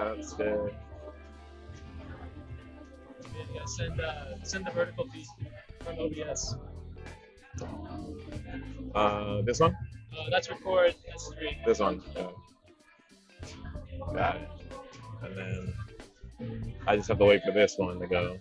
That's good. Yeah, send the vertical feed from OBS. This one? That's record. That's three. This one. Yeah. Got it. And then I just have to wait for this one to go.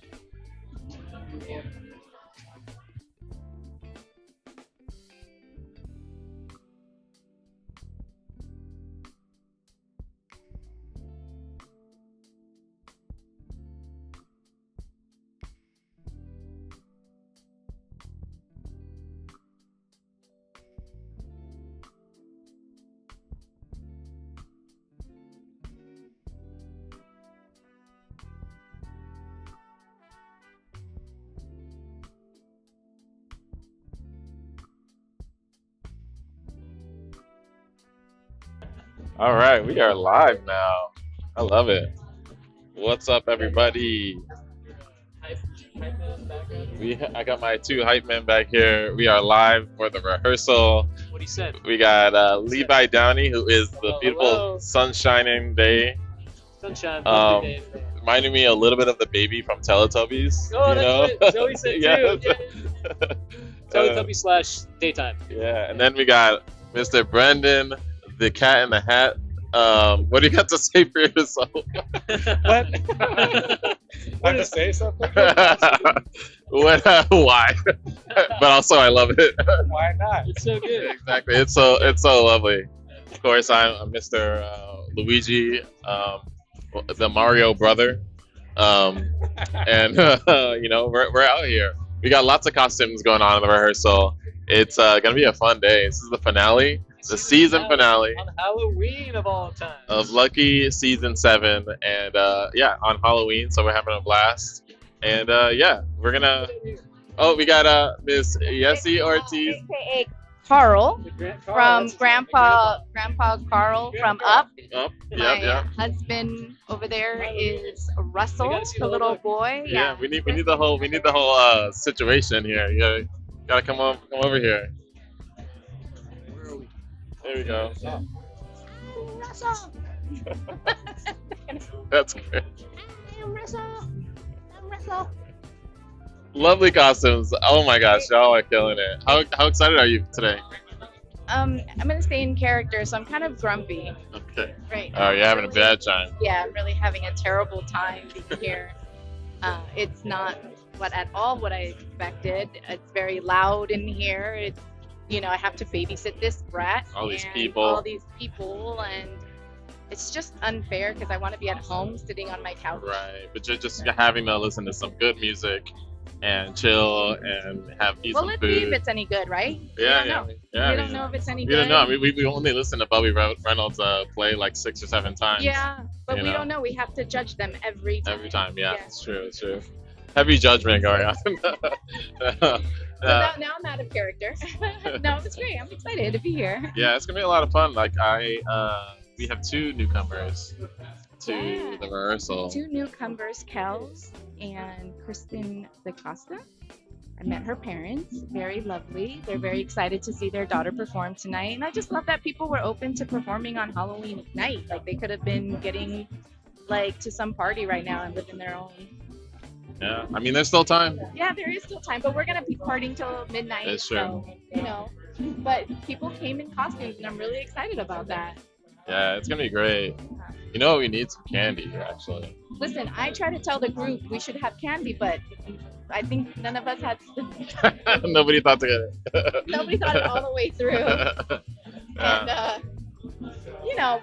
All right, we are live now. I love it. What's up, everybody? Hype man background. I got my two hype men back here. We are live for the rehearsal. What he said. We got Levi Downey, who is the beautiful Hello. sunshining day. Sunshine. Reminding me a little bit of the baby from Teletubbies. Oh, you that's know? what Zoe said Yes. too. Yeah. Teletubby / daytime. Yeah, and then we got Mr. Brendan, the cat in the hat. What do you got to say for yourself? What? I have to say something? Why? But also, I love it. Why not? It's so good. Exactly. It's so lovely. Of course, I'm Mr. Luigi, the Mario brother, and we're out here. We got lots of costumes going on in the rehearsal. It's gonna be a fun day. This is the finale, the season finale On Halloween of all time. of Lucky season 7, and on Halloween, so we're having a blast. And we're gonna. Oh, we got Miss Yessie Ortiz. AKA Carl from That's Grandpa Carl from Up. Oh, My yep. husband over there is Russell, You gotta see the the little logo. boy. Yeah, we need the whole situation here. You gotta come over here. Where are we? There we go. Russell. That's great. I'm Russell. I'm Russell. Lovely costumes. Oh my gosh, y'all are killing it. How excited are you today? I'm gonna stay in character, so I'm kind of grumpy Okay. right Oh, now. you're having a bad time. Yeah, I'm really having a terrible time being here. It's not what I expected. It's very loud in here. It's I have to babysit this brat. All these and people. All these people, and it's just unfair because I want to be at home sitting on my couch. Right, but you're just having to listen to some good music and chill and eat Well, some let's see if food. it's any good, right? Yeah, we don't know. yeah. We don't know if it's any We good. don't know. I mean, we only listened to Bobby Reynolds play like 6 or 7 times. Yeah, but You we know. don't know. We have to judge them every time. Every time, yeah, Yeah. it's true. Heavy judgment going on. So now I'm out of character. No, it's great. I'm excited to be here. Yeah, it's gonna be a lot of fun. Like we have 2 newcomers to Yeah. the rehearsal. 2 newcomers, Kels and Kristen DaCosta. I met her parents. Very lovely. They're very excited to see their daughter perform tonight. And I just love that people were open to performing on Halloween night. Like they could have been getting to some party right now and living their own. Yeah, I mean, there's still time. Yeah, there is still time, but we're gonna be partying till midnight. That's true. So, but people came in costumes, and I'm really excited about that. Yeah, it's gonna be great. You know, we need some candy actually. Listen, I try to tell the group we should have candy, but I think none of us had. Nobody thought to get it. Nobody thought it all the way through. And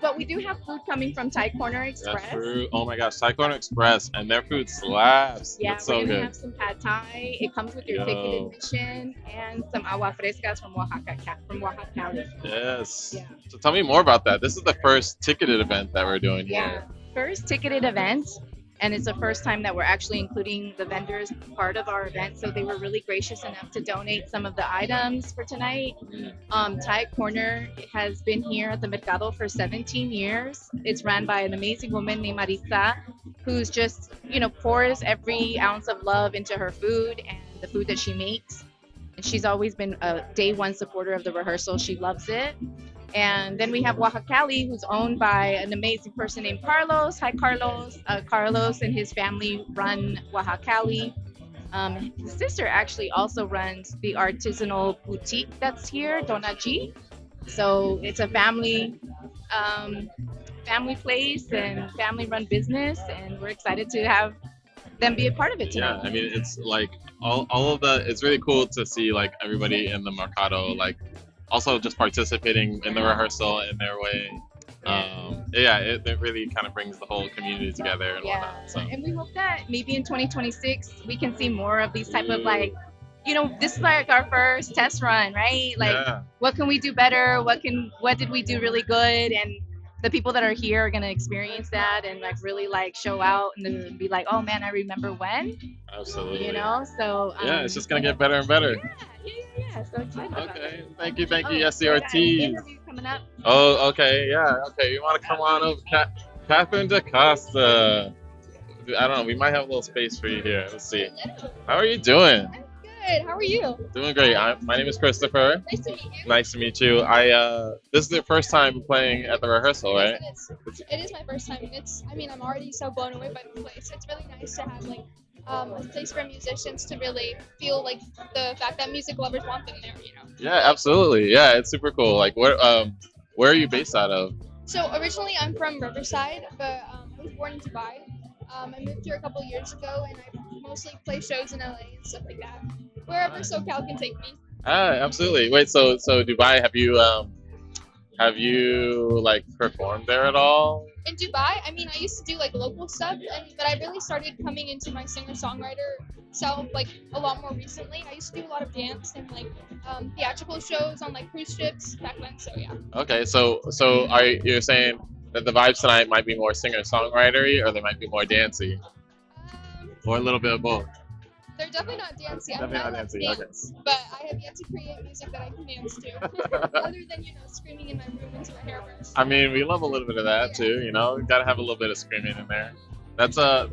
but we do have food coming from Thai Corner Express. That's true. Oh my gosh, Thai Corner Express, and their food slaps. Yeah, it's so we're gonna good. have some pad Thai. It comes with your Yo. ticket admission and some agua frescas from Oaxaca County. Yes. Yeah. So tell me more about that. This is the first ticketed event that we're doing Yeah, here. first ticketed event, and it's the first time that we're actually including the vendors part of our event. So they were really gracious enough to donate some of the items for tonight. Thai Corner has been here at the Mercado for 17 years. It's ran by an amazing woman named Marisa, who's just pours every ounce of love into her food and the food that she makes. And she's always been a day one supporter of the rehearsal. She loves it. And then we have Oaxacali, who's owned by an amazing person named Carlos. Hi, Carlos. Carlos and his family run Oaxacali. His sister actually also runs the artisanal boutique that's here, Dona G. So it's a family place and family run business, and we're excited to have them be a part of it tonight. Yeah, I mean, it's like all of the. It's really cool to see like everybody in the Mercado like also just participating in the rehearsal in their way. Yeah, it really kind of brings the whole community together and Yeah, whatnot. So. and we hope that maybe in 2026 we can see more of these type of like, this is like our first test run, right? Like, Yeah. what can we do better? What did we do really good? And the people that are here are gonna experience that and like really like show out and then be like, oh man, I remember when. Absolutely. So Yeah, it's just gonna get better and better. Yeah. So excited about Okay, it. thank you, We got an SCRT. interview coming up. Oh, okay, yeah, okay. You want to come on over, Catherine DaCosta? I don't know. We might have a little space for you here. Let's see. How are you doing? I'm good. How are you? Doing great. My name is Christopher. Nice to meet you. Nice to meet you. This is the first time playing at the rehearsal, right? Yes, it is. It is my first time. I'm already so blown away by the place. It's really nice to have like a place for musicians to really feel like the fact that music lovers want them there. Yeah, absolutely. Yeah, it's super cool. Like, where are you based out of? So originally I'm from Riverside, but I was born in Dubai. I moved here a couple years ago, and I mostly play shows in LA and stuff like that. Wherever SoCal can take me. Ah, absolutely. Wait, so Dubai, have you like performed there at all? In Dubai, I used to do like local stuff, but I really started coming into my singer-songwriter self like a lot more recently. I used to do a lot of dance and like theatrical shows on like cruise ships back then. So yeah. Okay, so you're saying that the vibes tonight might be more singer-songwritery, or they might be more dancey, or a little bit of both? They're definitely not dancey. Definitely not love dancey, dance, but I have yet to create music that I can dance to, other than screaming in my room into a hairbrush. I mean, we love a little bit of that too. You gotta have a little bit of screaming in there. That's how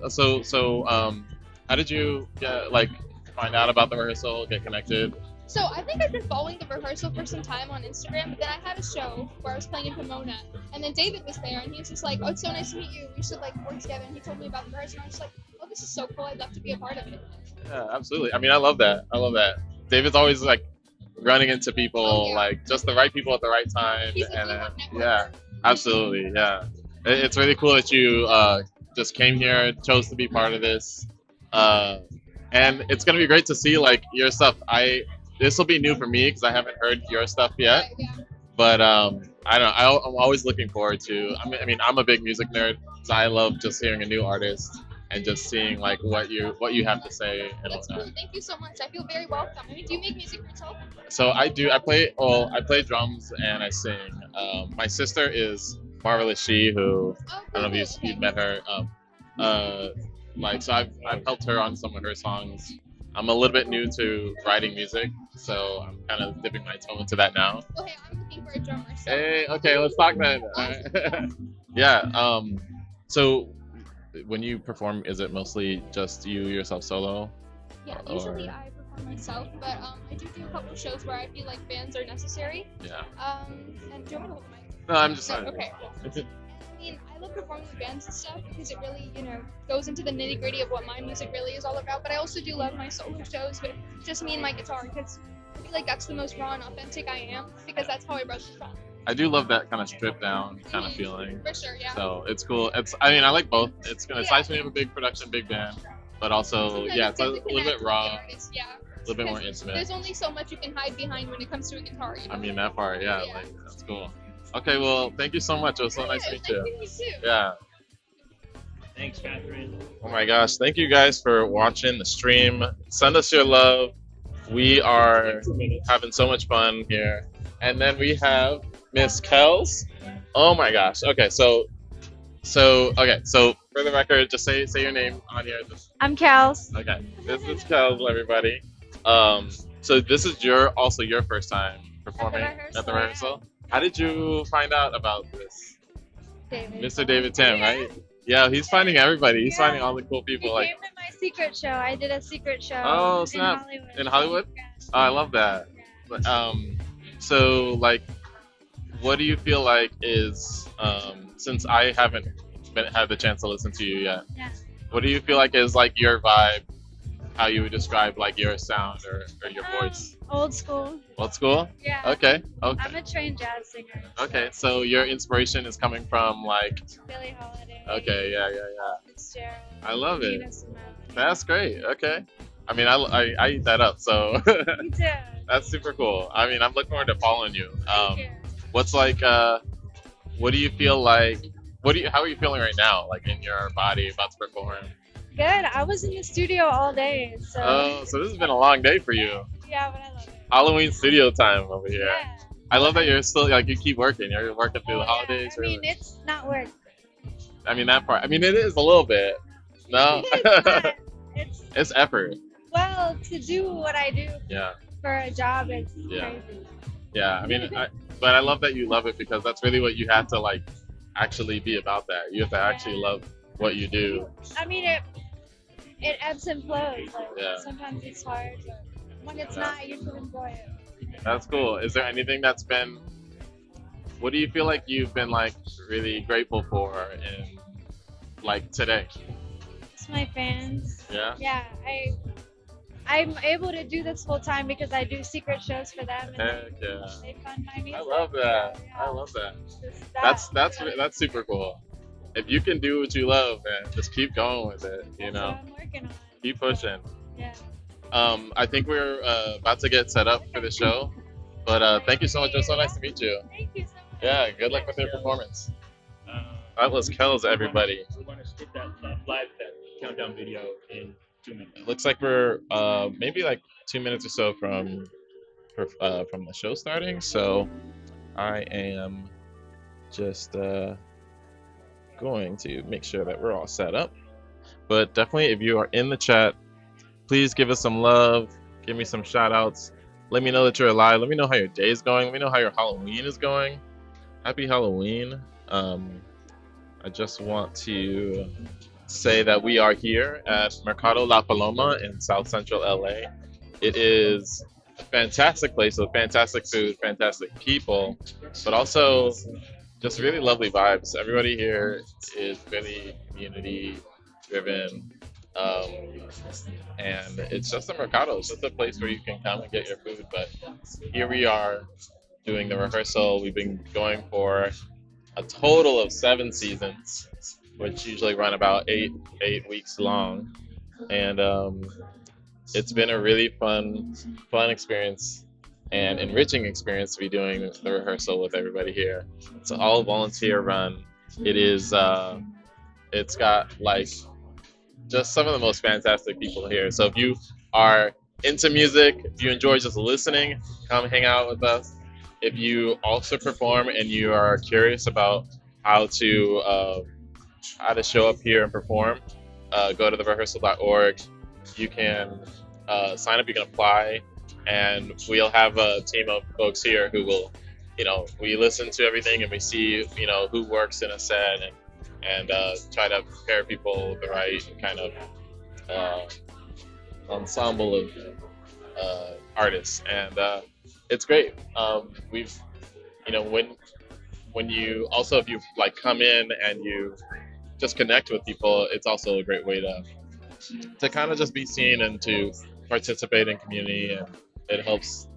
did you find out about the rehearsal, get connected? So I think I've been following the rehearsal for some time on Instagram, but then I had a show where I was playing in Pomona, and then David was there, and he was just like, "Oh, it's so nice to meet you. We should like work together." And he told me about the rehearsal, and I was just like, "Oh, this is so cool. I'd love to be a part of it." Yeah, absolutely. I mean, I love that. David's always like running into people, like just the right people at the right time, He's a and networker. yeah, absolutely, yeah. It's really cool that you just came here, chose to be part of this, and it's gonna be great to see like your stuff. This will be new for me because I haven't heard your stuff yet. Yeah. But I don't know. I'm always looking forward to. I'm a big music nerd, so I love just hearing a new artist and just seeing like what you have to say and That's whatnot. cool. Thank you so much. I feel very welcome. Do you make music yourself? So I do. I play drums and I sing. My sister is Marvelous She, who Oh, I don't know if you've met her. So I've helped her on some of her songs. I'm a little bit new to writing music, so I'm kind of dipping my toe into that now. Well, hey, I'm looking for a drummer. So. Hey, okay, let's talk then. Yeah. So when you perform, is it mostly just you yourself solo? Yeah, usually I perform myself, but I do a couple shows where I feel like bands are necessary. Yeah. And do you want me to hold the mic? No, I'm just. No, okay. I love performing with bands and stuff because it really, goes into the nitty gritty of what my music really is all about. But I also do love my solo shows with just me and my guitar because I feel like that's the most raw and authentic I am because that's how I wrote the song. I do love that kind of stripped down kind of feeling. For sure, yeah. So it's cool. I like both. It's nice when you have a big production, big band, but also Sometimes it's a you little bit connect with raw, the artist, yeah. a little bit more intimate. There's only so much you can hide behind when it comes to a guitar. I mean that part, yeah. Like that's cool. Okay, well, thank you so much. It was so nice to meet you. Thank you too. Yeah. Thanks, Catherine. Oh my gosh, thank you guys for watching the stream. Send us your love. We are having so much fun here. And then we have Miss Kels. Oh my gosh. Okay, so for the record, just say your name on here. I'm Kels. Okay, this is Kels, everybody. So this is also your first time performing at the rehearsal. How did you find out about this? David. Mr. David Tim, right? Yeah, he's finding everybody. He's finding all the cool people. He came to my secret show. I did a secret show. Oh, in snap. Hollywood. In Hollywood? Yeah. Oh, I love that. Yeah. But, so like, what do you feel like is since I haven't had the chance to listen to you yet? Yeah. What do you feel like is like your vibe? How you would describe like your sound or your voice? Old school. Old school? Yeah. Okay. I'm Okay. a trained jazz singer. Okay. So your inspiration is coming from like. Billie Holiday. Okay. Yeah. Fitzgerald. I love it. Nina Simone. That's great. Okay. I mean, I eat that up. So Me too. that's super cool. I mean, I'm looking forward to following you. Thank you. What's like? What do you feel like? How are you feeling right now? Like in your body, about to perform? Good. I was in the studio all day, so Oh, so this has been a long day for you. yeah, but I love it. Halloween studio time over here. Yeah. I love that you're still like you keep working. You're working through the Oh, holidays. yeah. I mean, it's not work. I mean that part. I mean it is a little bit. No, It's not. It's it's effort. well to do what I do Yeah, for a job. It's Yeah. crazy. yeah. I mean, but I love that you love it because that's really what you have to like actually be about. That you have to actually love what you do. I mean, it ebbs and flows. Like Yeah. sometimes it's hard, but when it's Yeah. not, I usually enjoy it. That's cool. Is there anything that's been? What do you feel like you've been like really grateful for in like today? It's my fans. Yeah. Yeah, I'm able to do this full time because I do secret shows for them, and Heck yeah. they fund my music. I love that. Yeah, I love that. just That's super cool. If you can do what you love, man, just keep going with it. You That's know, what I'm working on. keep pushing. Yeah. I think we're about to get set up for the show, but thank you so much. It was so nice to meet you. Thank you so much. Yeah, good luck with your performance. Uh, That was Kells, everybody. We're going to skip that that countdown video in 2 minutes. It looks like we're maybe like 2 minutes or so from the show starting. So I am just going to make sure that we're all set up. But definitely, if you are in the chat, please give us some love. Give me some shout outs. Let me know that you're alive. Let me know how your day is going. Let me know how your Halloween is going. Happy Halloween. I just want to say that we are here at Mercado La Paloma in South Central LA. It is a fantastic place with fantastic food, fantastic people, but also just really lovely vibes. Everybody here is really community driven. And it's just a Mercado. It's just a place where you can come and get your food. But here we are doing the rehearsal. We've been going for a total of 7 seasons, which usually run about eight weeks long. And it's been a really fun experience and enriching experience to be doing the rehearsal with everybody here. It's all volunteer run. It is it's got like just some of the most fantastic people here. So if you are into music, if you enjoy just listening, come hang out with us. If you also perform and you are curious about how to show up here and perform, go to therehearsal.org. You can sign up, you can apply, and we'll have a team of folks here who will, we listen to everything and we see, who works in a set and try to pair people with the right kind of ensemble of artists. And it's great. We've, when you also, if you like come in and you just connect with people, it's also a great way to kind of just be seen and to participate in community, and it helps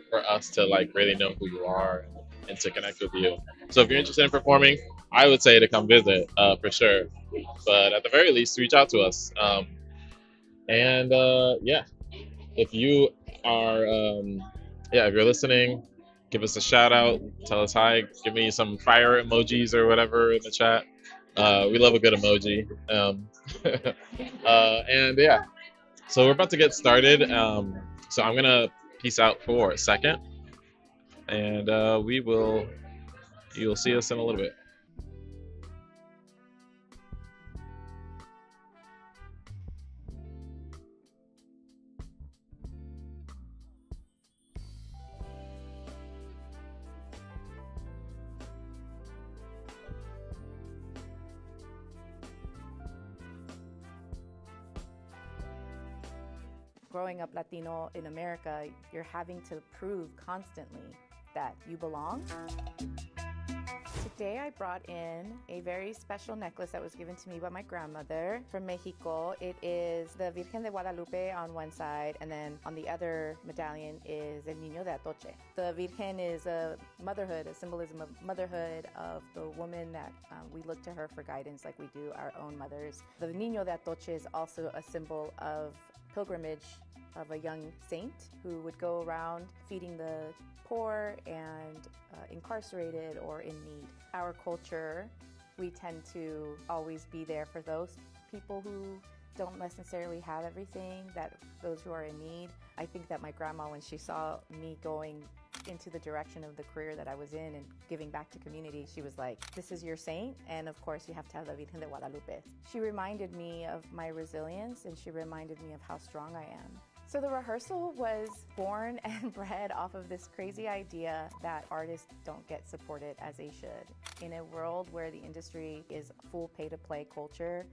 for us to like really know who you are and to connect with you. So if you're interested in performing, I would say to come visit for sure. But at the very least, reach out to us. Yeah, if you are, if you're listening, give us a shout out, tell us hi, give me some fire emojis or whatever in the chat. We love a good emoji. And yeah, so we're about to get started. So I'm gonna peace out for a second, and you'll see us in a little bit. Growing up Latino in America, you're having to prove constantly that you belong. Today I brought in a very special necklace that was given to me by my grandmother from Mexico. It is the Virgen de Guadalupe on one side, and then on the other medallion is El Niño de Atoche. The Virgen is a motherhood, a symbolism of motherhood, of the woman that we look to her for guidance like we do our own mothers. The Niño de Atoche is also a symbol of pilgrimage of a young saint who would go around feeding the poor and incarcerated or in need. Our culture, we tend to always be there for those people who don't necessarily have everything, that those who are in need. I think that my grandma, when she saw me going into the direction of the career that I was in and giving back to community, she was like, this is your saint, and of course you have to have the Virgen de Guadalupe. She reminded me of my resilience, and she reminded me of how strong I am. So the rehearsal was born and bred off of this crazy idea that artists don't get supported as they should. In a world where the industry is full pay-to-play culture,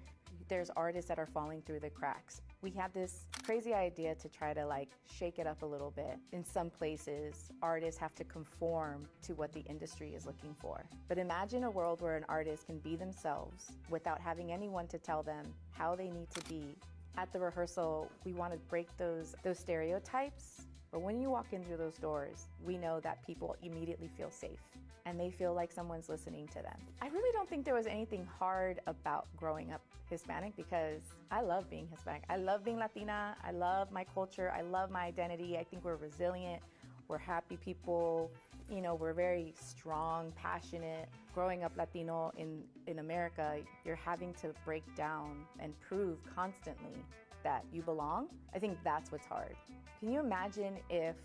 there's artists that are falling through the cracks. We had this crazy idea to try to shake it up a little bit. In some places, artists have to conform to what the industry is looking for. But imagine a world where an artist can be themselves without having anyone to tell them how they need to be. At the rehearsal, we want to break those stereotypes. But when you walk in through those doors, we know that people immediately feel safe and they feel like someone's listening to them. I really don't think there was anything hard about growing up Hispanic because I love being Hispanic. I love being Latina. I love my culture. I love my identity. I think we're resilient. We're happy people. You know, we're very strong, passionate. Growing up Latino in America, you're having to break down and prove constantly that you belong. I think that's what's hard. Can you imagine if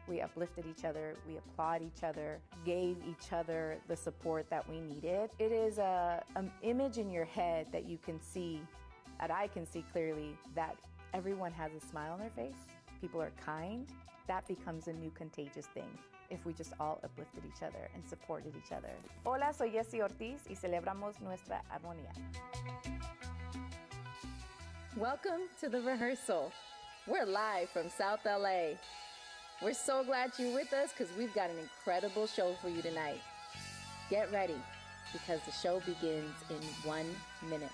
we uplifted each other, we applaud each other, gave each other the support that we needed? It is an image in your head that you can see, that I can see clearly, that everyone has a smile on their face, people are kind. That becomes a new contagious thing if we just all uplifted each other and supported each other. Hola, soy Jessie Ortiz y celebramos nuestra armonía. Welcome to The Rehearsal. We're live from South LA. We're so glad you're with us because we've got an incredible show for you tonight. Get ready because the show begins in 1 minute.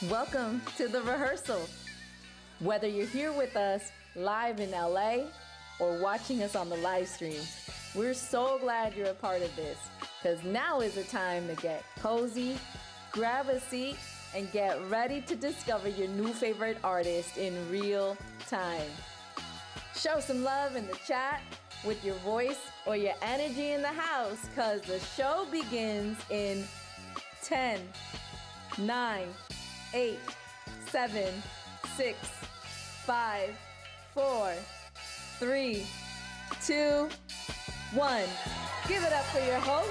Welcome to The Rehearsal. Whether you're here with us live in LA or watching us on the live stream, we're so glad you're a part of this because now is the time to get cozy, grab a seat, and get ready to discover your new favorite artist in real time. Show some love in the chat with your voice or your energy in the house because the show begins in 10, 9, 8, 7, 6, 5, 4, 3, 2, 1. Give it up for your host.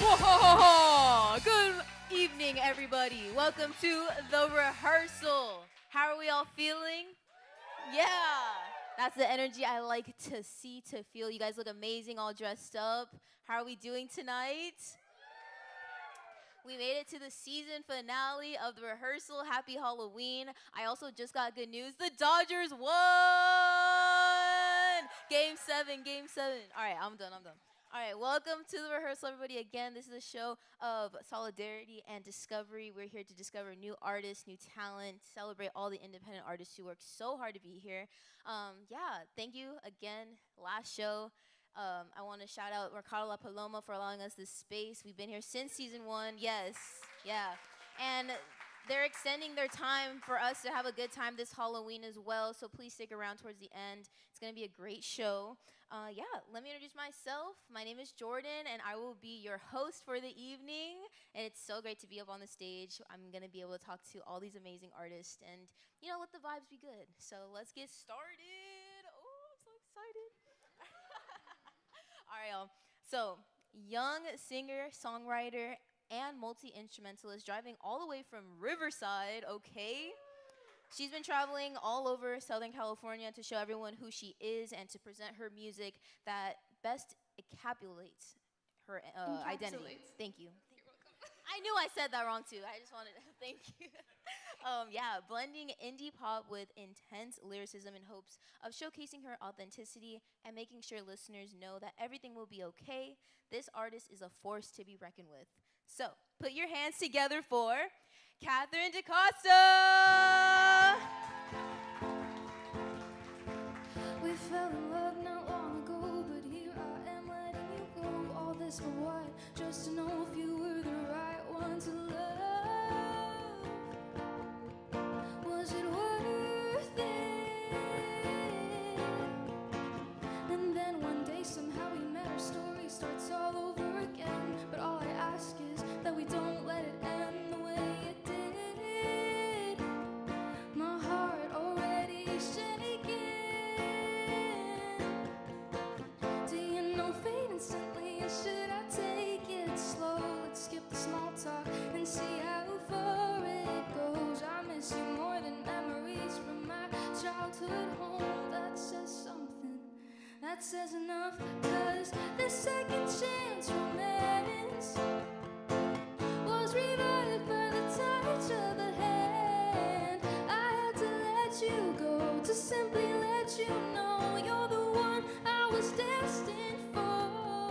Whoa! Good evening, everybody. Welcome to The Rehearsal. How are we all feeling? Yeah. That's the energy I like to see, to feel. You guys look amazing, all dressed up. How are we doing tonight? We made it to the season finale of The Rehearsal. Happy Halloween. I also just got good news. The Dodgers won! Game 7, Game 7. All right, I'm done. All right, welcome to The Rehearsal, everybody. Again, this is a show of solidarity and discovery. We're here to discover new artists, new talent, celebrate all the independent artists who work so hard to be here. Yeah, thank you again. Last show. I want to shout out Mercado La Paloma for allowing us this space. We've been here since season 1. Yes, yeah. And They're extending their time for us to have a good time this Halloween as well, so please stick around towards the end. It's going to be a great show. Yeah, let me introduce myself. My name is Jordan, and I will be your host for the evening. And it's so great to be up on the stage. I'm going to be able to talk to all these amazing artists and, let the vibes be good. So let's get started. Oh, I'm so excited. All right, y'all. So, young singer, songwriter, and multi-instrumentalist driving all the way from Riverside, okay? She's been traveling all over Southern California to show everyone who she is and to present her music that best encapsulates her identity. Thank you. I knew I said that wrong too. I just wanted to thank you. Yeah, blending indie pop with intense lyricism in hopes of showcasing her authenticity and making sure listeners know that everything will be okay. This artist is a force to be reckoned with. So, put your hands together for Catherine DaCosta! We fell in love not long ago, but here I am letting you go. All this for what? Just to know if you were the right one to love. Was it worth it? And then one day somehow we met, our story starts all over again. But all I ask is that we don't let it end the way it did. My heart already shaking. Do you know fate instantly? Or should I take it slow? Let's skip the small talk and see how far it goes. I miss you more than memories from my childhood home. That says something, that says enough. Cause this second chance romance was revived by the touch of the hand. I had to let you go, to simply let you know you're the one I was destined for.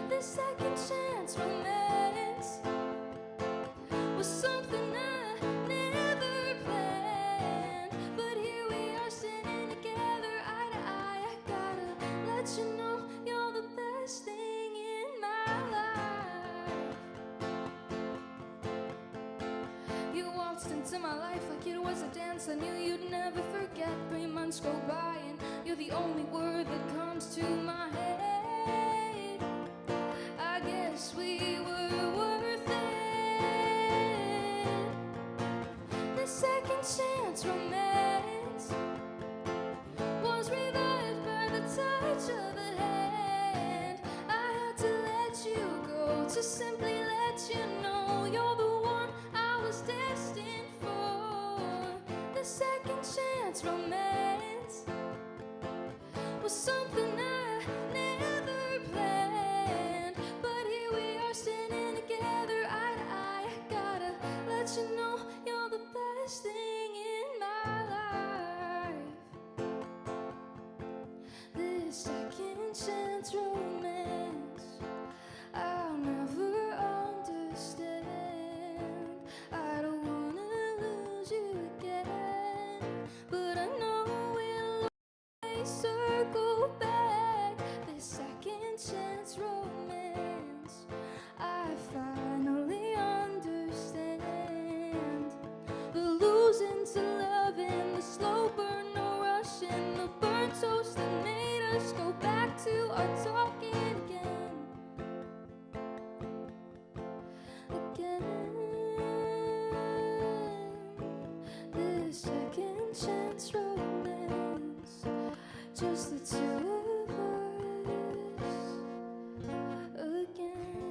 This second chance romance was something I never planned. But here we are standing together eye to eye. I gotta let you know you're the best thing in my life. You waltzed into my life like it was a dance I knew you'd never forget. 3 months go by and you're the only word that comes to my head. I guess we were worth it. The second chance romance was revived by the touch of a hand. I had to let you go, to simply let you know you're the one I was destined for. The second chance romance was something I never planned. But here we are standing together eye to eye. I gotta let you know you're the best thing in my life. This second chance romance I'll never understand. I don't wanna lose you again, but I know we'll always circle back. This second chance romance I finally understand. The losing to loving, the slow burn, no rushing, the burnt toast that made us go back to our talking again. This second chance romance, just the two of us again.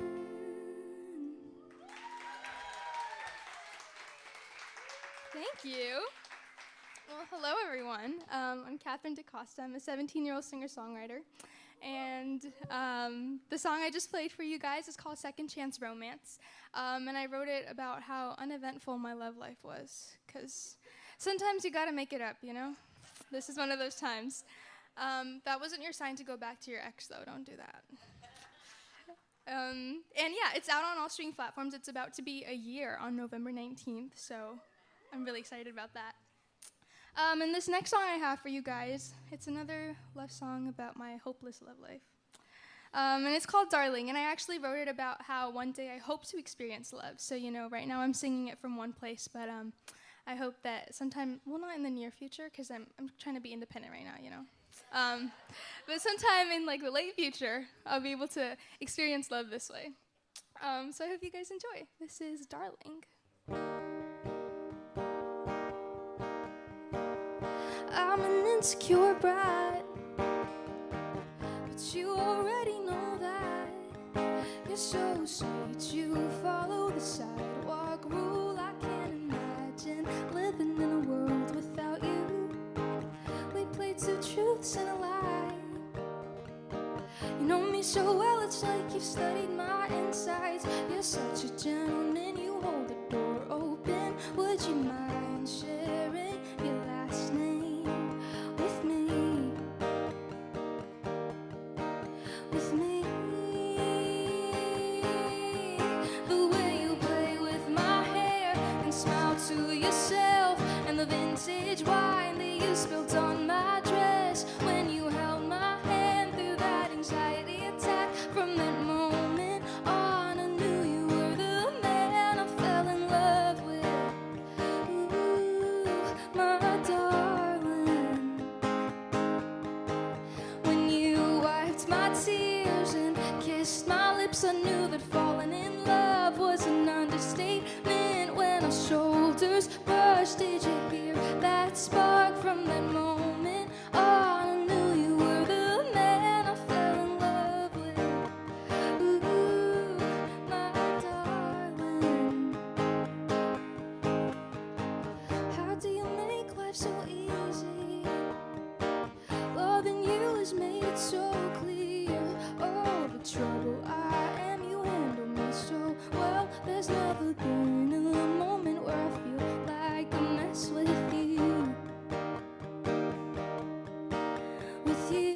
Thank you. Well, hello everyone. I'm Catherine DaCosta. I'm a 17-year-old singer-songwriter. And the song I just played for you guys is called Second Chance Romance. And I wrote it about how uneventful my love life was. Because sometimes you gotta make it up, you know? This is one of those times. That wasn't your sign to go back to your ex, though. Don't do that. And yeah, it's out on all streaming platforms. It's about to be a year on November 19th, so I'm really excited about that. And this next song I have for you guys, it's another love song about my hopeless love life. And it's called Darling, and I actually wrote it about how one day I hope to experience love. So, right now I'm singing it from one place, but I hope that sometime, well, not in the near future, because I'm trying to be independent right now, but sometime in like the late future, I'll be able to experience love this way. So I hope you guys enjoy. This is Darling. I'm an insecure bride, but you already know that. You're so sweet, you follow the sidewalk rule. I can't imagine living in a world without you. We play two truths and a lie. You know me so well, it's like you've studied my insides. You're such a gentleman, you hold the door open. Would you mind sharing your last name with me? With me. The way you play with my hair and smile to yourself, and the vintage wine that you spilled on my dress when you held my hand through that anxiety attack. From that moment on, I knew you were the man I fell in love with. Ooh, my darling. When you wiped my tears and kissed my lips, I knew that falling in love was an understatement. When our shoulders brushed, did you hear that spark? From that moment on, I knew you were the man I fell in love with. Ooh, my darling. How do you make life so easy? Loving you has made it so clear. Oh, the trouble I am, you handle me so well. There's never been a moment where I feel like a mess with you. With you.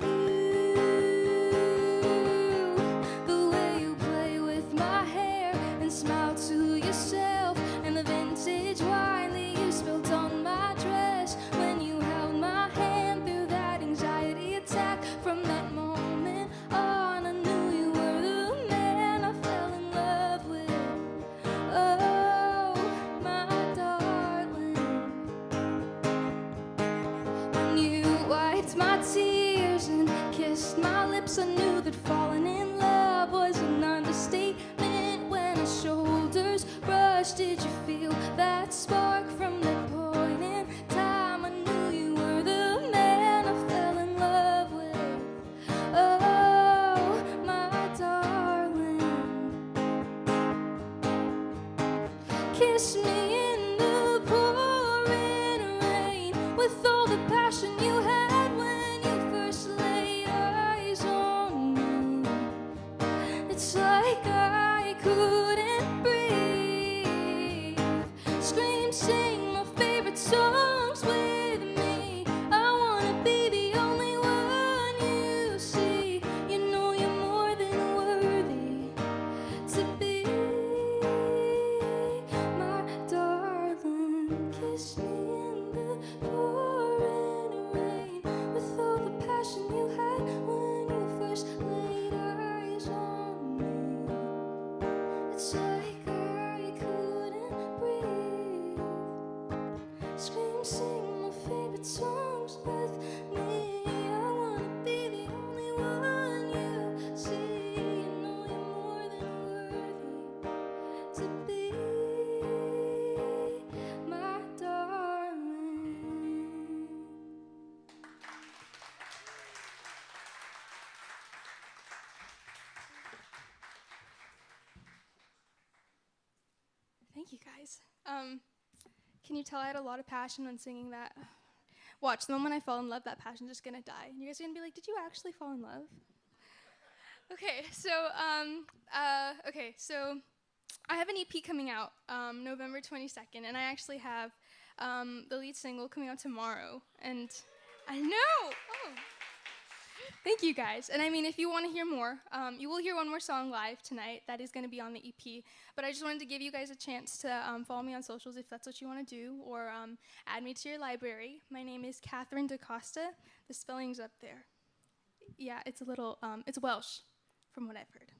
The way you play with my hair and smile to yourself, and the vintage wine that you spilled on my dress when you held my hand through that anxiety attack. From that moment on, I knew you were the man I fell in love with. Oh, my darling. When you wiped my tears and kissed my lips, I knew that falling in love was an understatement. When our shoulders brushed, did you feel that spark? From that point in time, I knew you were the man I fell in love with. Oh, my darling. Kiss me in the pouring rain with all the passion you had when you first laid eyes on me. It's like I couldn't breathe. Scream, sing my favorite songs with me. I wanna be the only one you see. You know you're more than worthy to be my darling. Kiss me in the pouring rain with all the passion you had when you first laid eyes on me. It's like I couldn't breathe. Scream, sing my favorite songs with me. I wanna be the only one you see. You know you're more than worthy to be my darling. Thank you guys. Can you tell I had a lot of passion when singing that? Watch, the moment I fall in love, that passion's just gonna die. And you guys are gonna be like, did you actually fall in love? Okay, so I have an EP coming out November 22nd, and I actually have the lead single coming out tomorrow. And I know! Oh. Thank you guys. And I mean, if you want to hear more, you will hear one more song live tonight. That is going to be on the EP. But I just wanted to give you guys a chance to follow me on socials if that's what you want to do, or add me to your library. My name is Catherine DaCosta. The spelling's up there. Yeah, it's a little, it's Welsh from what I've heard.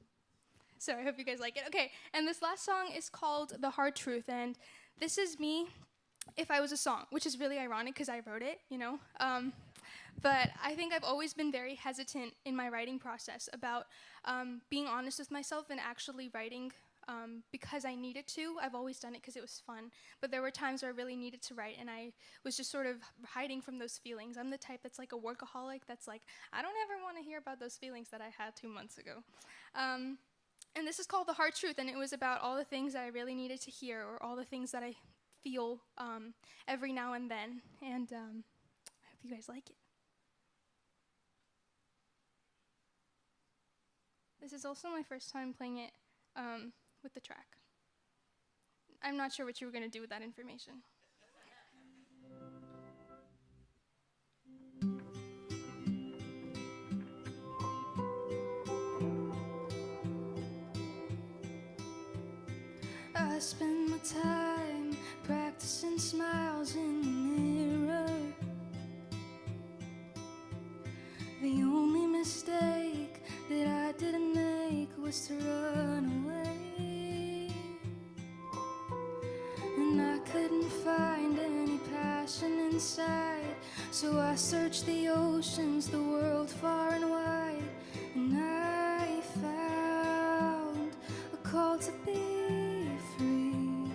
So I hope you guys like it. Okay, and this last song is called The Hard Truth, and this is me if I was a song, which is really ironic because I wrote it, you know. But I think I've always been very hesitant in my writing process about being honest with myself and actually writing because I needed to. I've always done it because it was fun, but there were times where I really needed to write, and I was just sort of hiding from those feelings. I'm the type that's like a workaholic that's like, I don't ever want to hear about those feelings that I had 2 months ago. And this is called The Hard Truth, and it was about all the things that I really needed to hear, or all the things that I feel every now and then, and I hope you guys like it. This is also my first time playing it with the track. I'm not sure what you were going to do with that information. I spend my time practicing smiles in the mirror. The only mistake that I didn't make was to run away. And I couldn't find any passion inside, so I searched the oceans, the world far and wide, and I found a call to be free.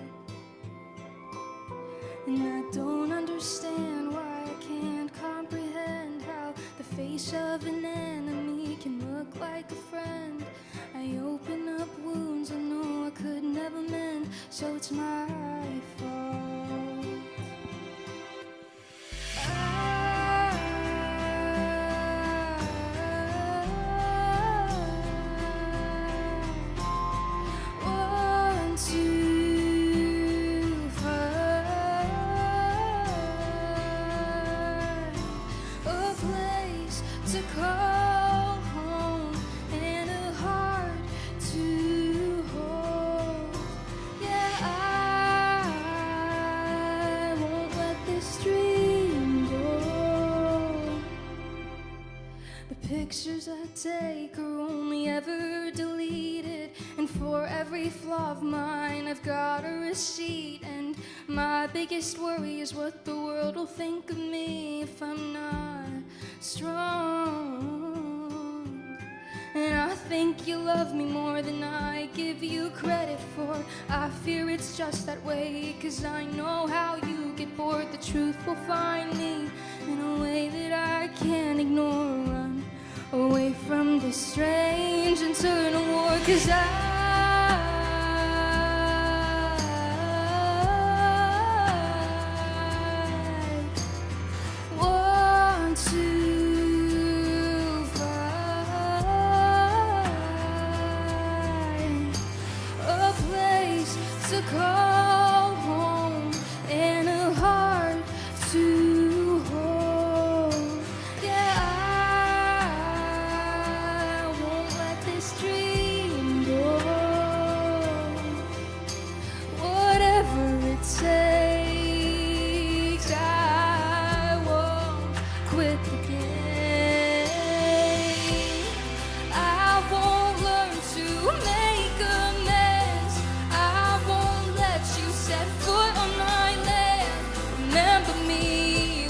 And I don't understand why I can't comprehend how the face of an enemy can look like a friend. I open up wounds I know I could never mend, so it's my fault. I want to find a place to call home and a heart to hold. Yeah, I won't let this dream go. The pictures I take are only ever deleted, and for every flaw of mine I've got a receipt. And my biggest worry is what the world will think of me if I'm not strong. And I think you love me more than I give you credit for. I fear it's just that way, 'cause I know how you get bored. The truth will find me in a way that I can't ignore. Run away from this strange internal war, 'cause I want to find a place to call home and a heart to hold. Yeah, I won't let this dream go. Whatever it takes, I won't quit the game. I won't learn to make amends. I won't let you set foot on my land. Remember me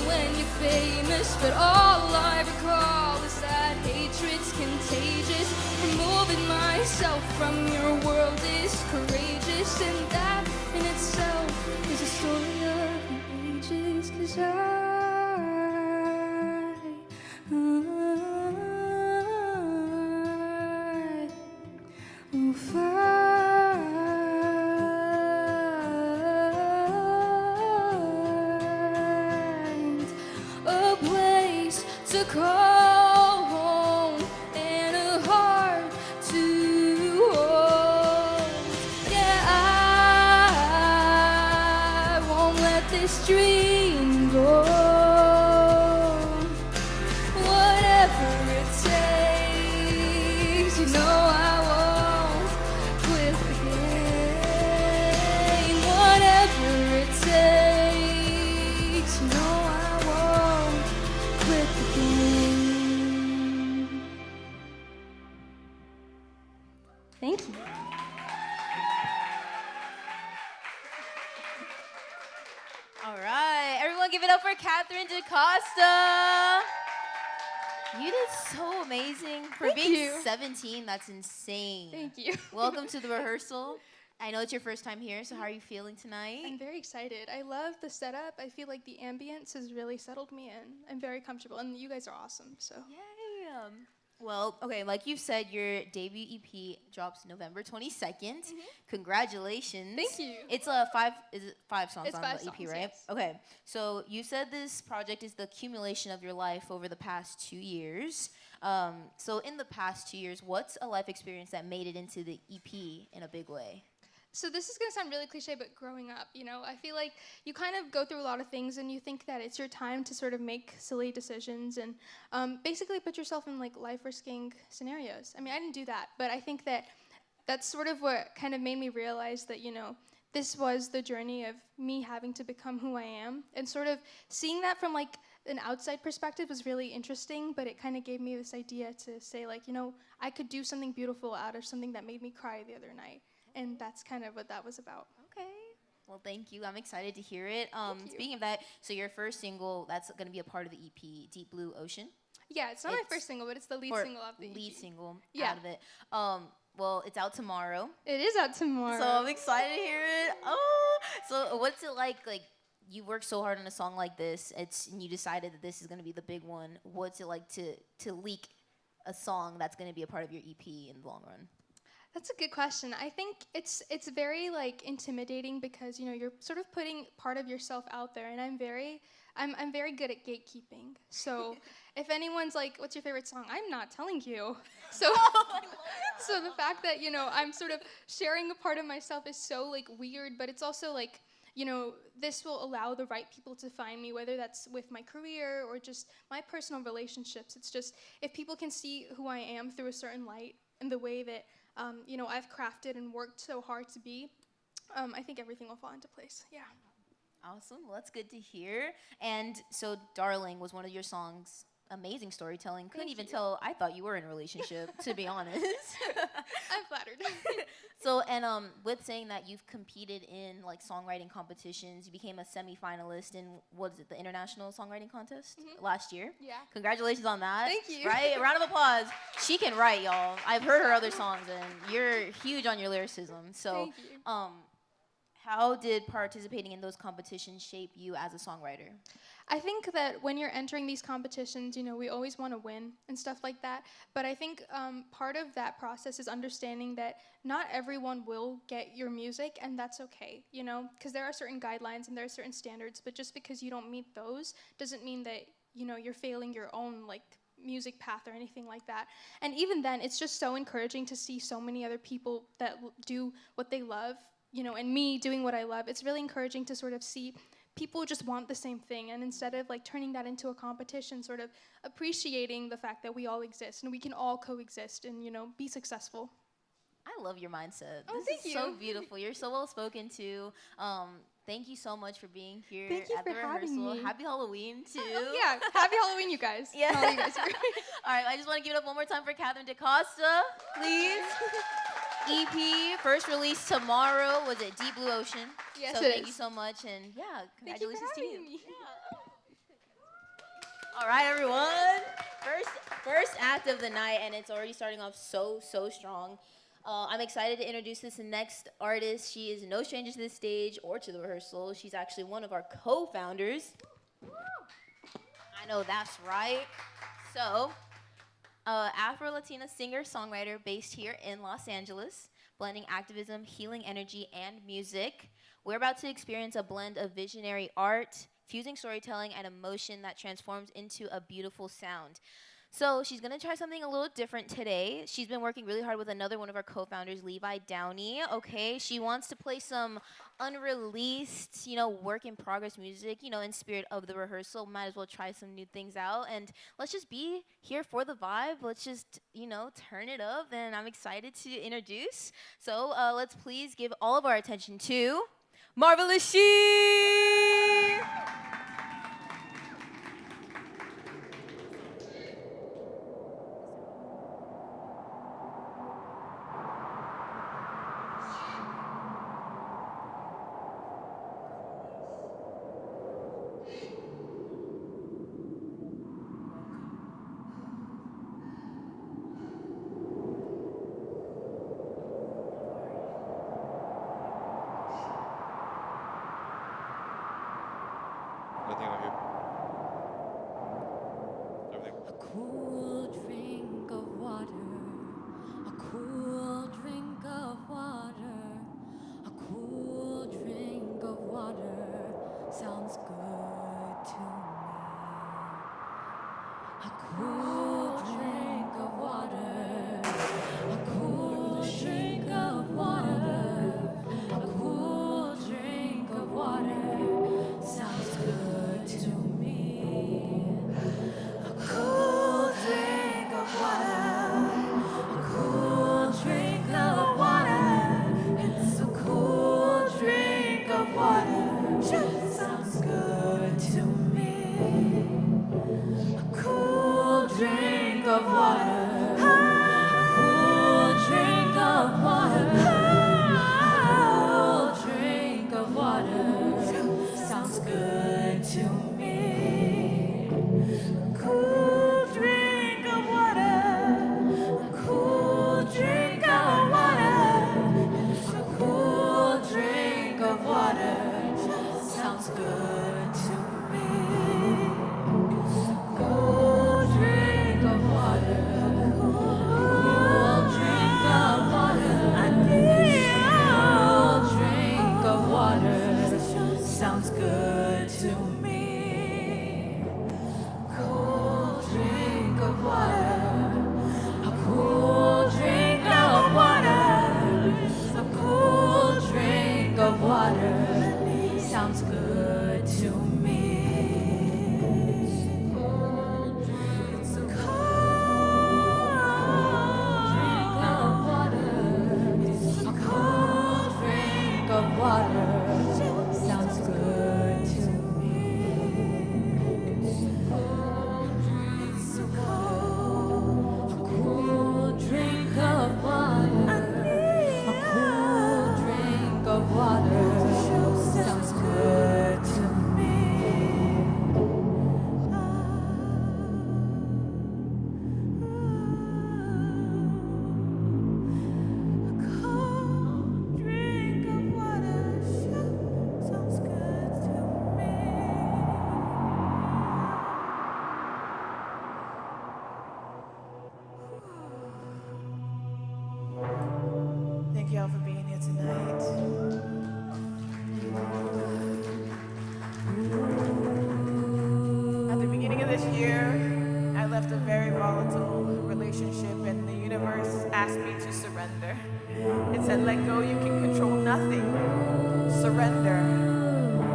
when you're famous, but all I recall is that hatred's contagious. Removing myself from your world is courageous, and that in itself is a story of the ages. 'Cause I will find a place to call home and a heart to hold. Yeah, I won't let this dream go. Whatever it takes, you know I won't quit the game. Whatever it takes, you know I won't quit the game. for Catherine DaCosta. You did so amazing. For Thank being you. 17, that's insane. Thank you. Welcome to the rehearsal. I know it's your first time here, so how are you feeling tonight? I'm very excited. I love the setup. I feel like the ambience has really settled me in. I'm very comfortable, and you guys are awesome. So. Yay. Well, okay, like you said, your debut EP drops November 22nd. Congratulations. Thank you. It's five songs It's on 5 the EP, songs, right? yes. Okay. So you said this project is the accumulation of your life over the past 2 years. So in the past 2 years, what's a life experience that made it into the EP in a big way? So this is going to sound really cliche, but growing up, I feel like you kind of go through a lot of things and you think that it's your time to sort of make silly decisions and basically put yourself in like life-risking scenarios. I mean, I didn't do that, but I think that that's sort of what kind of made me realize that, this was the journey of me having to become who I am. And sort of seeing that from like an outside perspective was really interesting, but it kind of gave me this idea to say like, I could do something beautiful out of something that made me cry the other night. And that's kind of what that was about. Okay. Well, thank you. I'm excited to hear it. Thank you. Speaking of that, so your first single, that's going to be a part of the EP, Deep Blue Ocean. Yeah, it's not my first single, but it's the lead single of the EP. Lead single Yeah. out of it. Well, it's out tomorrow. It is out tomorrow. So I'm excited to hear it. Oh, so what's it like you worked so hard on a song like this, and you decided that this is going to be the big one. What's it like to leak a song that's going to be a part of your EP in the long run? That's a good question. I think it's very like intimidating because you're sort of putting part of yourself out there, and I'm very good at gatekeeping. So if anyone's like, "What's your favorite song?" I'm not telling you. So so the fact that I'm sort of sharing a part of myself is so like weird, but it's also like this will allow the right people to find me, whether that's with my career or just my personal relationships. It's just if people can see who I am through a certain light and the way that I've crafted and worked so hard to be, I think everything will fall into place. Yeah. Awesome. Well, that's good to hear. And so Darling was one of your songs. Amazing storytelling. Couldn't even tell. I thought you were in a relationship, to be honest. I'm flattered. So, and with saying that you've competed in like songwriting competitions, you became a semi-finalist in the International Songwriting Contest last year. Yeah. Congratulations on that. Thank you. Right? A round of applause. She can write, y'all. I've heard her other songs, and you're huge on your lyricism. So, Thank you. how did participating in those competitions shape you as a songwriter? I think that when you're entering these competitions, we always want to win and stuff like that. But I think part of that process is understanding that not everyone will get your music, and that's okay, because there are certain guidelines and there are certain standards. But just because you don't meet those doesn't mean that, you're failing your own, like, music path or anything like that. And even then, it's just so encouraging to see so many other people that do what they love, and me doing what I love. It's really encouraging to sort of see people just want the same thing, and instead of like turning that into a competition, sort of appreciating the fact that we all exist and we can all coexist and be successful. I love your mindset. Oh, This thank is you. so beautiful. You're so well spoken too. Thank you so much for being here Thank you at the for having rehearsal. me. Happy Halloween too. Yeah, happy Halloween, you guys. Yeah. All you guys are great. All right, I just want to give it up one more time for Catherine DaCosta, please. EP first release tomorrow. Was it Deep Blue Ocean? Yes, So it thank is. you so much, and yeah, Thank you for congratulations to you. having me. All right, everyone. First act of the night, and it's already starting off so strong. I'm excited to introduce this next artist. She is no stranger to this stage or to the rehearsal. She's actually one of our co-founders. I know that's right. So, Afro-Latina singer-songwriter based here in Los Angeles, blending activism, healing energy, and music. We're about to experience a blend of visionary art, fusing storytelling and emotion that transforms into a beautiful sound. So she's going to try something a little different today. She's been working really hard with another one of our co-founders, Levi Downey. Okay, she wants to play some unreleased, work in progress music, in spirit of the rehearsal. Might as well try some new things out. And let's just be here for the vibe. Let's just, turn it up. And I'm excited to introduce. So let's please give all of our attention to Marvelous She. cool drink of water, a cool drink of water, a cool drink of water sounds good to me. A cool drink of water, a cool drink of water, a cool drink of water sounds good to me. A cool drink of water, a cool drink of water. It's a cool drink of water. Sounds good to me. A cool drink of water. A cool drink of water. A cool drink of water. Sounds good to me. A cool drink of water. A cool drink of water. A cool drink of water. Sounds good to me. Cool drink of water. Cool drink of water. I need a cool drink of water. Sounds good to me. Cool drink of water. A cool drink of water. A cool drink of water. Sounds good to me. It's a cold drink of water. It's a cold drink of water. Sounds good to me. It's a cool drink of water. A cool drink of water. Sounds good to me. A cold drink of water sounds good to me. Thank y'all for being here tonight. At the beginning of this year, I left a very volatile relationship, and the universe asked me to surrender. It said, let go, you can control nothing. Surrender.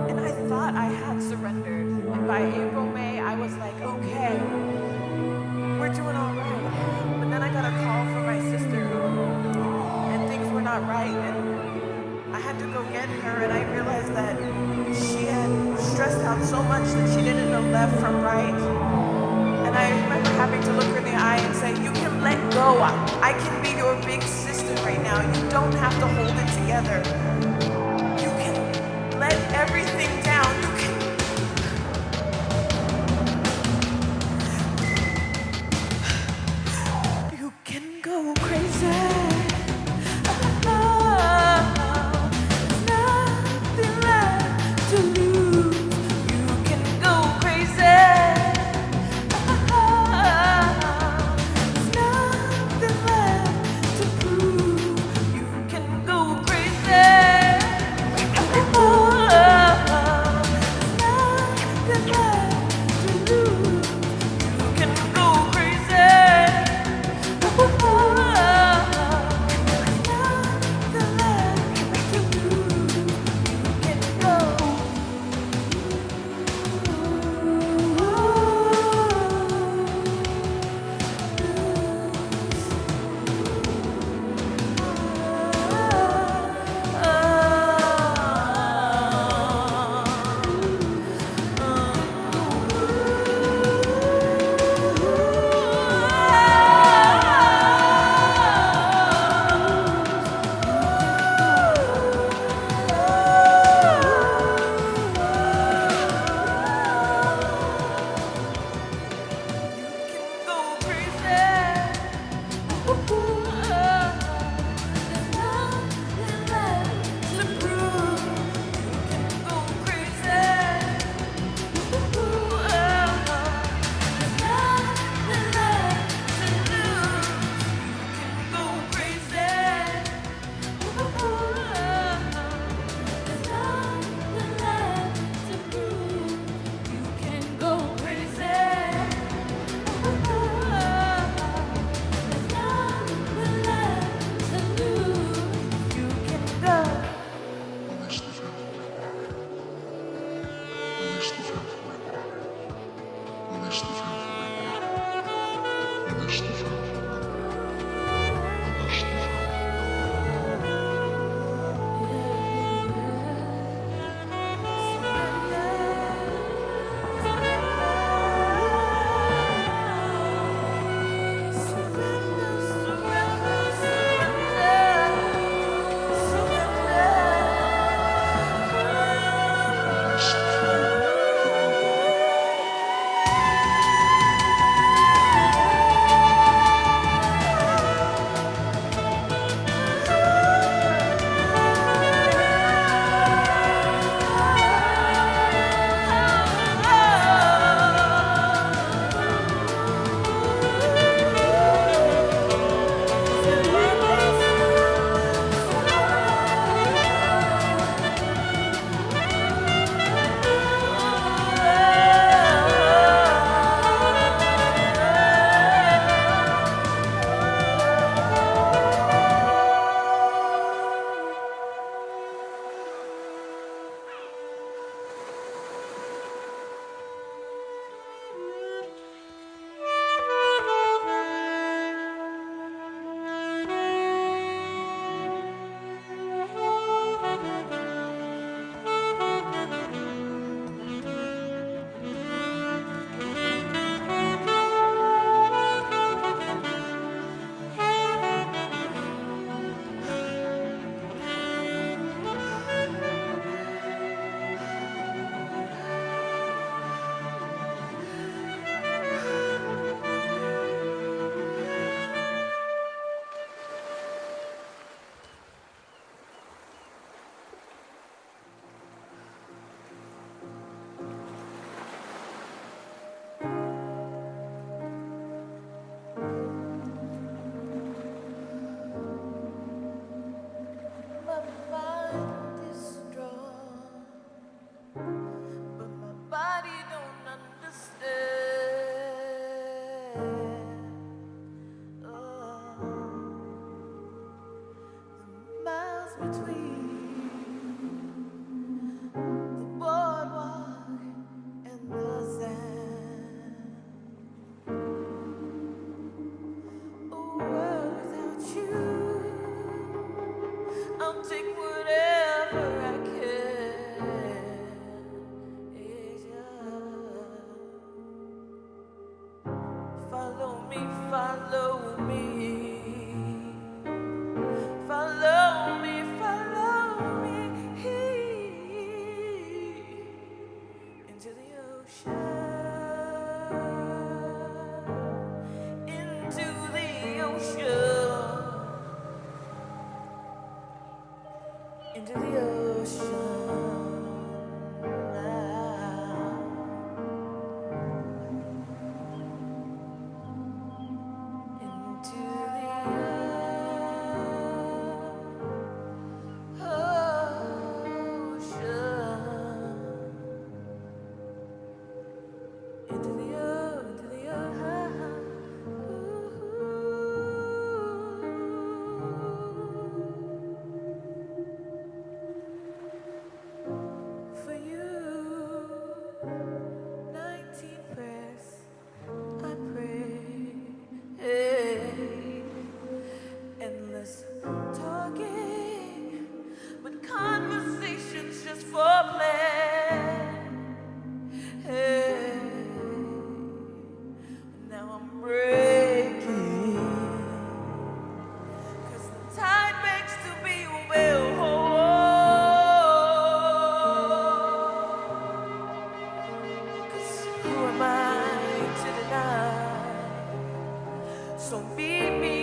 And I thought I had surrendered. And by April, May, I was like, okay, we're doing all right. But then I got a call from my sister, and things were not right. And I had to go get her, and I realized that she had stressed out so much that she didn't know left from right. And I remember having to look her in the eye and say, you can let go. I can be your big sister right now. You don't have to hold it together. You can let everything down. You can go crazy. Nothing left to lose. You can go crazy. Nothing left to prove. You can go crazy. follow me. Follow me, follow me into the ocean, into the ocean, into the ocean. For you, 19 prayers I pray. Hey, endless talking, but conversations just for play. Hey, now I'm breaking, 'cause the tide makes to be well. Who am I to deny? So meet me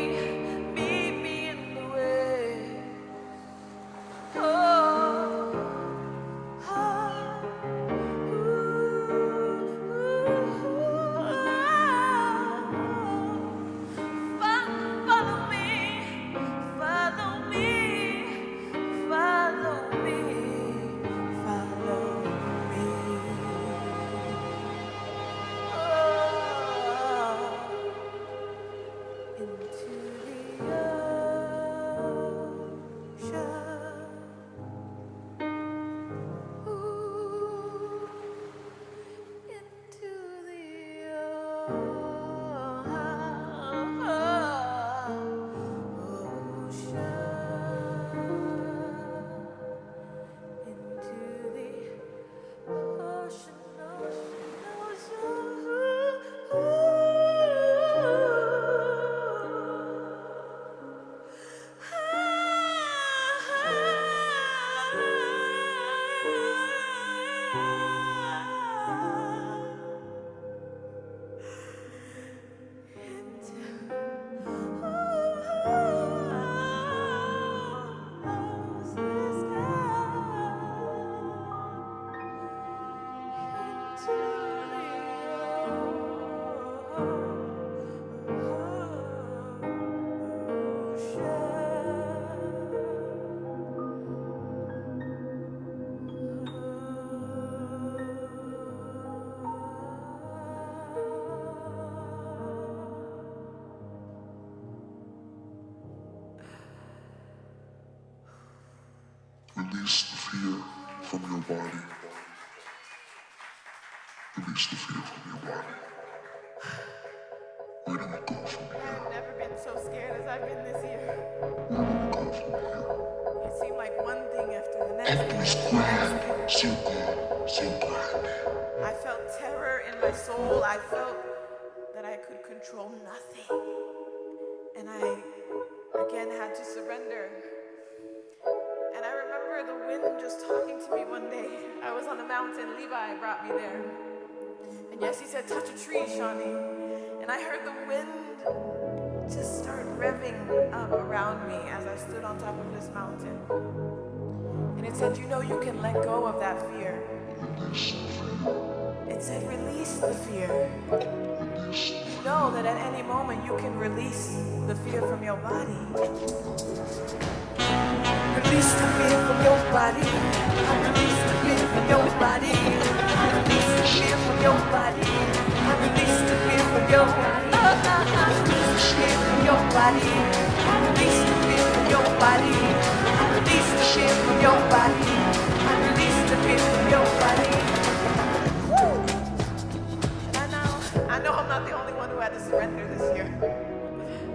in the way. Oh, follow me, follow me, follow me, follow me. Into the ocean. Ooh, into the Release the fear from your body. Release the fear from your body. Where do we go from here? I've never been so scared as I've been this year. Where do we go from here? It seemed like one thing after the next It thing was after the next grand, thing. so good, so grand. I felt terror in my soul. I felt that I could control nothing. And I again had to surrender. And I remember the wind just talking to me one day. I was on a mountain. Levi brought me there. And yes, he said, touch a tree, Shawnee. And I heard the wind just start revving up around me as I stood on top of this mountain. And it said, you know, you can let go of that fear. It said, release the fear. You know that at any moment you can release the fear from your body. Release the fear from your body. Release the fear from your body. Release the fear from your body. Release the fear from your body. Release the fear from your body. Release the fear from your body. Release the fear from your body. Release the fear from your body. And I know I'm not the only one who had to surrender this year.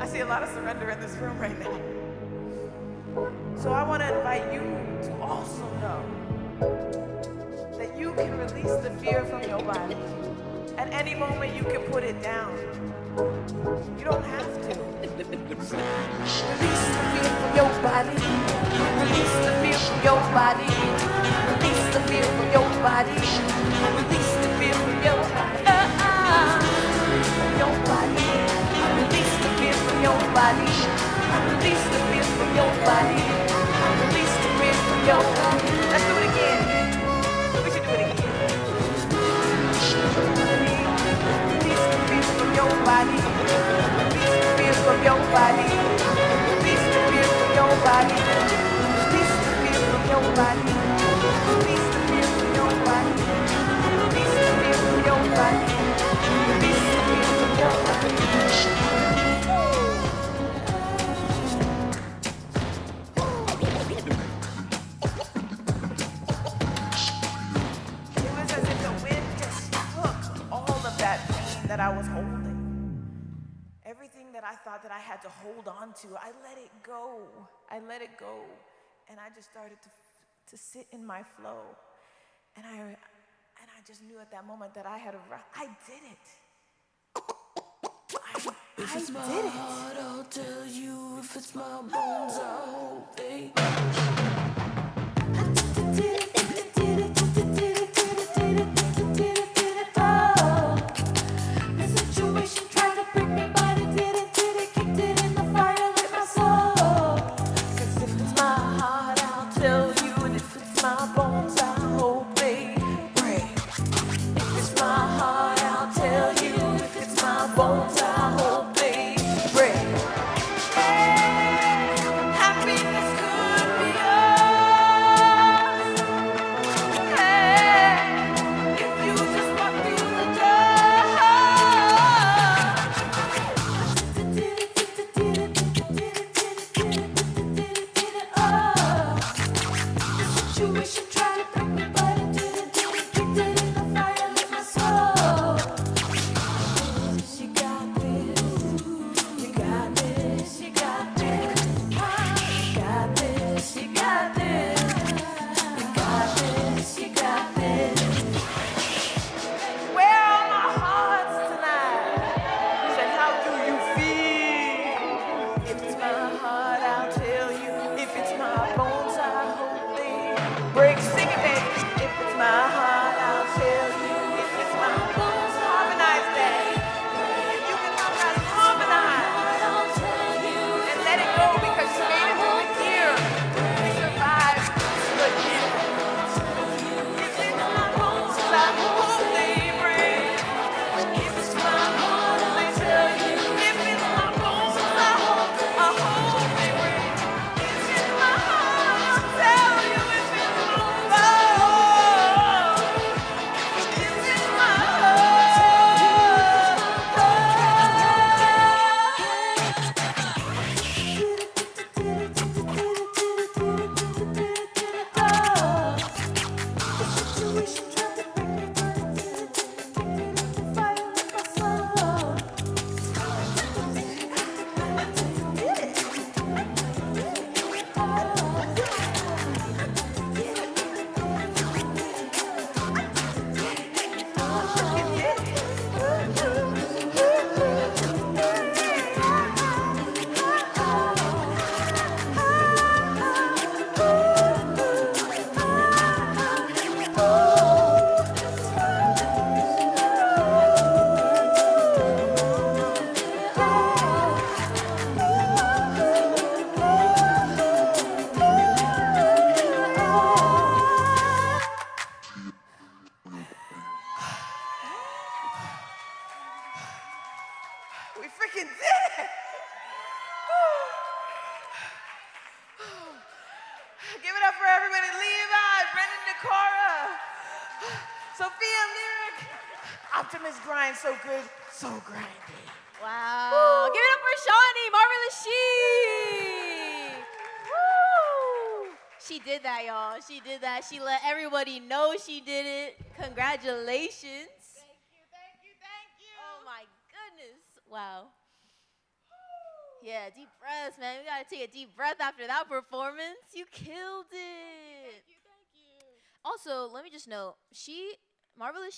I see a lot of surrender in this room right now. So I want to invite you to also know that you can release the fear from your body At any moment, you can put it down. You don't have to. Release the fear from your body. Release the fear from your body. Release the fear from your body. Release the fear from your your body. Release the fear from your body. Release the fear from your body. Release the fear from your body. Let's do it again. We should do it again. Release the fear from your body. Release the fear from your body. Release the fear from your body. Release the fear from your body. Release the fear from your body. Release the fear from your body. Release the fear from your body. It was as if the wind just took all of that pain that I was holding. Everything that I thought that I had to hold on to, I let it go. I let it go. And I just started to sit in my flow. And I just knew at that moment that I had I did it. If it's my heart, I'll tell you. If it's my bones, I hope they. The situation tried to break me, but it didn't. Kicked it in the fire, lit my soul. 'Cause if it's my heart, I'll tell you. And if it's my bones, I hope they break. If it's my heart, I'll tell you. If it's my bones, I hope they break. Happiness could be yours. If you just walk through the Situation tried to break me, but it didn't. Kicked it in the fire, lit my soul. She got this. You got this. She got this. You got this. She got this. You got this. She got this. Where are my hearts tonight? Said, how do you feel? If it's my heart, I'll tell you. If it's my bones, I hope they break. Sing it, baby. If it's my heart, I'll tell you. If it's my bones, harmonize that. If you can harmonize. And let it go because you made it through the year. You survived the year. If it's my bones, I hope they break. If it's my heart, I tell you. If it's my bones, I hope they break. If it's my heart, I tell you. If it's my bones, if it's my We freaking did it! Give it up for everybody. Levi, Brendan Decora, Sophia Lyric, Optimus Grind, so good, so grindy. Wow. Woo. Give it up for Shawnee, Marvelous She. Woo. She did that, y'all. She did that. She let everybody know she did it. Congratulations. Thank you. Oh my goodness. Wow. Yeah, deep breaths, man. We gotta take a deep breath after that performance. You killed it. Thank you. Also, let me just note, Marvelous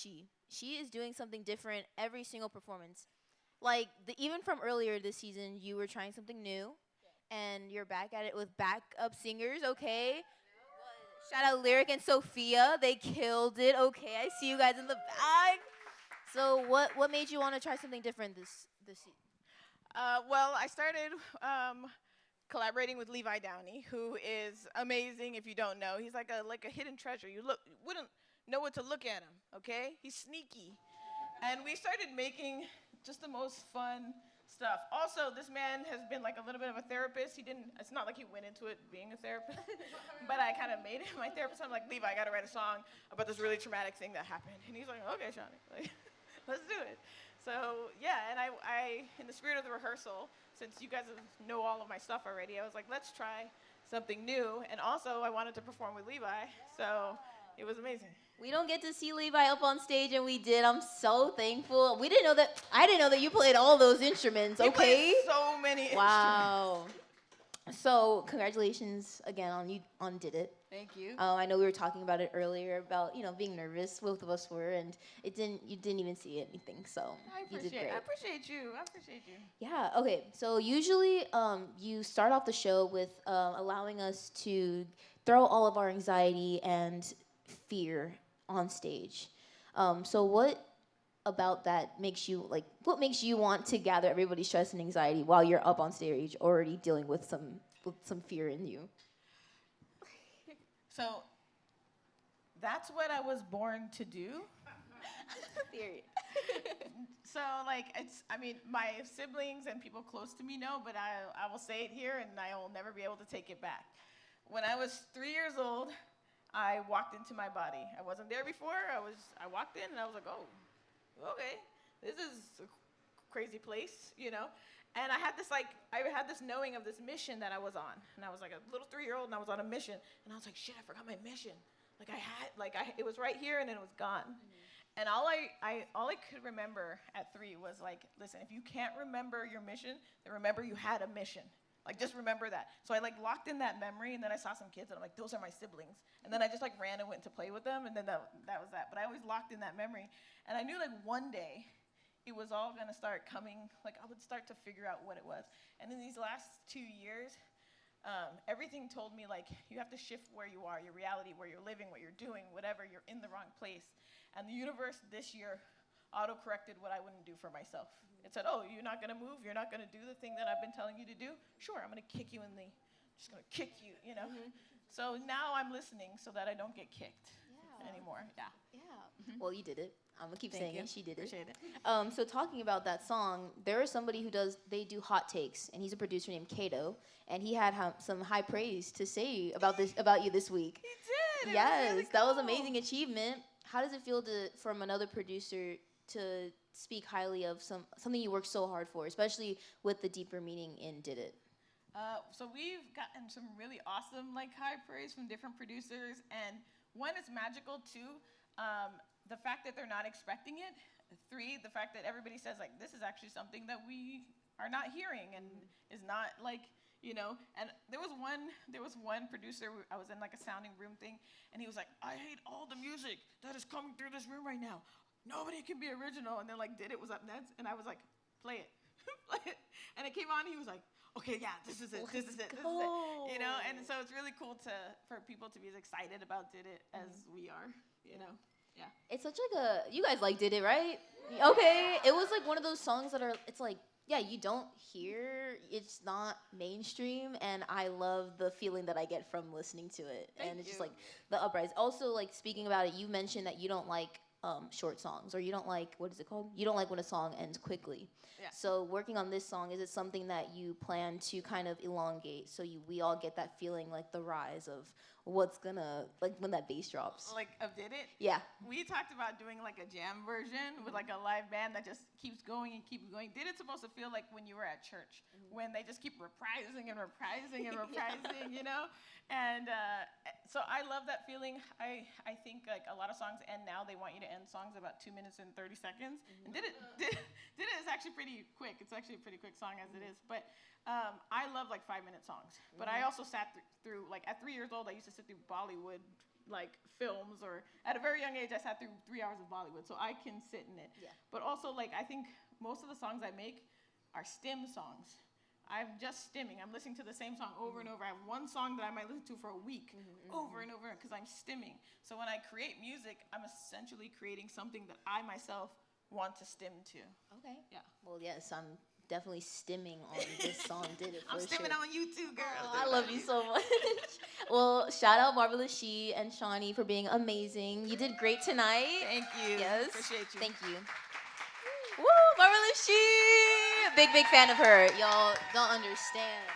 she is doing something different every single performance. Like even from earlier this season, you were trying something new, and you're back at it with backup singers. Okay, shout out Lyric and Sophia, they killed it. Okay, I see you guys in the back. So what made you want to try something different this season? Well, I started collaborating with Levi Downey, who is amazing. If you don't know, he's like a hidden treasure. You wouldn't know what to look at him. Okay, he's sneaky, and we started making just the most fun stuff. Also, this man has been like a little bit of a therapist. It's not like he went into it being a therapist, but I kind of made him my therapist. I'm like, Levi, I got to write a song about this really traumatic thing that happened. And he's like, okay, Shawnee, like, let's do it. So yeah, and I, in the spirit of the rehearsal, since you guys know all of my stuff already, I was like, let's try something new. And also, I wanted to perform with Levi, so it was amazing. We don't get to see Levi up on stage, and we did. I'm so thankful. I didn't know that you played all those instruments. He Okay. played so many instruments. Wow. So congratulations again on Did It. Thank you. I know we were talking about it earlier about being nervous. Both of us were, and you didn't even see anything. So you did great. I appreciate you. Yeah. Okay. So usually, you start off the show with allowing us to throw all of our anxiety and fear on stage. So what about that makes you what makes you want to gather everybody's stress and anxiety while you're up on stage already dealing with some fear in you? So that's what I was born to do. Period. So my siblings and people close to me know, but I will say it here and I will never be able to take it back. When I was 3 years old, I walked into my body. I wasn't there before. I walked in and I was like, oh, okay, this is a crazy place, And I had this knowing of this mission that I was on. And I was like a little 3-year-old and I was on a mission. And I was like, shit, I forgot my mission. It was right here and then it was gone. Mm-hmm. And all I could remember at 3 was like, listen, if you can't remember your mission, then remember you had a mission. Just remember that. So I locked in that memory, and then I saw some kids, and I'm like, those are my siblings. And then I just ran and went to play with them, and then that was that. But I always locked in that memory. And I knew one day it was all going to start coming, I would start to figure out what it was. And in these last 2 years, everything told me, you have to shift where you are, your reality, where you're living, what you're doing, whatever, you're in the wrong place. And the universe this year auto-corrected what I wouldn't do for myself. It said, oh, you're not going to move, you're not going to do the thing that I've been telling you to do? Sure, I'm going to kick you just going to kick you, Mm-hmm. So now I'm listening so that I don't get kicked anymore. Yeah. Mm-hmm. Well, you did it. I'm going to keep saying it. She did it. Appreciate it. So talking about that song, there is somebody they do hot takes, and he's a producer named Kato, and he had some high praise to say about you this week. He did. Yes, really cool. That was an amazing achievement. How does it feel from another producer to speak highly of something you worked so hard for, especially with the deeper meaning in Did It? So we've gotten some really awesome high praise from different producers, and one, it's magical. 2, the fact that they're not expecting it. 3, the fact that everybody says this is actually something that we are not hearing and is not And there was one producer. I was in a sounding room thing, and he was like, I hate all the music that is coming through this room right now. Nobody can be original. And then Did It was up next, and I was like, play it. Play it. And it came on, and he was like, okay, yeah, this is it. And so it's really cool for people to be as excited about Did It as we are, Yeah. It's such you guys Did It, right? Okay. It was one of those songs that it's you don't hear, it's not mainstream, and I love the feeling that I get from listening to it. Thank It's you. just the uprise. Also, speaking about it, you mentioned that you don't like short songs, or you don't like, what is it called? You don't like when a song ends quickly. Yeah. So working on this song, is it something that you plan to kind of elongate so we all get that feeling the rise of what's gonna, when that bass drops? Of Did It? Yeah. We talked about doing a jam version with a live band that just keeps going and keeps going. Did It supposed to feel like when you were at church, when they just keep reprising and reprising and reprising, And so I love that feeling. I think a lot of songs end now. They want you to end songs about 2 minutes and 30 seconds. And Did It is actually pretty quick. It's actually a pretty quick song as it is. But I love 5-minute songs. But I also sat through at 3 years old, I used to sit through Bollywood like films, or at a very young age I sat through 3 hours of Bollywood, so I can sit in it. Yeah. But also, like, I think most of the songs I make are stim songs. I'm just stimming. I'm listening to the same song over and over. I have one song that I might listen to for a week, over and over, because I'm stimming. So when I create music, I'm essentially creating something that I myself want to stim to. Okay. Yeah. Well, yes, I'm definitely stimming on this song. Did it for I'm stimming sure. on you too, girl. Oh, I love you so much. Well, shout out Marvelous She and Shawnee for being amazing. You did great tonight. Thank you. Yes. Appreciate you. Thank you. Woo, Marvelous She! Big fan of her. Y'all don't understand.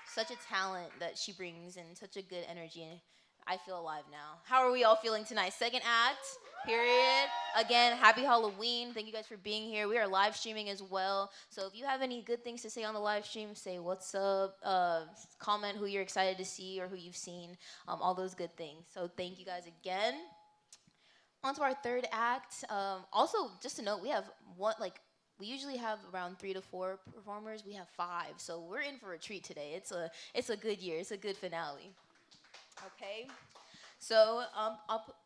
Such a talent that she brings and such a good energy. And I feel alive now. How are we all feeling tonight? Second act, period. Again, happy Halloween. Thank you guys for being here. We are live streaming as well. So if you have any good things to say on the live stream, say what's up, comment who you're excited to see or who you've seen, all those good things. So thank you guys again. On to our third act. Also, just to note, we have we usually have around 3 to 4 performers. We have 5, so we're in for a treat today. It's a good year. It's a good finale. Okay, so up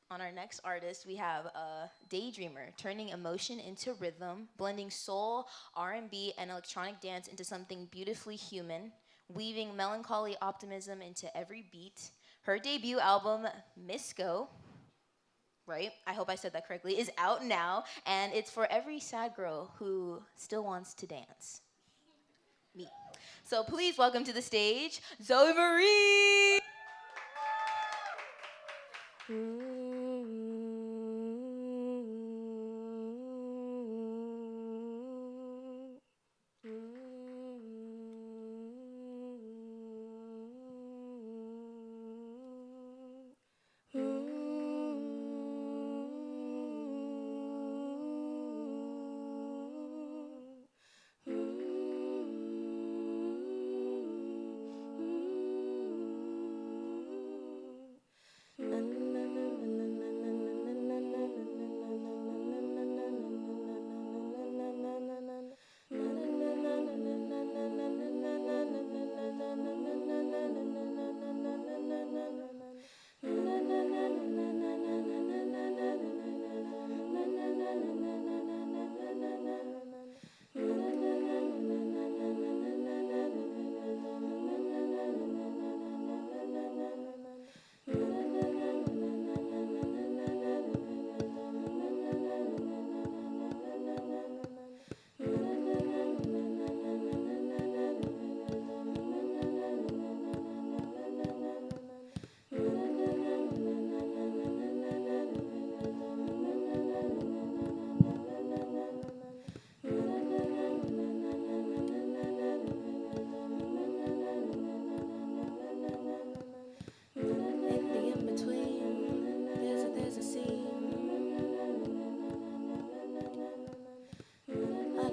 on our next artist, we have a daydreamer, turning emotion into rhythm, blending soul, R&B, and electronic dance into something beautifully human, weaving melancholy optimism into every beat. Her debut album, Misco, right? I hope I said that correctly, is out now, and it's for every sad girl who still wants to dance. Me. So please welcome to the stage, Zoe Marie!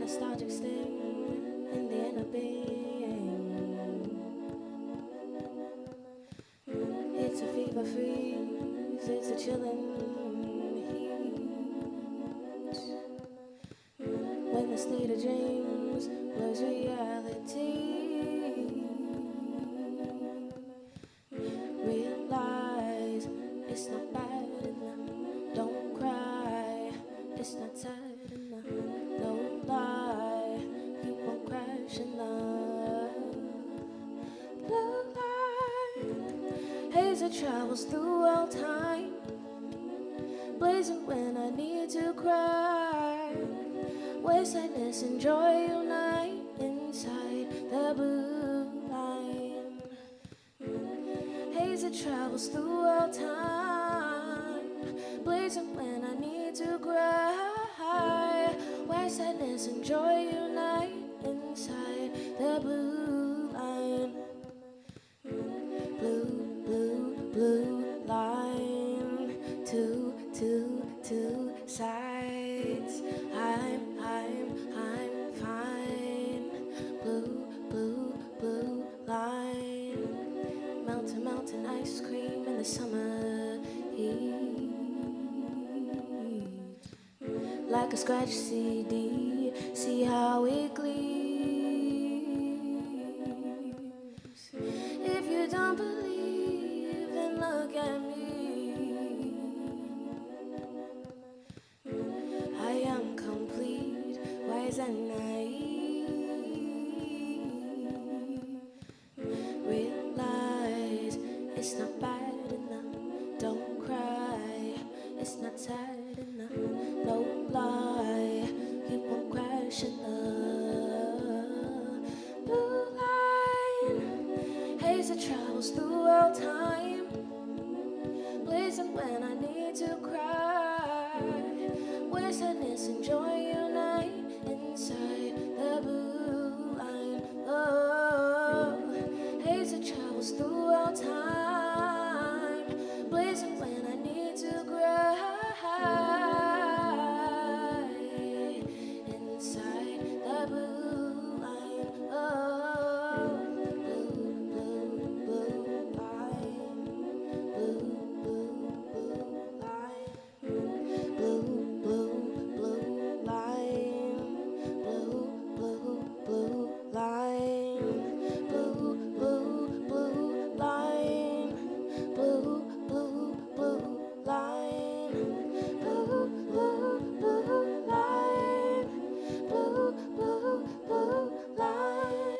Nostalgic sting in the inner being. It's a fever freeze, it's a chilling heat. When the state of dreams blurs reality, realize it's not bad enough. Don't cry, it's not sad enough. No lie, you won't crash in love. Blue light, haze that travels through all time, blazing when I need to cry. Where sadness and joy unite inside the blue line. Haze that travels through all time, blazing when I need to cry. Where sadness and joy unite inside the blue line. Blue line. Two sides. I'm fine. Blue line. Melting ice cream in the summer heat. Like a scratch CD, see how it gleams. If you don't believe, then look at me. days and nights. Realize it's not bad enough. Don't cry, it's not sad enough. No lie, you won't crash in love. Blue line, haze that travels through all time, blazing when I need to cry. Where sadness and joy unite inside the blue line. Oh, haze that travels through all time, blazing when I need to cry. Inside the blue line. Oh, blue, blue, blue line. Blue, blue, blue line. Blue, blue, blue line. Blue, blue, blue line. Blue, blue, blue line. Blue, blue, blue line. Blue, blue, blue line. Blue, blue, blue line.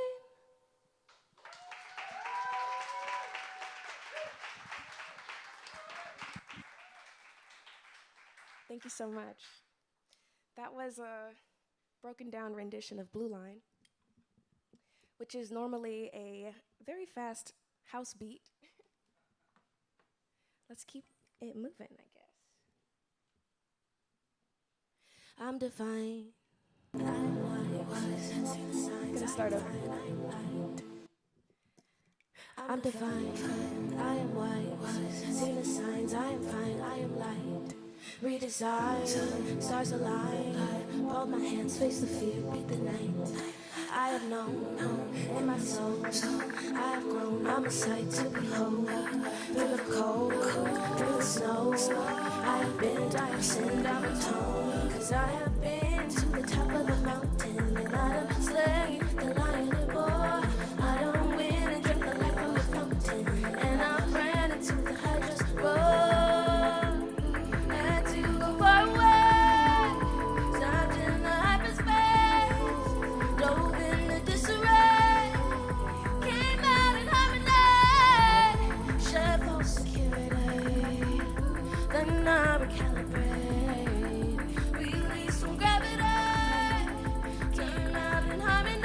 Thank you so much. That was a broken down rendition of Blue Line, which is normally a very fast house beat. Let's keep it moving, I guess. I'm divine. I'm gonna start over. I'm divine. I am white. Seen the signs. I am fine. I am light. Redesign. Stars align. Hold my hands. Face the fear. Beat the night. I have known in my soul. I have grown. I'm a sight to behold. Through the cold, through the snow. I have been. I have sinned. I'm atoned. 'Cause I have been to the top of the mountain, and I have slain the lion and boar. I don't win and drink the light from the fountain, and I ran into the hydras roar. Had to go far away, stopped in the hyperspace, dove into disarray, came out in harmony, shed false security, then I recalibrate, release from gravity, turn out in harmony.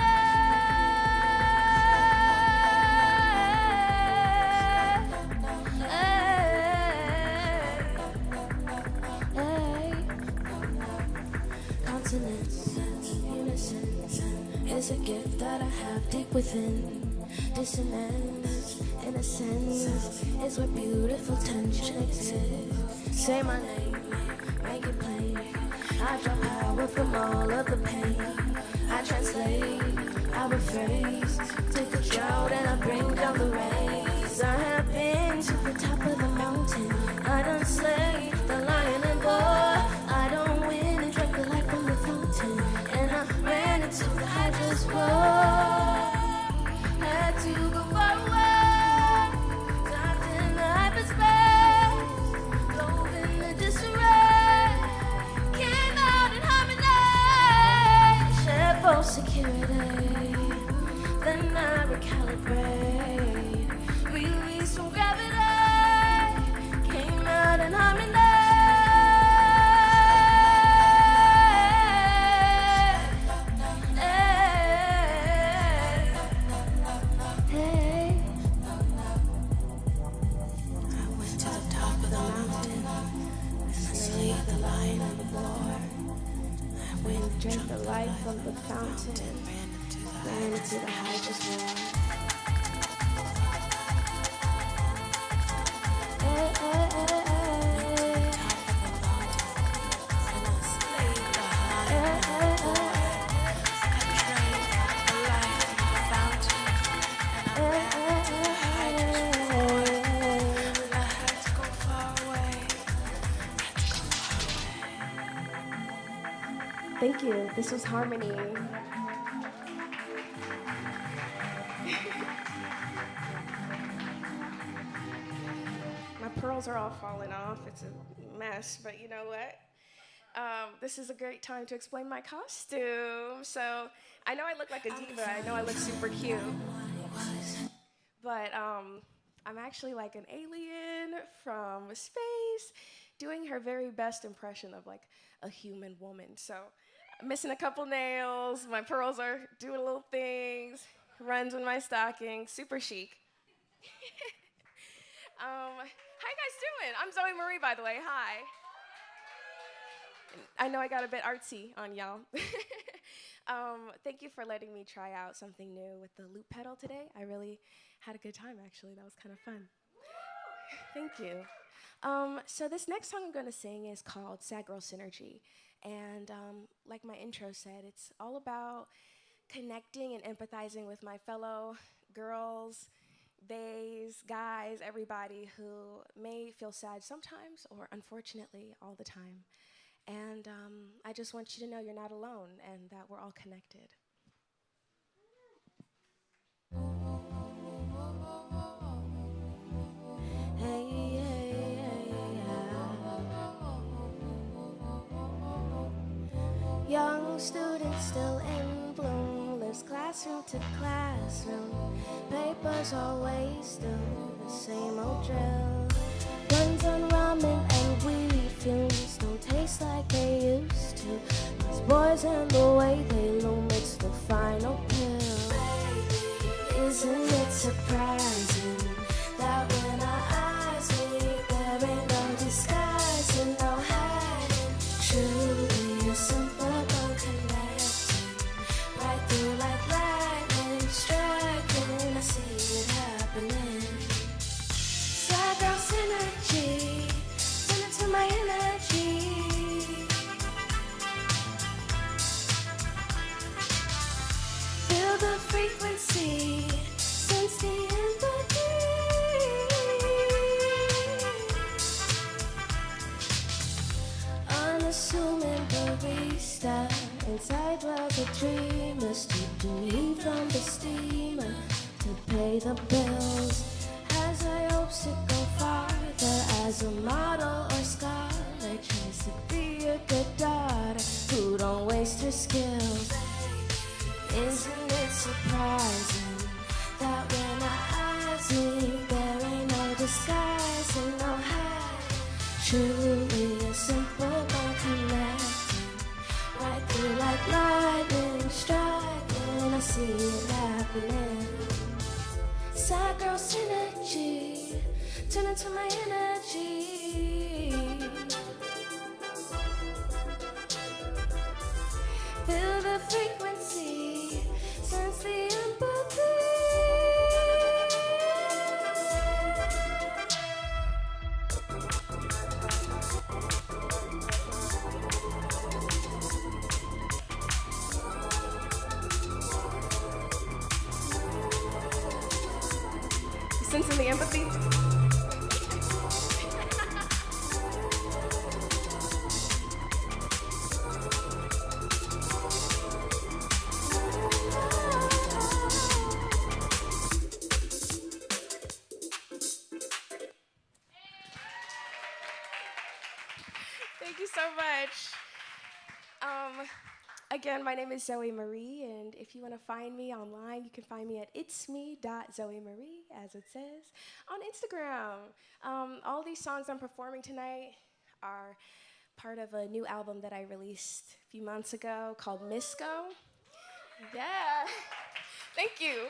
Consonance, unison, is a gift that I have deep within. Dissonance, in a sense, is where beautiful tension exists. Say my name, make it plain. I draw power from all of the pain. I translate, I rephrase, take a drought and I bring down the rains. I have been to the top of the mountain. I done slay the lion and boar. I don't win and drank the light from the fountain, and I ran into the hydra's roar. Had to go far away, stopped in the hyperspace, dove in the disarray, came out in harmony, shared for security, then I recalibrate, release from gravity, came out in harmony. Drink the light from the fountain, ran into the hydra's roar. Thank you. This was harmony. My pearls are all falling off. It's a mess, but you know what? this is a great time to explain my costume. So I know I look like a diva. I know I look super cute. But I'm actually like an alien from space doing her very best impression of like a human woman. So I'm missing a couple nails. My pearls are doing little things. Runs in my stocking. Super chic. How you guys doing? I'm Zoe Marie, by the way. Hi. I know I got a bit artsy on y'all. Thank you for letting me try out something new with the loop pedal today. I really had a good time, actually. That was kind of fun. Thank you. So this next song I'm going to sing is called Sad Girl Synergy. And like my intro said, it's all about connecting and empathizing with my fellow girls, bays, guys, everybody who may feel sad sometimes or unfortunately all the time. And I just want you to know you're not alone and that we're all connected. Hey, hey, hey, yeah. Young students still in bloom, lives classroom to classroom. Papers always still the same old drill. Guns on ramen and weed fumes don't taste like they used to. Those boys and the way they loom, it's the final pill. Isn't it surprising that when our eyes meet, there ain't no disguising, no hiding? Truly a simple bone connecting, right through like lightning striking. I see it happening. Sad girl synergy, send it to my energy. Feel the frequency, sense the empathy. Unassuming barista, inside dwells a dreamer, steeped in heat from the steamer to pay the bills. As I hopes to go farther as a model or scholar, tries to be a good daughter who don't waste her skills. Isn't it surprising that when our eyes meet, there ain't no disguising, no hiding? Truly a simple bond connecting, right through like lightning striking. I see it happening. Sad girl synergy, turn into my energy. Feel the frequency, sense the empathy. Sensing the empathy. Thank you so much. Again, my name is Zoe Marie, and if you want to find me online, you can find me at itsme.zoemarie, as it says, on Instagram. All these songs I'm performing tonight are part of a new album that I released a few months ago called Misco. Yeah, thank you.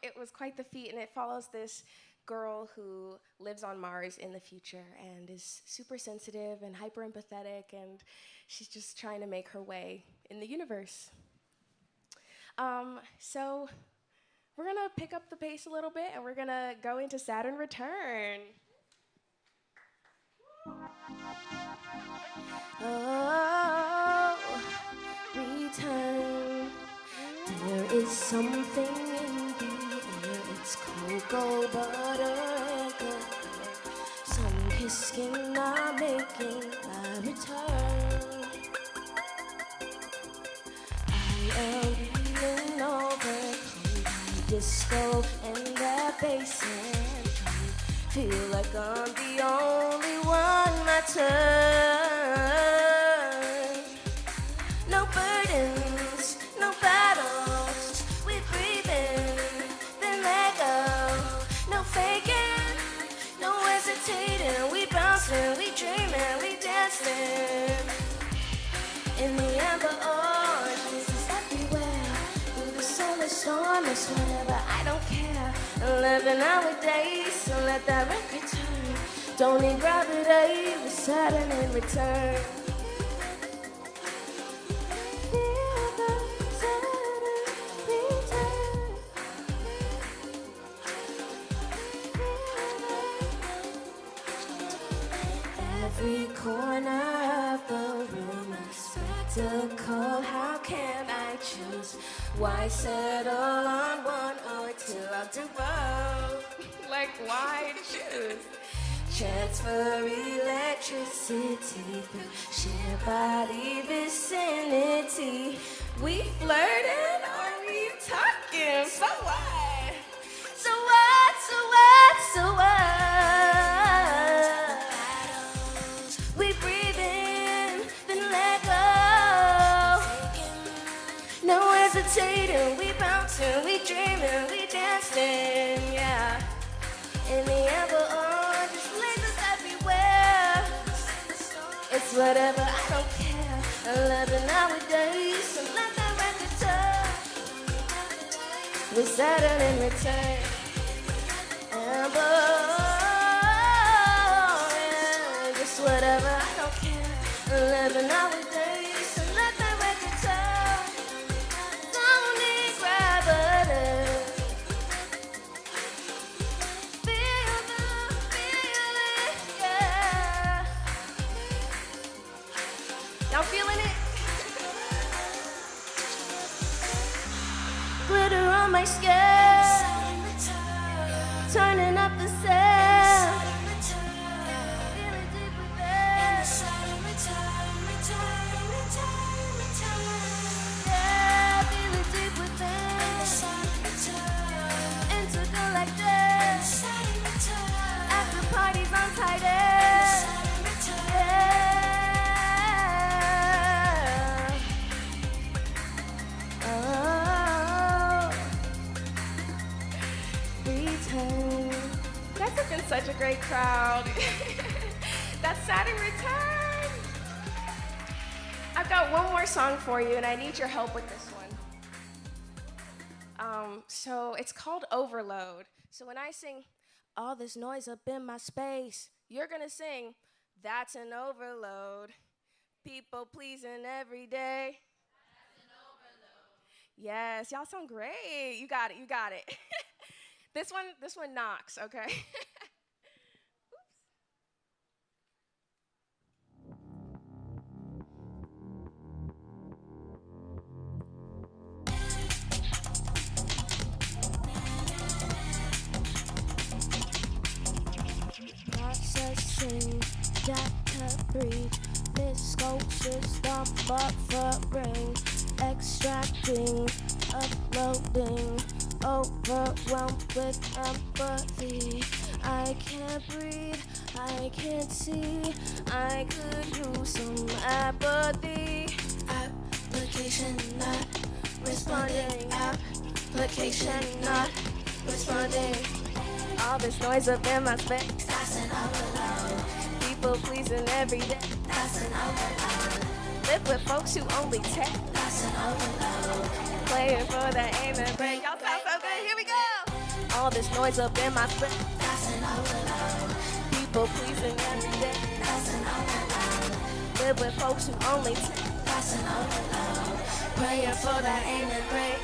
It was quite the feat, and it follows this girl who lives on Mars in the future and is super sensitive and hyper empathetic, and she's just trying to make her way in the universe. So we're gonna pick up the pace a little bit and we're gonna go into Saturn Return. Oh, return. There is something in the air. It's cocoa butter and good. Sun kissed skin are making my return. I am reeling over disco and that bass and feel like I'm the only one my turn. No burdens, no battles. We breathe in, then let go. No faking, no hesitating. We bouncing, we dreaming, we dancing. In the amber orange, this is everywhere. Through the solar storm, it's whatever, I don't care. 11-hour days, so let that record turn. Don't need gravity, we're Saturn in return. Feel the Saturn return. Every corner of the room is spectacle. How can I choose? Why settle on one or two? I'll do both. Like, why choose? Transfer electricity through sheer body vicinity. We flirting or we talking? So what? So what? So what? So what? We breathe in, then let go. No hesitating, we bouncing, we dreaming, we dancing, yeah. In the amber orange, just lasers everywhere. It's whatever, I don't care. 11-hour days, so let that record turn. We're Saturn in return. Amber orange, just whatever, I don't care. 11-hour days, so let that record turn. Don't need gravity. Feel the feeling, yeah. Y'all feeling it? Glitter on my skin, turning up the sound. Feel it deep within. Yeah, feel it deep within. Intergalactic. After parties on Titan. Yeah. Oh. Return. That's been such a great crowd. That's Saturn Return. I've got one more song for you, and I need your help with this one. So it's called Overload. So when I sing, all this noise up in my space, you're gonna sing, that's an overload. People pleasing every day. That's an overload. Yes, y'all sound great. You got it, you got it. This one knocks, okay? Processing, data breed, miscode system buffering, extracting, uploading, overwhelmed with empathy. I can't breathe, I can't see, I could use some apathy. Application not responding, application not responding. All this noise up in my space, that's an overload. People pleasing every day, that's an overload. Live with folks who only take, that's an overload. Playing for the aim and break, y'all sound so good, here we go. All this noise up in my space, that's an overload. People pleasing every day, that's an overload. Live with folks who only take, that's an overload. Praying for that aim and break.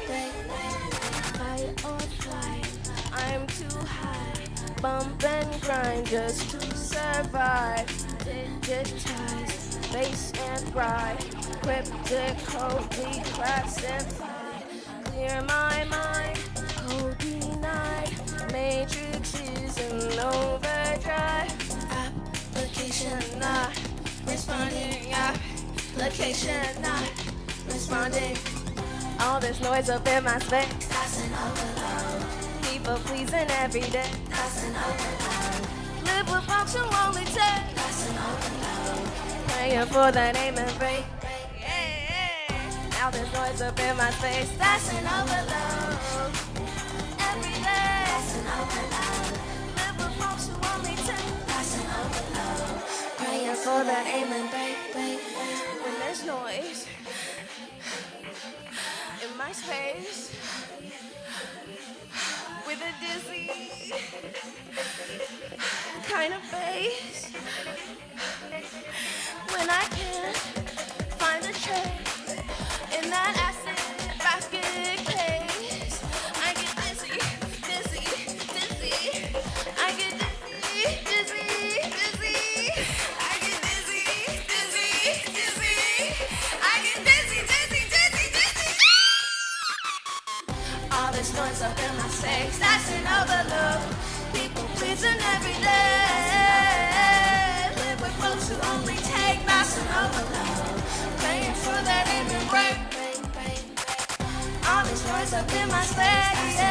Fight or flight, I'm too high, bump and grind just to survive. Digitize, base and ride, cryptic code declassified. Clear my mind, code denied, matrix is in overdrive. Application not responding, application not responding. All this noise up in my space, that's an overload. People pleasing every day, that's an overload. Live with folks who only take that's an overload. Praying for that amen break. Now there's noise up in my face. That's an overload. Every day. That's an overload. Live with folks who only take. That's an overload. Praying for that amen break. When there's noise in my space with a dizzy kind of face. When I can't find a trace in that acid basket case, I get dizzy. I get dizzy. I get dizzy. I get dizzy. All this noise up in my face, that's an overload. People pleasing every day. Live with folks who only take, that's an overload. Praying for that amen break. All this noise up in my space,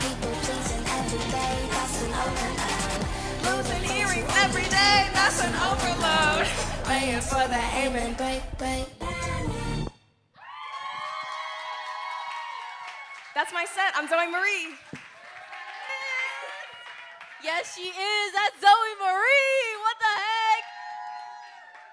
People pleasing every day, that's an overload. Losing earrings every day, that's an overload. Praying for that amen break. That's my set. I'm Zoe Marie. Yes, she is. That's Zoe Marie. What the heck?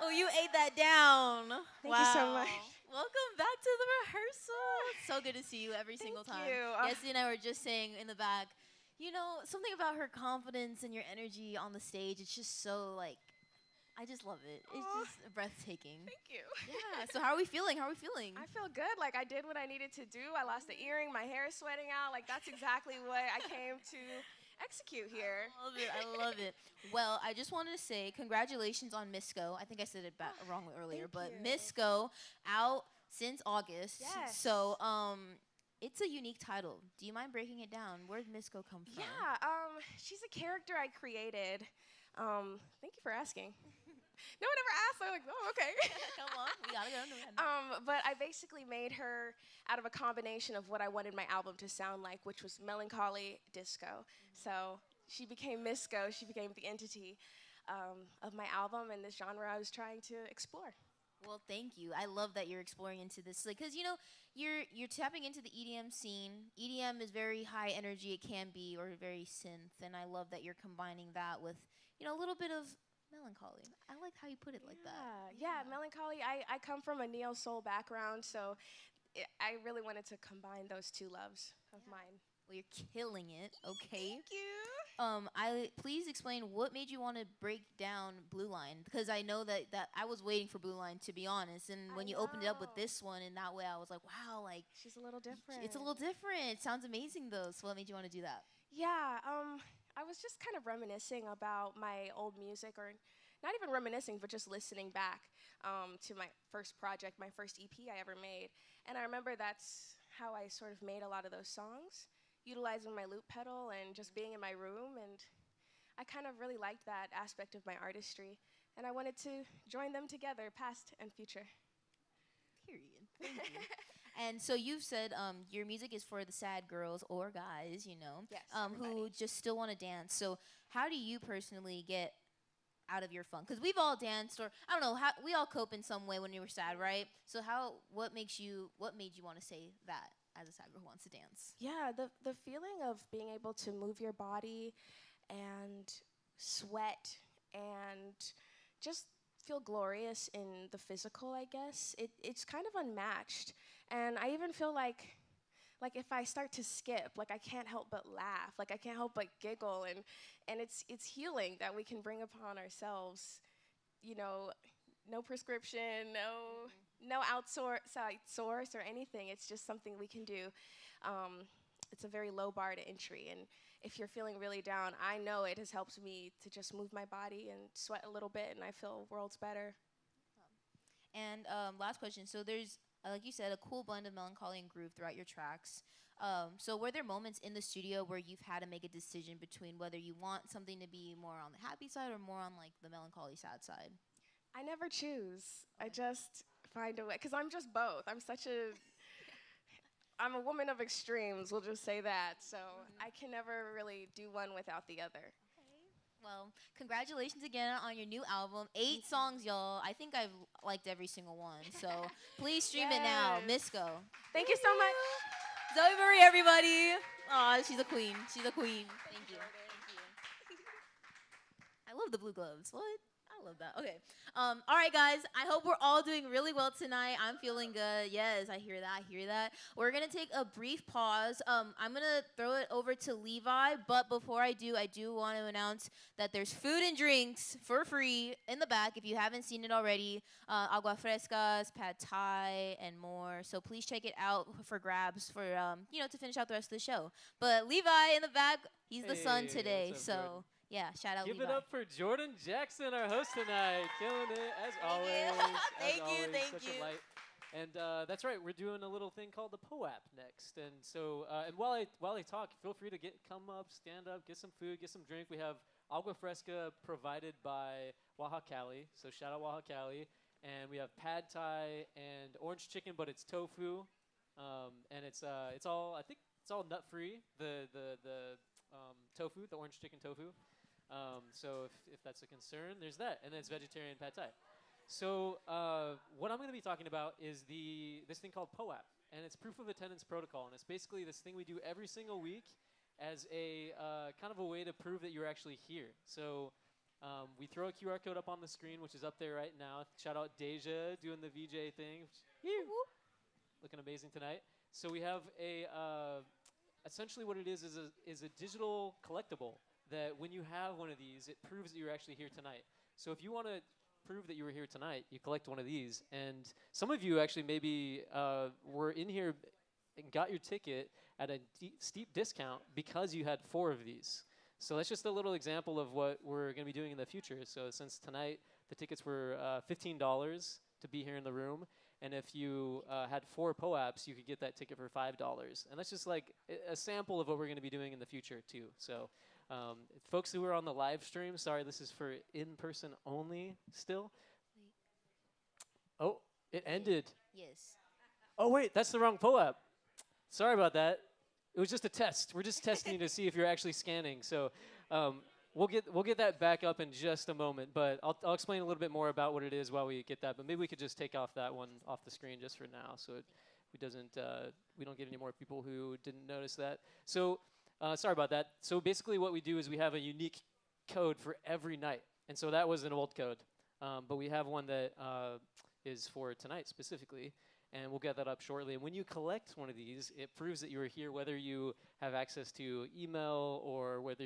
Oh, you ate that down. Thank you so much. Welcome back to the rehearsal. It's so good to see you every single time. Thank you. Yessie and I were just saying in the back, you know, something about her confidence and your energy on the stage. It's just so, like, I just love it. It's just breathtaking. Thank you. Yeah. So how are we feeling? I feel good. Like, I did what I needed to do. I lost the earring. My hair is sweating out. Like, that's exactly what I came to execute here. I love it. Well, I just wanted to say congratulations on Misco. I think I said it wrong earlier, but Misco out since August. Yes. So, it's a unique title. Do you mind breaking it down? Where did Misco come from? Yeah, she's a character I created. Thank you for asking. No one ever asked. I'm like, oh, okay. Come on, we gotta go into it. But I basically made her out of a combination of what I wanted my album to sound like, which was melancholy disco. So she became Misco. She became the entity of my album and this genre I was trying to explore. Well, thank you. I love that you're exploring into this, like, cause you know you're tapping into the EDM scene. EDM is very high energy. It can be, or very synth, and I love that you're combining that with, you know, a little bit of melancholy. I like how you put it like that. Yeah, melancholy. I come from a neo-soul background, so I really wanted to combine those two loves of mine. Well, you're killing it. Okay. Thank you. Please explain what made you want to break down Blue Line, because I know that I was waiting for Blue Line, to be honest, and when you opened it up with this one in that way, I was like, wow, like she's a little different. It's a little different. It sounds amazing though. So what made you want to do that? Yeah, I was just kind of reminiscing about my old music, or not even reminiscing, but just listening back to my first project, my first EP I ever made. And I remember that's how I sort of made a lot of those songs, utilizing my loop pedal and just being in my room. And I kind of really liked that aspect of my artistry. And I wanted to join them together, past and future. Period. Thank you. And so you've said your music is for the sad girls or guys, you know, yes, who just still want to dance. So how do you personally get out of your funk? Because we've all danced, or I don't know, we all cope in some way when we were sad, right? So what made you want to say that as a sad girl who wants to dance? Yeah, the feeling of being able to move your body and sweat and just feel glorious in the physical, I guess. It's kind of unmatched. And I even feel like if I start to skip, like I can't help but laugh, like I can't help but giggle, and it's healing that we can bring upon ourselves. You know, no prescription, no outside source or anything. It's just something we can do. It's a very low bar to entry, and if you're feeling really down, I know it has helped me to just move my body and sweat a little bit, and I feel worlds better. And last question. So there's, like you said, a cool blend of melancholy and groove throughout your tracks. So were there moments in the studio where you've had to make a decision between whether you want something to be more on the happy side or more on like the melancholy sad side? I never choose. I just find a way, because I'm just both. I'm a woman of extremes, we'll just say that. So I can never really do one without the other. Well, congratulations again on your new album. 8 songs, y'all. I think I've liked every single one. So please stream it now. Yes. Misco. Thank you so much. Zoe Marie, everybody. Aw, she's a queen. She's a queen. Thank you. Thank you. I love the blue gloves. What? I love that. Okay. All right, guys. I hope we're all doing really well tonight. I'm feeling good. Yes, I hear that. I hear that. We're gonna take a brief pause. I'm gonna throw it over to Levi, but before I do want to announce that there's food and drinks for free in the back if you haven't seen it already. Agua frescas, pad thai, and more. So please check it out for grabs for to finish out the rest of the show. But Levi in the back, he's the son Hey, today. what's up, So. Jordan? Yeah, shout out Give Levi. it up for Jordan Jackson, our host tonight. Killing it, as always. Thank you, thank such you. a light. And that's right, we're doing a little thing called the POAP next. And so, and while I talk, feel free to come up, stand up, get some food, get some drink. We have agua fresca provided by Waha Cali. So shout out Waha Cali. And we have pad thai and orange chicken, but it's tofu. And it's all, I think it's all nut free. The tofu, the orange chicken tofu. So if that's a concern, there's that. And then it's vegetarian pad thai. So what I'm going to be talking about is this thing called POAP. And it's proof of attendance protocol. And it's basically this thing we do every single week as a kind of a way to prove that you're actually here. So we throw a QR code up on the screen, which is up there right now. Shout out Deja doing the VJ thing. Looking amazing tonight. So we have essentially what it is a digital collectible that when you have one of these, it proves that you're actually here tonight. So if you want to prove that you were here tonight, you collect one of these. And some of you actually maybe were in here and got your ticket at a steep discount because you had 4 of these. So that's just a little example of what we're going to be doing in the future. So since tonight the tickets were $15 to be here in the room, and if you had 4 POAPs, you could get that ticket for $5. And that's just like a sample of what we're going to be doing in the future too. So folks who are on the live stream, sorry, this is for in-person only still. Oh, it ended. Yes. Oh wait, that's the wrong POAP. Sorry about that. It was just a test. We're just testing to see if you're actually scanning. So we'll get that back up in just a moment. But I'll explain a little bit more about what it is while we get that. But maybe we could just take off that one off the screen just for now, so we don't get any more people who didn't notice that. So sorry about that. So basically, what we do is we have a unique code for every night, and so that was an old code. But we have one that is for tonight specifically. And we'll get that up shortly. And when you collect one of these, it proves that you are here, whether you have access to email or whether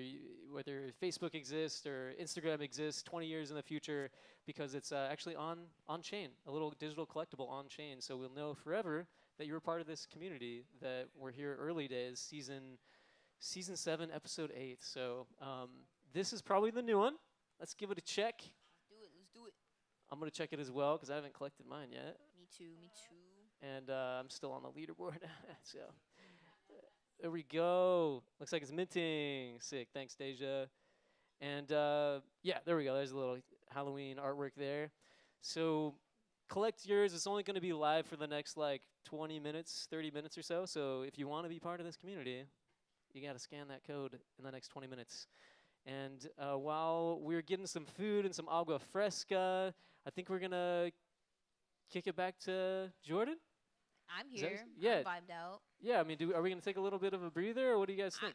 Facebook exists or Instagram exists 20 years in the future, because it's actually on chain, a little digital collectible on chain. So we'll know forever that you were part of this community, that we're here early days, season 7, episode 8. So this is probably the new one. Let's give it a check. Let's do it. I'm going to check it as well because I haven't collected mine yet. Me too. And I'm still on the leaderboard. So there we go. Looks like it's minting. Sick. Thanks, Deja. And yeah, there we go. There's a little Halloween artwork there. So collect yours. It's only going to be live for the next like 20 minutes, 30 minutes or so. So if you want to be part of this community, you got to scan that code in the next 20 minutes. And while we're getting some food and some agua fresca, I think we're going to kick it back to Jordan. I'm here. Yeah. I'm vibed out. Yeah, I mean, are we going to take a little bit of a breather, or what do you guys think?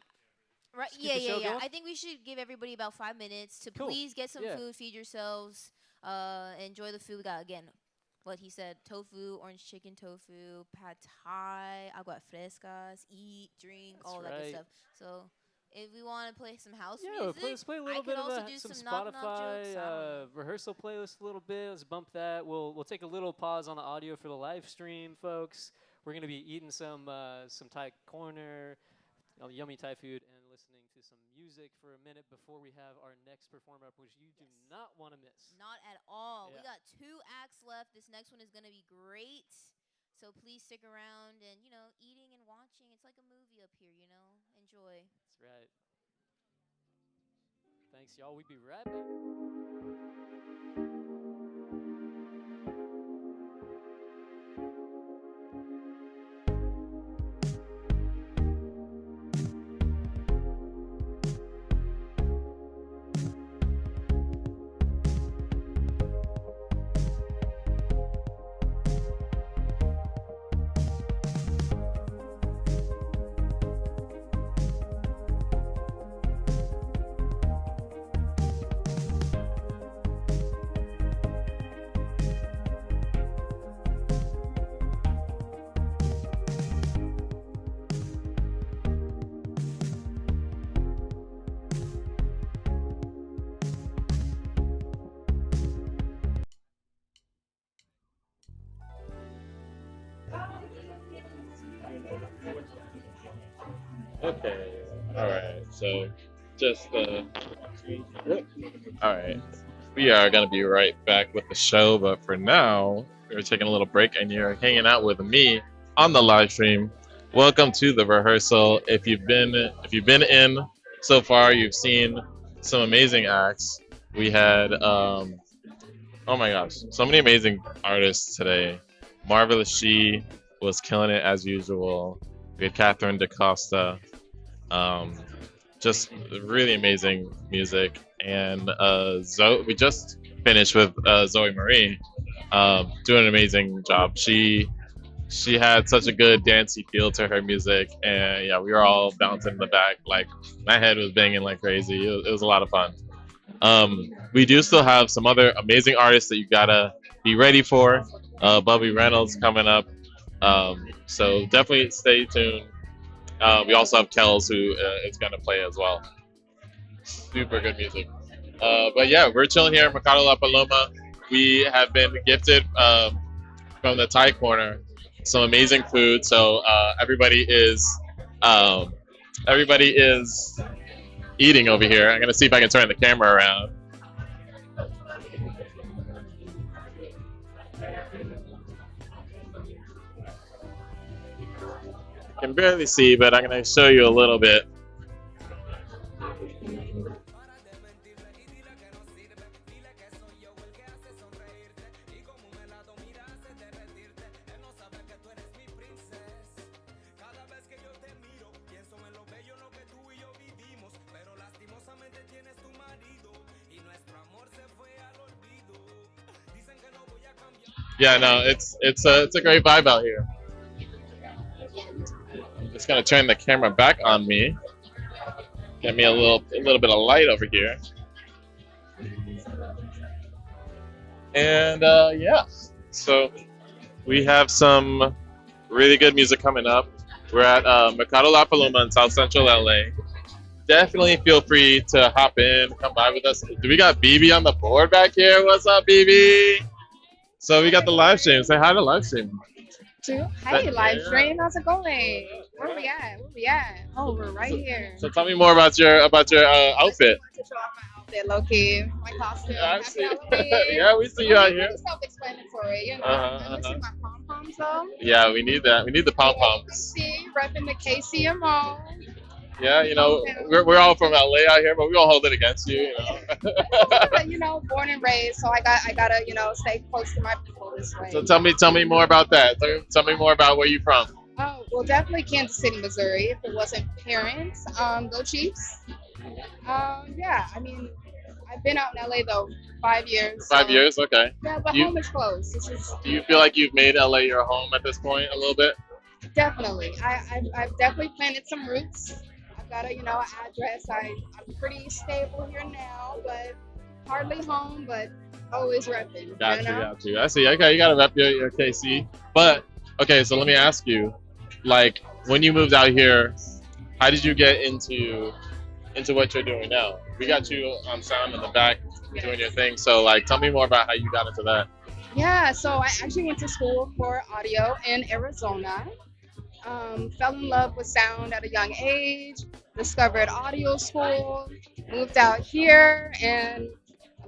Right. Just keep the show Yeah. going? I think we should give everybody about 5 minutes to Cool. please get some Yeah. food, feed yourselves, enjoy the food. We got, again, what he said, tofu, orange chicken tofu, pad thai, agua frescas, eat, drink, That's all that good right. stuff. So if we want to play some house Yeah, music, let's play a I little could bit of also that, do some knock-knock jokes. I Spotify don't know. rehearsal playlist a little bit. Let's bump that. We'll take a little pause on the audio for the live stream, folks. We're going to be eating some Thai corner, yummy Thai food, and listening to some music for a minute before we have our next performer up, which you do not want to miss. Not at all. Yeah. We got 2 acts left. This next one is going to be great. So please stick around and, eating and watching. It's like a movie up here, Enjoy. That's right. Thanks, y'all. We'll be right back. Okay. All right. So, just all right. We are gonna be right back with the show, but for now, we're taking a little break, and you're hanging out with me on the live stream. Welcome to the rehearsal. If you've been in so far, you've seen some amazing acts. We had oh my gosh, so many amazing artists today. Marvelous She was killing it as usual. We had Catherine DaCosta. Um, just really amazing music. And we just finished with Zoe Marie, doing an amazing job. She had such a good dancey feel to her music, and yeah, we were all bouncing in the back. Like my head was banging like crazy. It was a lot of fun. We do still have some other amazing artists that you gotta be ready for. Bubby Reynolds coming up, so definitely stay tuned. We also have Kells who is gonna play as well. Super good music. But yeah, we're chilling here in Mercado La Paloma. We have been gifted from the Thai corner some amazing food. So everybody is eating over here. I'm gonna see if I can turn the camera around. I can barely see, but I'm gonna show you a little bit. Yeah, no, it's a great vibe out here. I'm just gonna turn the camera back on me. Get me a little bit of light over here. And yeah, so we have some really good music coming up. We're at Mercado La Paloma in South Central LA. Definitely feel free to hop in, come by with us. Do we got BB on the board back here? What's up, BB? So we got the live stream. Say hi to live stream. Hey, live stream. How's it going? Where we at? Oh, we're right here. So tell me more about your outfit. To show off my outfit, low key, my costume. Yeah, I see. Yeah, we see you out here. It's self-explanatory, you know. I'm missing my pom poms though. Yeah, we need that. We need the pom poms. See, repping the KCMO. Yeah, you know, we're all from LA out here, but we don't hold it against you, you know. You know, born and raised, so I gotta, you know, stay close to my people this way. So tell me more about that. Tell me more about where you're from. Oh, well, definitely Kansas City, Missouri. If it wasn't parents, go Chiefs. Yeah, I mean, I've been out in LA though 5 years. 5 years, okay. Yeah, but home is close. Do you feel like you've made LA your home at this point a little bit? Definitely. I've definitely planted some roots. I've got a, you know, address. I'm pretty stable here now, but hardly home, but always repping. Got you. I see. Okay, you gotta rep your KC. But okay, so let me ask you, like, when you moved out here, how did you get into what you're doing now? We got you on sound in the back doing your thing. So like, tell me more about how you got into that. Yeah, so I actually went to school for audio in Arizona. Fell in love with sound at a young age, discovered audio school, moved out here, and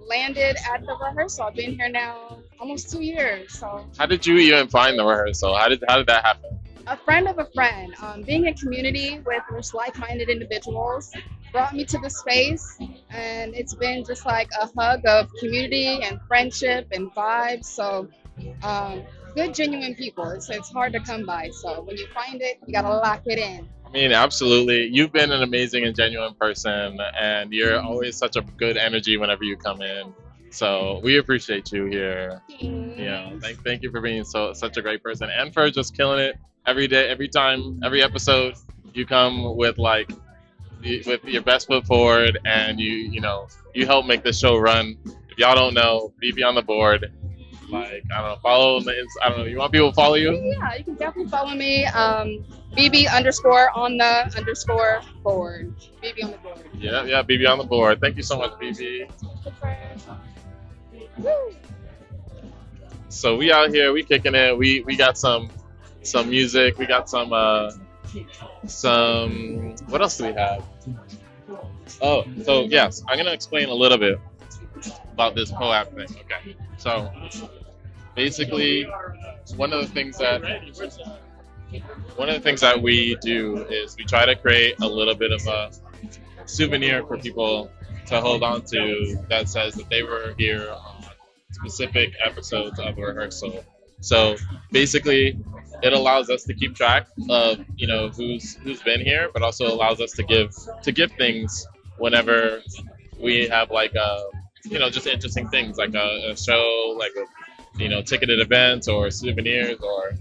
landed at the rehearsal. I've been here now almost 2 years. So how did you even find the rehearsal? How did that happen? A friend of a friend, being in community with just like-minded individuals, brought me to the space, and it's been just like a hug of community and friendship and vibes. So good, genuine people. It's hard to come by. So when you find it, you gotta lock it in. I mean, absolutely. You've been an amazing and genuine person, and you're always such a good energy whenever you come in. So we appreciate you here. Thanks. You know, thank you for being such a great person, and for just killing it every day, every time, every episode. You come with with your best foot forward, and you help make this show run. If y'all don't know, BB on the board. Like, I don't know, follow the I don't know. You want people to follow you? Yeah, you can definitely follow me. BB _ on the _ board. BB on the board. Yeah, BB on the board. Thank you so much, BB. So we out here, we kicking it. We got some some music. We got some what else do we have? Oh, so yes, I'm gonna explain a little bit about this POAP thing. Okay, so basically, one of the things that we do is we try to create a little bit of a souvenir for people to hold on to that says that they were here on specific episodes of the rehearsal. So basically, it allows us to keep track of who's been here, but also allows us to give things whenever we have like just interesting things like a show, like ticketed events or souvenirs or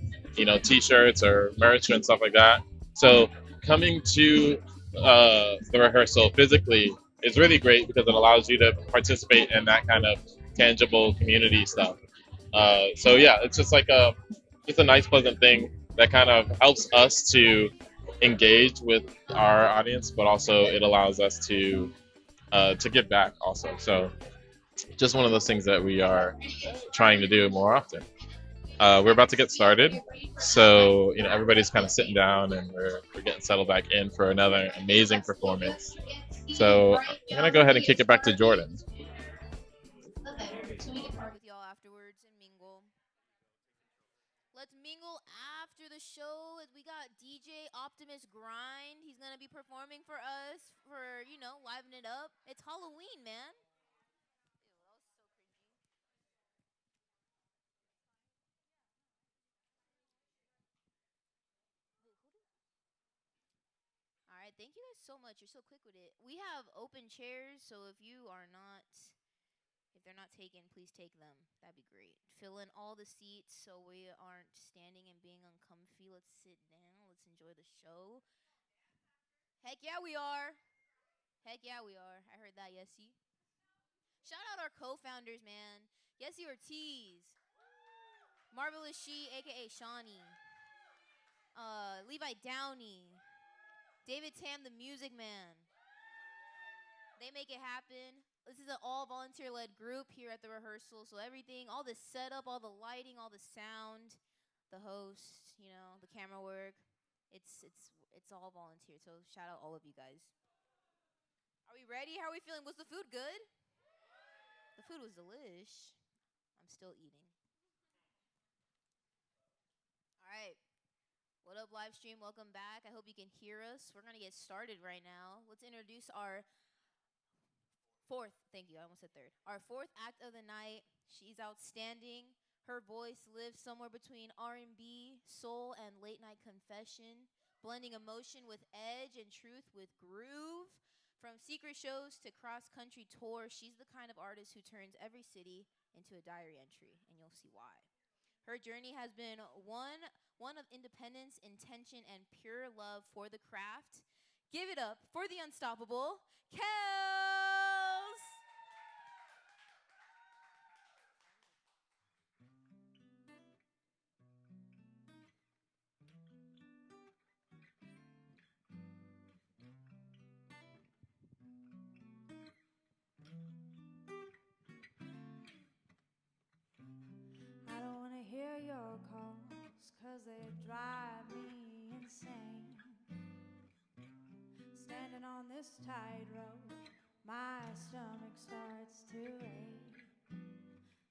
T-shirts or merch and stuff like that. So coming to the rehearsal physically is really great because it allows you to participate in that kind of tangible community stuff. So yeah, it's just like just a nice, pleasant thing that kind of helps us to engage with our audience, but also it allows us to give back also. So just one of those things that we are trying to do more often. We're about to get started, so everybody's kind of sitting down and we're getting settled back in for another amazing performance. So I'm gonna go ahead and kick it back to Jordan. With y'all afterwards and mingle. Let's mingle after the show. We got DJ Optimus Grind. He's gonna be performing for us for liven it up. It's Halloween, man. All right, thank you guys so much. You're so quick with it. We have open chairs, so if they're not taken, please take them. That'd be great. Fill in all the seats so we aren't standing and being uncomfy. Let's sit down. Let's enjoy the show. Heck yeah, we are. Heck yeah, we are. I heard that, Yessie. Shout out our co-founders, man. Yessie Ortiz. Marvelous She, a.k.a. Shawnee. Levi Downey. David Tam, the Music Man. They make it happen. This is an all-volunteer-led group here at the rehearsal, so everything, all the setup, all the lighting, all the sound, the host, the camera work, it's all volunteer. So shout out all of you guys. Are we ready? How are we feeling? Was the food good? The food was delish. I'm still eating. All right. What up, Livestream? Welcome back. I hope you can hear us. We're going to get started right now. Let's introduce our fourth, thank you, I almost said third. Our fourth act of the night. She's outstanding. Her voice lives somewhere between R&B, soul, and late night confession, blending emotion with edge and truth with groove. From secret shows to cross-country tours, she's the kind of artist who turns every city into a diary entry, and you'll see why. Her journey has been one of independence, intention, and pure love for the craft. Give it up for the unstoppable Kels! I don't wanna hear your calls, 'cause they drive me insane. Standing on this tightrope, my stomach starts to ache.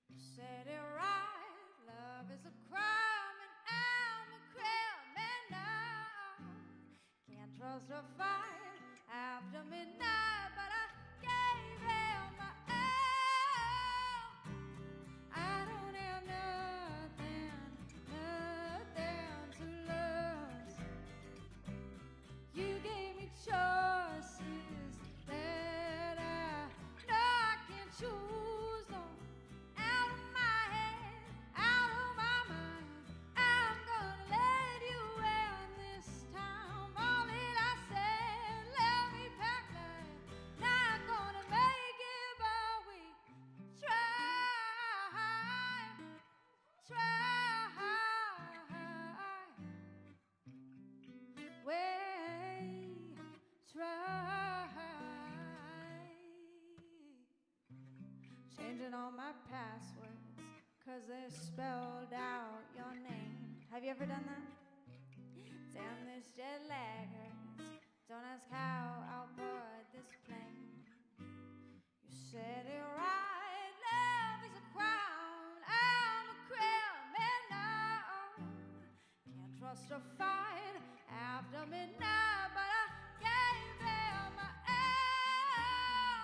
You said it right, love is a crime and I'm a criminal. Can't trust a fight after midnight, but I gave him my all. I don't have nothing to lose. You gave me choices that I know I can choose. No, out of my head, out of my mind, I'm gonna let you in this time. All that I said, let me pack light. Not gonna make it, but we try. Changing all my passwords, 'cause they spelled out your name. Have you ever done that? this jet laggers. Don't ask how I'll board this plane. You said it right, love is a crown. I'm a criminal. Can't trust or fight after midnight, but I gave them my all.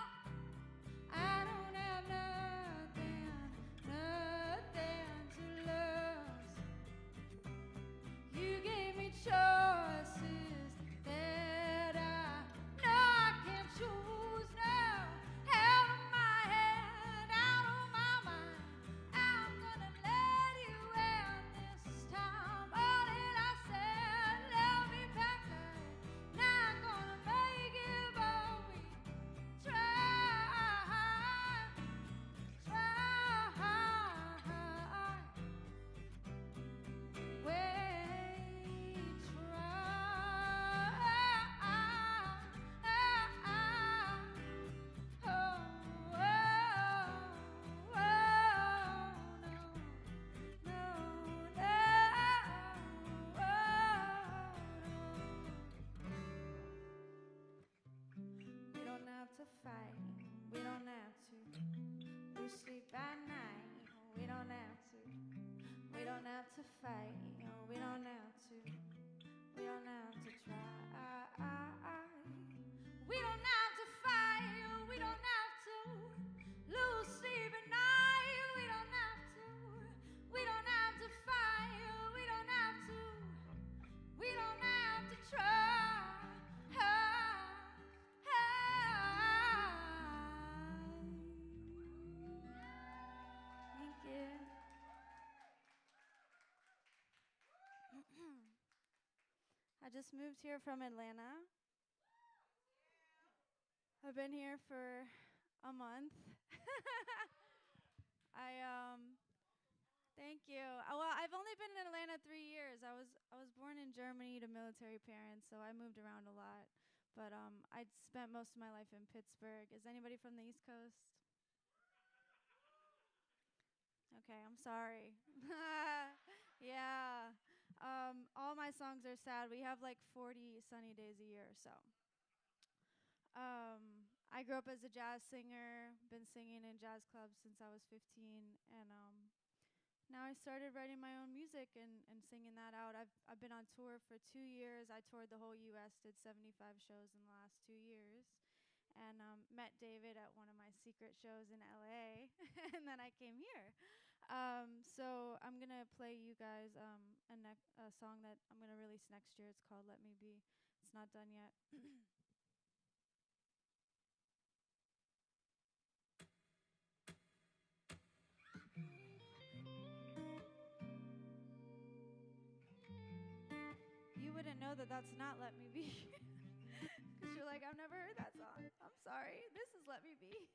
I don't have nothing to lose. You gave me choices that I know I can't choose now. Out of my head, out of my mind. I'm gonna let you in this time. All that I said, love me back. Not gonna make it, but we try. We don't have to fight, we don't have to lose sleep at night. We don't have to, we don't have to fight. We don't have to, we don't have to try. We don't have to fight, we don't have to lose sleep at night. We don't have to, we don't have to fight. We don't have to, we don't have to try. Thank you. I just moved here from Atlanta. I've been here for a month. Thank you. Well, I've only been in Atlanta 3 years. I was born in Germany to military parents, so I moved around a lot. But I spent most of my life in Pittsburgh. Is anybody from the East Coast? Okay, I'm sorry. Yeah. All my songs are sad. We have like 40 sunny days a year, so. I grew up as a jazz singer, been singing in jazz clubs since I was 15, and now I started writing my own music and singing that out. I've been on tour for 2 years. I toured the whole U.S., did 75 shows in the last 2 years, and met David at one of my secret shows in L.A., and then I came here. So I'm going to play you guys a song that I'm going to release next year. It's called Let Me Be. It's not done yet. You wouldn't know that that's not Let Me Be. Because you're like, I've never heard that song. I'm sorry. This is Let Me Be.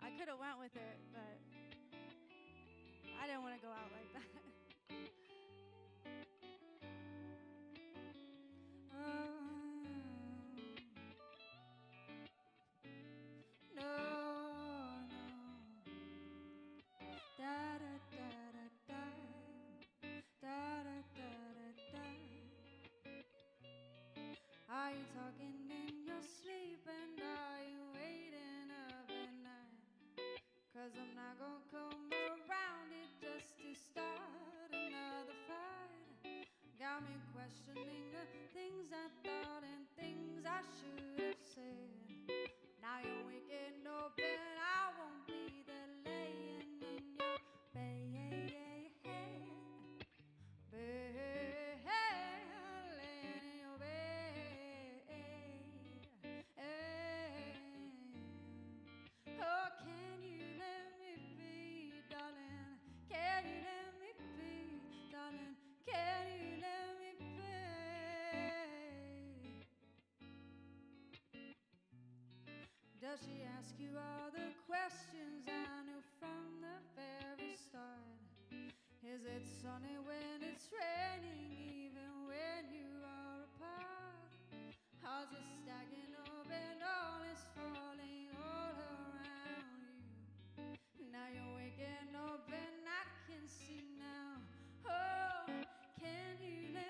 I could have went with it, but I didn't want to go out like that. No, no. Da da da da da. Da da da da da. Are you talking in your sleep and are you waiting up at night? 'Cause I'm not gonna come around it just to start another fight. Got me questioning the things I thought and things I should have said. Now you're waking up and I won't be there laying in your bed. Laying in your bed. Oh, can you let me be, darling? Can you let me be, darling? Can you let me be? Does she ask you all the questions I knew from the very start? Is it sunny when it's raining, even when you are apart? How's it stacking up and all is falling all around you? Now you're waking up and I can see now. Oh, can you let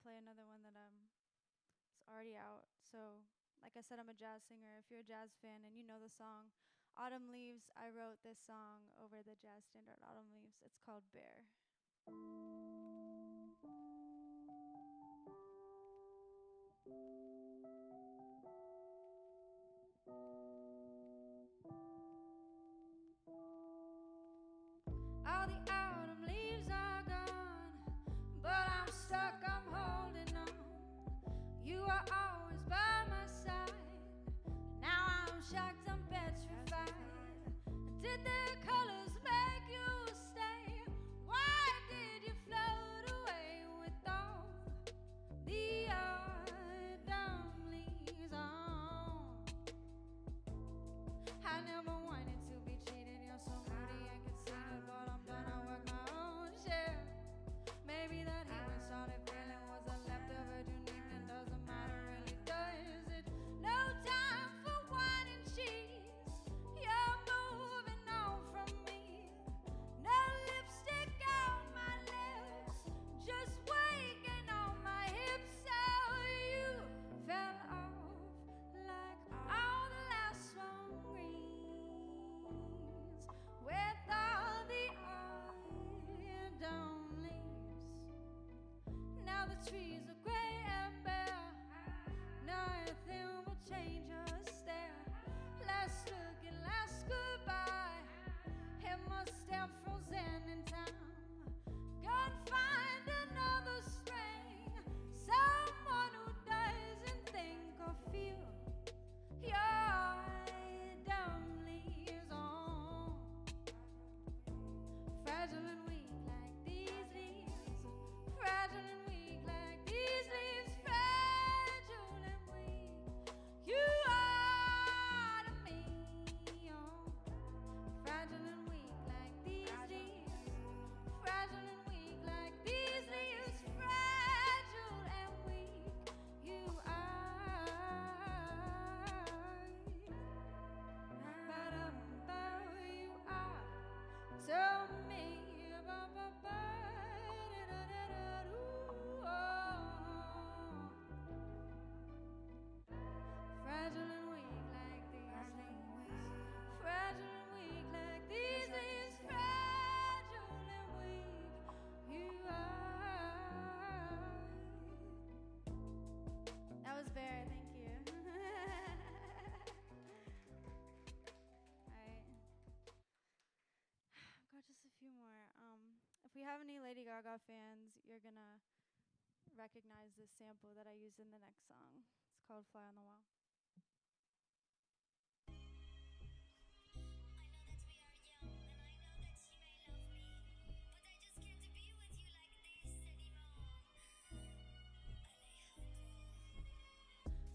play another one that it's already out. So, like I said, I'm a jazz singer. If you're a jazz fan and you know the song Autumn Leaves, I wrote this song over the jazz standard Autumn Leaves. It's called Bear. All the autumn leaves are gone, but I'm stuck, I'm holding on. You are always by my side. Now I'm shocked, I'm petrified. Did the colors make you stay? Why did you float away with all the autumn leaves on? I never wanted to be cheated. You're so moody and conceited, but I'm gonna work my own share. Maybe that heat we started feeling was a leftover too neat, and doesn't matter really, does it? No time for wine and cheese. You're moving on from me. No lipstick on my lips, just waking on my hips. So you fell off like all the last swan greens with all the autumn leaves. Now the trees are gray and bare. Nothing will change us there. Last look and last goodbye. It must have frozen in time. Go and find another spring, someone who doesn't think or feel your autumn leaves on. Fragile and weak like these leaves. Fragile and weak like these leaves. Fragile and weak. You are to me. Oh. Fragile and weak like these leaves. Fragile and weak like these leaves. Fragile and weak. You are. Ba-dum-ba, you are to me. Ba-ba-ba, da-da-da-da-doo, oh. Fragile and weak like these leaves. Fragile and weak like these leaves. Fragile and weak you are. That was Bear, thank you. Alright. I've got just a few more. If we have any Lady Gaga fans, you're gonna recognize this sample that I used in the next song. It's called Fly on the Wall.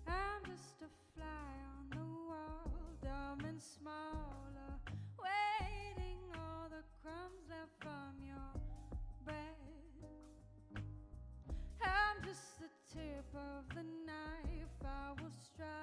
I'm just a fly on the wall, dumb and smaller, waiting all the crumbs left from your bread. I'm just the tip of the knife I will strike.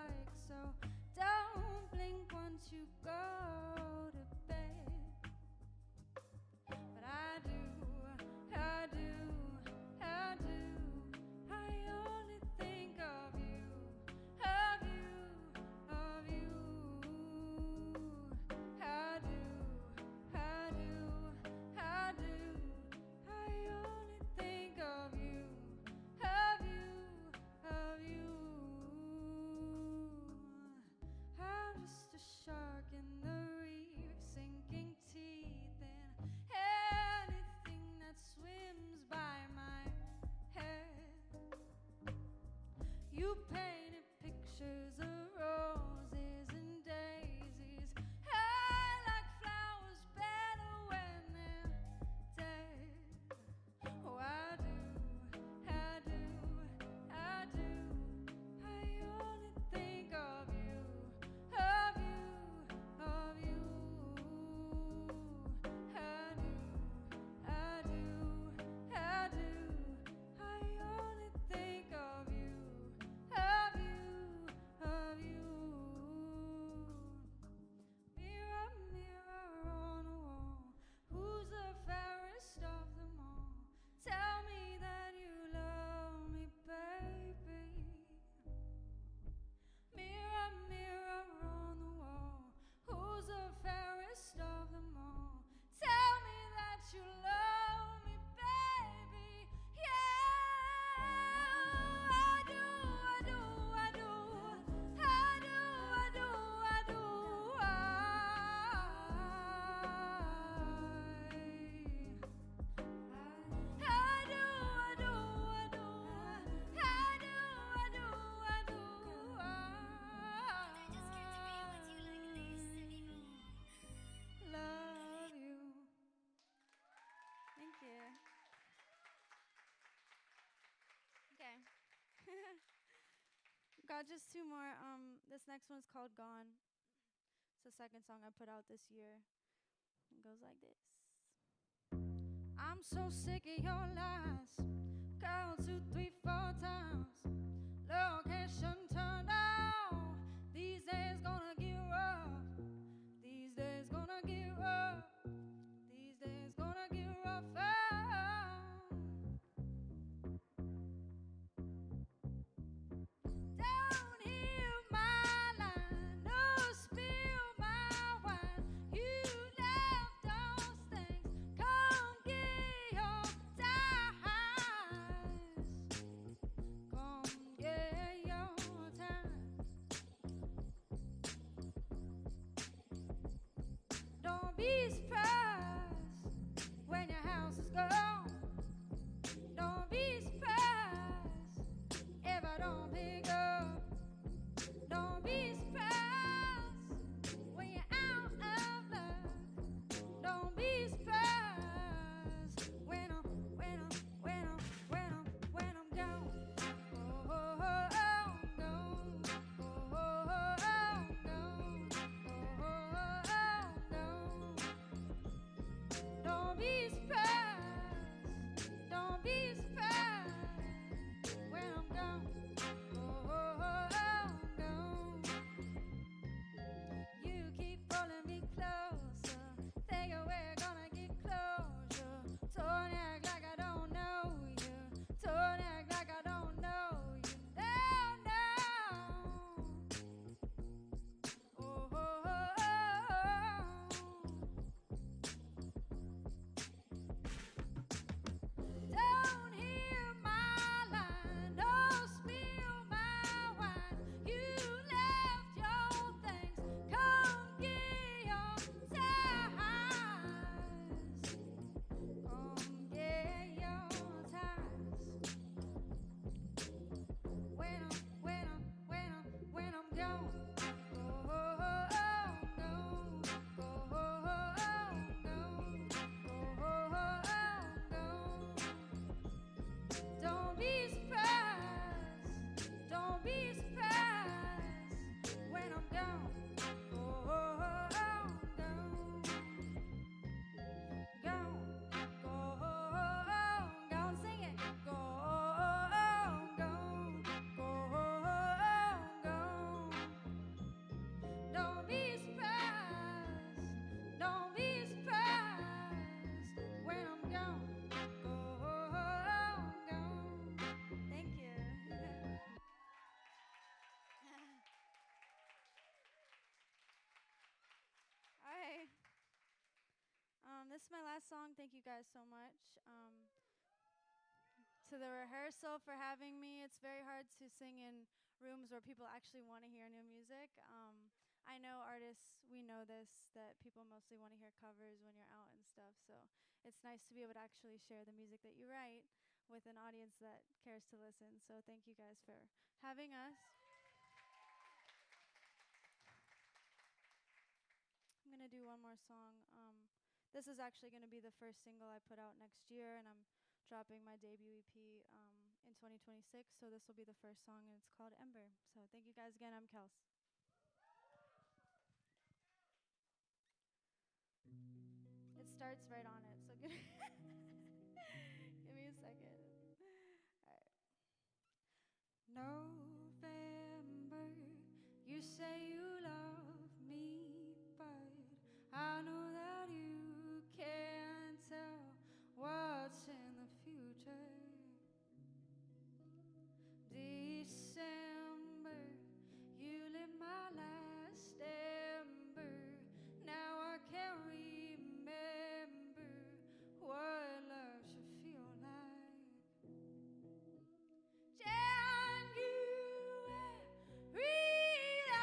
got just two more. This next one's called Gone. It's the second song I put out this year. It goes like this. I'm so sick of your lies. Call 2, 3, 4 times. Location turned off. These days gonna get rough. These days gonna get rough. These days gonna get rougher. Don't hear my line, no spill my wine. You left those things, come get your ties. Come get your ties. Don't be surprised when your house is gone. Don't be surprised if I don't pick up. Don't be surprised when you're out of luck. Don't be surprised when I'm gone. Oh, oh, oh, oh, gone. Oh, oh, oh, oh, gone. Oh, oh, oh, gone. Don't be surprised. Don't be surprised when I'm gone. Oh, oh, oh, oh, gone. You keep pulling me closer, thinking we're gonna get closure. Don't act like I don't know you. Don't act like I don't know you. No, no. Oh, oh, oh, oh. Don't hear my line, no spill my wine. You left your things, come get your ties. Come get your ties. When I'm gone. Oh, oh, oh, oh, gone. Oh, oh, oh, oh, gone. Oh, oh, oh, oh, gone. Don't be surprised. Don't be surprised when I'm gone. Oh, oh, oh, oh, gone. Gone. Go, oh, oh, oh, gone. Sing it. Go, oh, oh, oh, gone. Go, oh, oh, gone. Don't be surprised. Don't be surprised when I'm gone. Go, oh, oh, gone. Thank you. All right. This is my last song. Thank you guys so much. To the rehearsal for having me. It's very hard to sing in rooms where people actually want to hear new music. I know artists, we know this, that people mostly want to hear covers when you're out and stuff. So it's nice to be able to actually share the music that you write with an audience that cares to listen. So thank you guys for having us. I'm going to do one more song. This is actually going to be the first single I put out next year, and I'm dropping my debut EP in 2026. So this will be the first song, and it's called Ember. So thank you guys again. I'm Kels. It starts right on it, so give me a second. All right. November, you say you love me, but I know that you can't tell what's in the future. December, you lit my last ember. Now I can't remember what love should feel like. January, I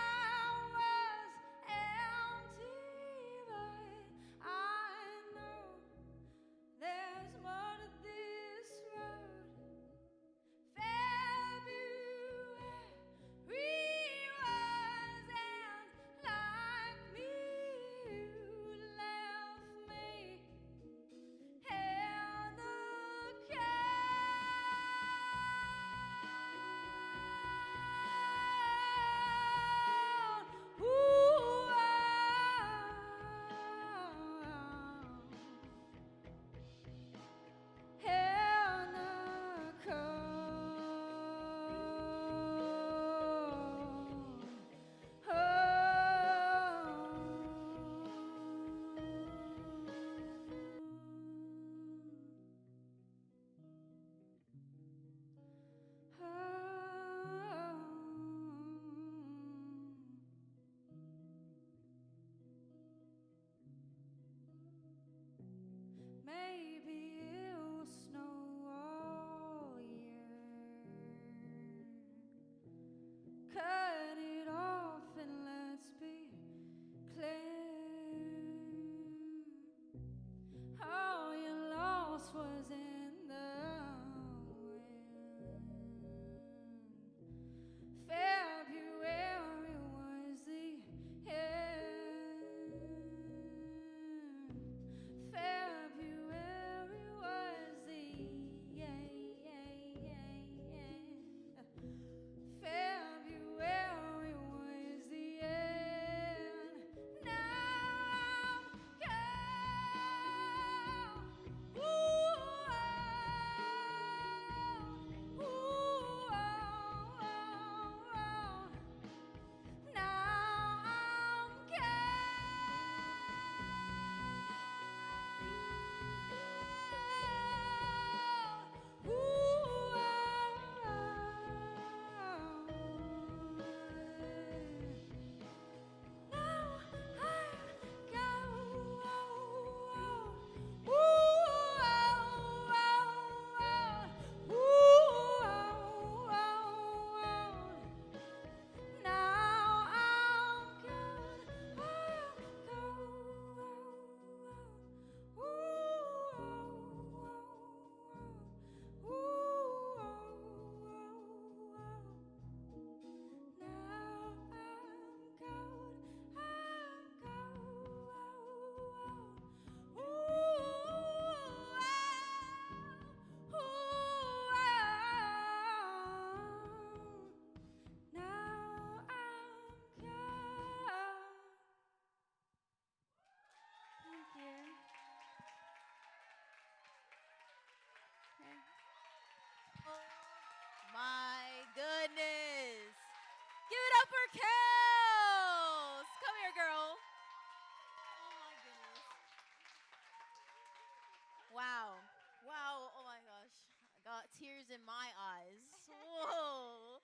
tears in my eyes. Whoa.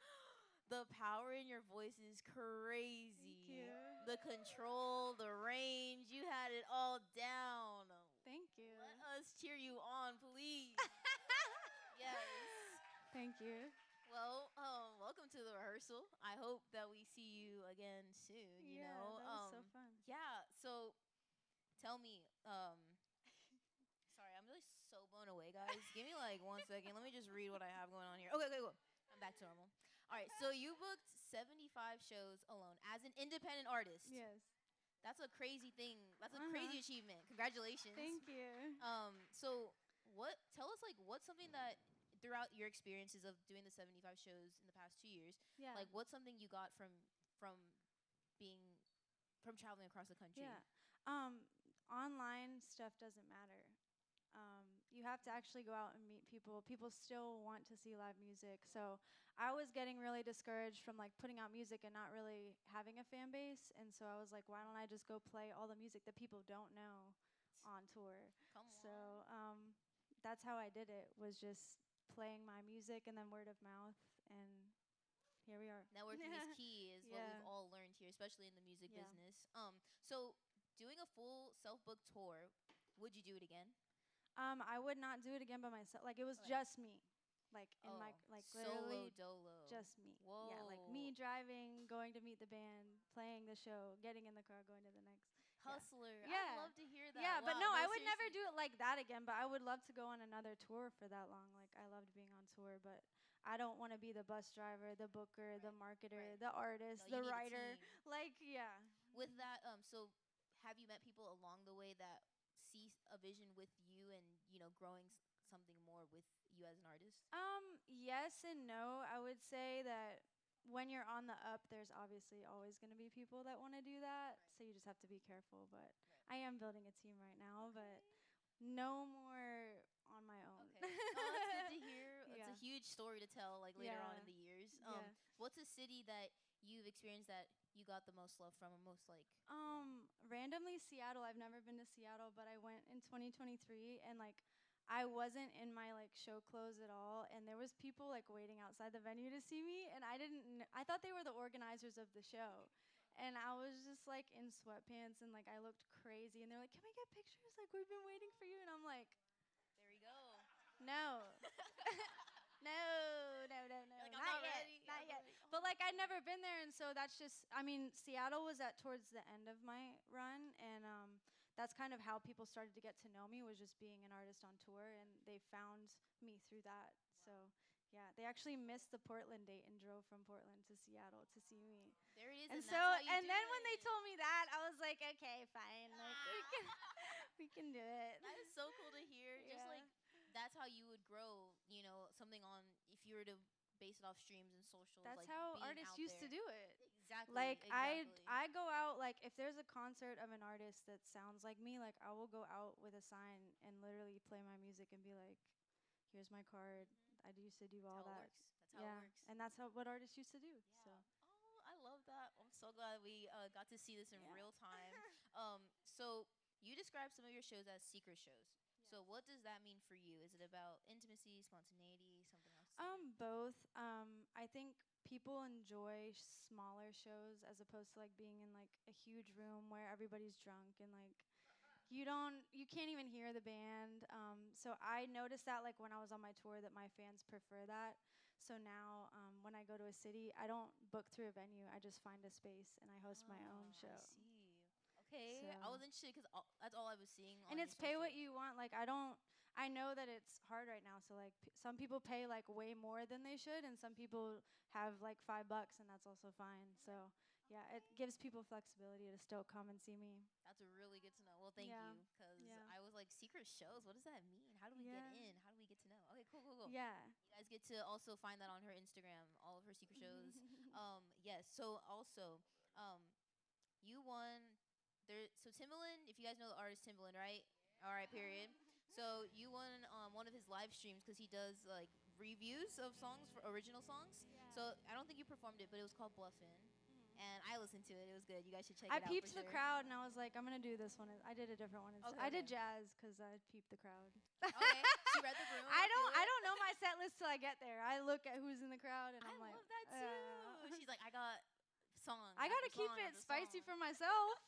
The power in your voice is crazy. Thank you. The control, the range, you had it all down. Thank you. Let us cheer you on, please. Yes. Thank you. Well, welcome to the rehearsal. I hope that we see you again soon. You Yeah, know, that was so fun. Yeah. So, tell me. Sorry, I'm just so blown away, guys. Give me like 1 second. Let me just read what I have going on here. Okay, go. I'm back to normal. All right. So you booked 75 shows alone as an independent artist. Yes. That's a crazy thing. That's a crazy achievement. Congratulations. Thank you. So tell us like what's something that throughout your experiences of doing the 75 shows in the past 2 years, Yeah. like what's something you got from traveling across the country? Yeah. Online stuff doesn't matter. You have to actually go out and meet people. People still want to see live music. So I was getting really discouraged from like putting out music and not really having a fan base. And so I was like, why don't I just go play all the music that people don't know on tour? Come on. So that's how I did it, was just playing my music and then word of mouth. And here we are. Networking is key, is what we've all learned here, especially in the music business. So doing a full self-booked tour, would you do it again? I would not do it again by myself. Like, it was just me. Like, in my, like, solo literally dolo. just me. Whoa. Yeah, like me driving, going to meet the band, playing the show, getting in the car, going to the next. Hustler. Yeah. I'd love to hear that. Yeah, but Wow, no, I would seriously. never do it like that again. But I would love to go on another tour for that long. Like, I loved being on tour, but I don't want to be the bus driver, the booker, the marketer, the artist, No, you the need a writer. team. Like, yeah. With that, so have you met people along the way that see a vision with you and, growing something more with you as an artist? Yes and no. I would say that when you're on the up, there's obviously always going to be people that want to do that. So you just have to be careful. But I am building a team right now, but no more on my own. Okay. Oh, that's good to hear. It's Yeah. a huge story to tell, like, later on in the years. Yeah. What's a city that you've experienced that you got the most love from, or most, like... Randomly Seattle. I've never been to Seattle, but I went in 2023, and like I wasn't in my like show clothes at all, and there was people like waiting outside the venue to see me, and I thought they were the organizers of the show. And I was just like in sweatpants, and like I looked crazy, and they're like, "Can we get pictures? Like, we've been waiting for you." And I'm like, There we go. "No." No, Like, I'm not ready. not I'm yet. ready. But like I'd never been there, and so that's just. I mean, Seattle was towards the end of my run, and that's kind of how people started to get to know me, was just being an artist on tour, and they found me through that. So yeah, they actually missed the Portland date and drove from Portland to Seattle to see me. There it is. And that's so, how you and do then when they it. told me that, I was like, okay, fine, like we can do it. That is so cool to hear. Just Yeah. like that's how you would grow, something on if you were to base it off streams and socials. That's like how being artists out used there. to do it. Exactly. Like exactly. I go out, like if there's a concert of an artist that sounds like me, like I will go out with a sign and literally play my music and be like, here's my card. I used to do all That's how it that. works. That's how Yeah, it works. and that's what artists used to do. Yeah. So Oh, I love that. I'm so glad we got to see this in real time. So you described some of your shows as secret shows. So what does that mean for you? Is it about intimacy, spontaneity, something else? Both. I think people enjoy smaller shows as opposed to like being in like a huge room where everybody's drunk and like you can't even hear the band. So I noticed that like when I was on my tour that my fans prefer that. So now when I go to a city, I don't book through a venue. I just find a space and I host my own show. I see. Okay, I So- was interested because that's all I was seeing. And on it's your pay what socials. you want. Like I know that it's hard right now. So like some people pay like way more than they should, and some people have like $5, and that's also fine. So yeah, it gives people flexibility to still come and see me. That's really good to know. Well, thank Yeah. you, because Yeah. I was like, secret shows. What does that mean? How do we Yeah. get in? How do we get to know? Okay, cool. Yeah. You guys get to also find that on her Instagram, all of her secret shows. Yes. So also, you won. So Timbaland, if you guys know the artist Timbaland, right? All right. Period. So you won one of his live streams because he does like reviews of songs, for original songs. So I don't think you performed it, but it was called Bluffin'. And I listened to it. It was good. You guys should check it I out. peeped for the sure. crowd, and I was like, I'm gonna do this one. I did a different one. Okay, I did okay. jazz because I peeped the crowd. Okay. She read the room. I don't know my set list till I get there. I look at who's in the crowd and I'm I like, love that too. She's like, I got song. I gotta after keep song it after spicy song. for myself.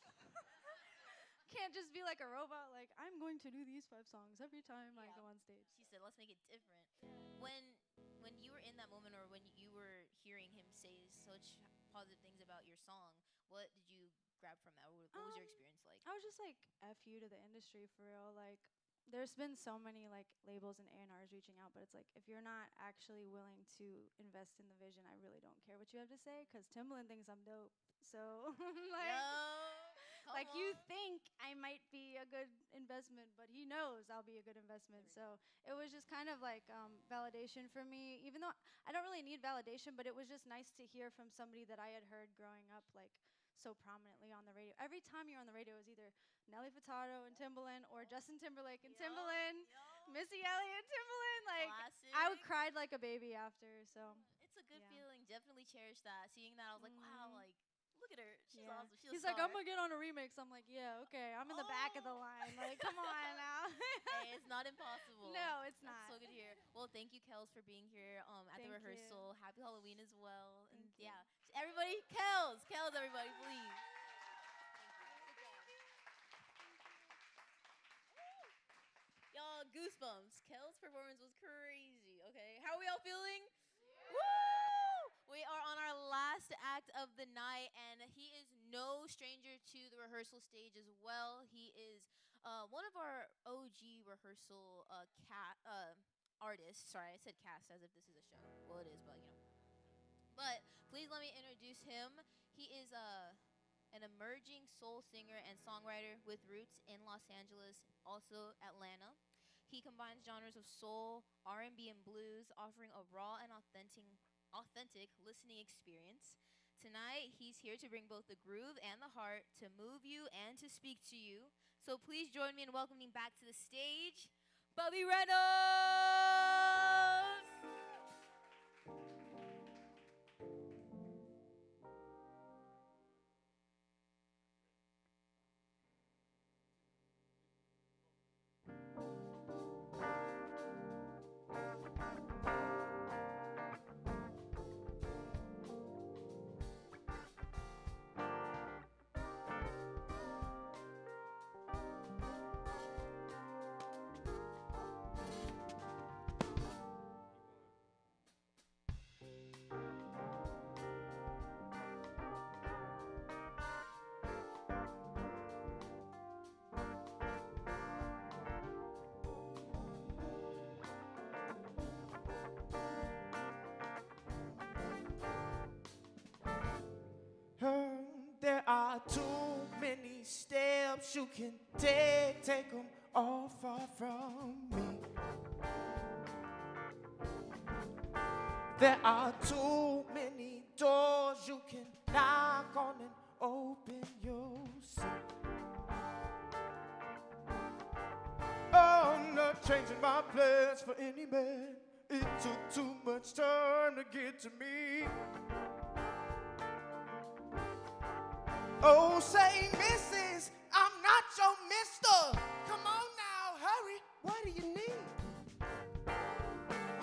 Can't just be like a robot. Like I'm going to do these 5 songs every time I go on stage. She said, let's make it different. When you were in that moment, or when you were hearing him say such positive things about your song, what did you grab from that? What was your experience like? I was just like, F you to the industry for real. Like, there's been so many like labels and A&Rs reaching out, but it's like, if you're not actually willing to invest in the vision, I really don't care what you have to say, because Timbaland thinks I'm dope. So, like you think I might be a good investment, but he knows I'll be a good investment. So it was just kind of like validation for me, even though I don't really need validation, but it was just nice to hear from somebody that I had heard growing up, like so prominently on the radio. Every time you're on the radio, it was either Nelly Furtado and Timbaland or Justin Timberlake and Timbaland, Missy Elliott and Timbaland. Like I cried like a baby after. So it's a good feeling. Definitely cherish that. Seeing that, I was like, wow, like look at her. She's awesome. She's He's like, I'm gonna get on a remix. I'm like, yeah, okay. I'm in the back of the line. Like, come on now. Hey, it's not impossible. No, it's That's not. so good to hear. Well, thank you, Kels, for being here at the rehearsal. Happy Halloween as well. And everybody, Kels, everybody, please. Y'all, goosebumps. Kels' performance was crazy. Okay, how are we all feeling? Woo! We are on our last act of the night, and he is no stranger to the rehearsal stage as well. He is one of our OG rehearsal artists. Sorry, I said cast as if this is a show. Well, it is, but you know. But please let me introduce him. He is an emerging soul singer and songwriter with roots in Los Angeles, also Atlanta. He combines genres of soul, R&B, and blues, offering a raw and authentic listening experience. Tonight, he's here to bring both the groove and the heart, to move you and to speak to you. So please join me in welcoming back to the stage, Bobby Reynolds! There are too many steps you can take them all far from me. There are too many doors you can knock on and open yourself. Oh, I'm not changing my plans for any man. It took too much time to get to me. Oh, say, missus, I'm not your mister. Come on now, hurry. What do you need?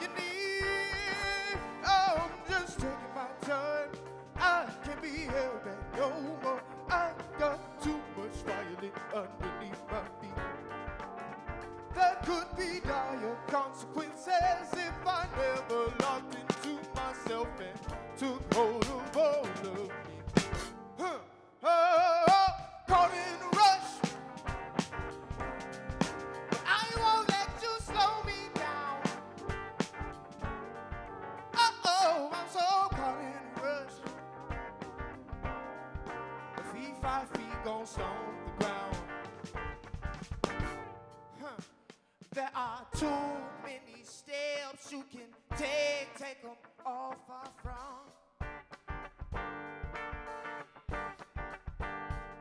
You need, oh, I'm just taking my time. I can't be held back no more. I got too much violin underneath my feet. There could be dire consequences if I never locked into myself and took hold of all of me. Huh. Caught in a rush, but I won't let you slow me down. Uh-oh, I'm so caught in a rush. The 5 feet gon' stomp the ground. There are too many steps you can take them all far from.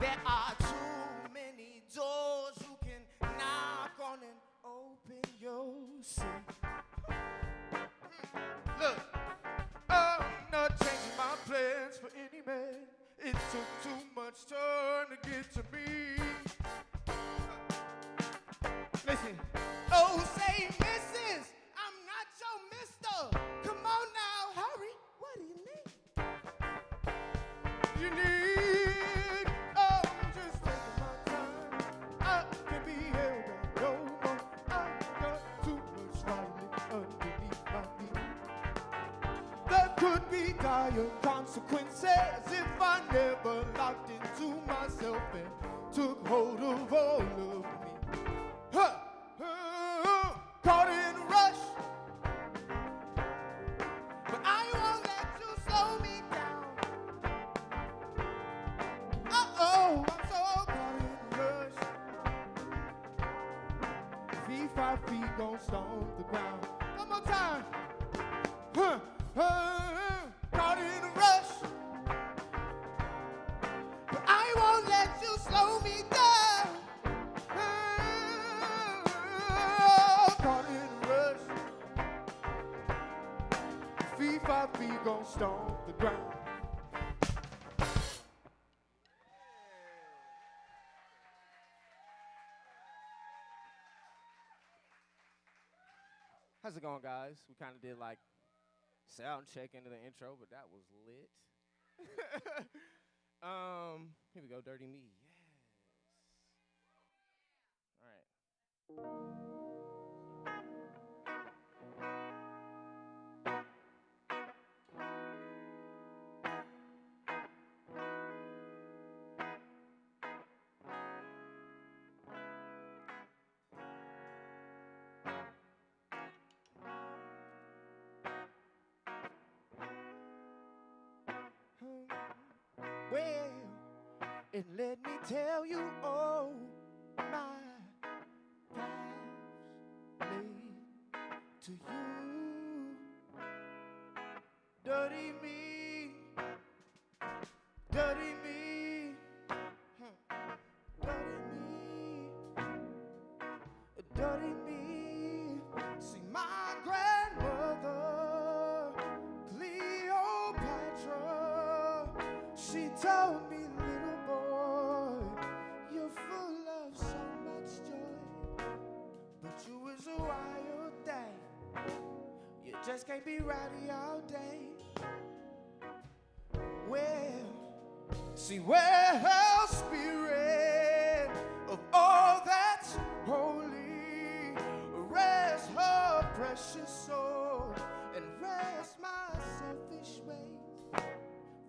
There are too many doors you can knock on and open yourself. Look, I'm not changing my plans for any man. It took too much time to get to me. Listen, oh, say, miss be dire consequences if I never locked into myself and took hold of all of me. Huh. Caught in a rush, but I won't let you slow me down. Uh-oh, I'm so caught in a rush. 5 feet gon' stomp the ground. One more time. Caught in a rush, but I won't let you slow me down. Caught in a rush. 5 feet gon' stomp the ground. How's it going, guys? We kind of did like sound check into the intro, but that was lit. Here we go, Dirty Me. Yes. All right. Well, and let me tell you, oh, my paths lead to you. Dirty me, dirty me, dirty me, dirty me. See, my grandmother, Cleopatra, she told me, little boy, you're full of so much joy, but you is a wild thing. You just can't be rowdy all day. Well, see where her spirit of all that's holy, rest her precious soul and rest my selfish ways.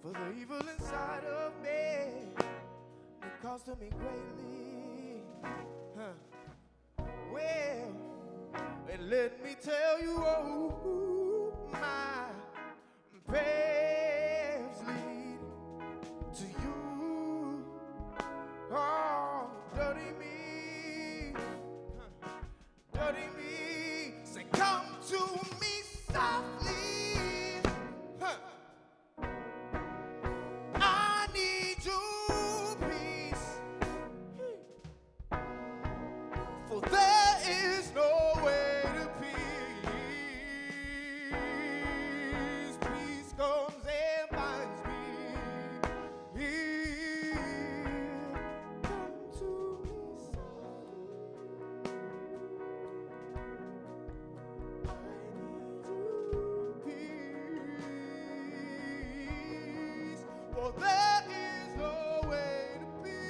For the evil inside of me, it cost me greatly. Well, and let me tell you, oh, my paths lead to you. Oh, dirty me, dirty me. Say, come to me softly. I need you, peace, for there is no way to peace. Peace comes and finds me here. Come to me softly. I need you, peace, for there is no way to peace.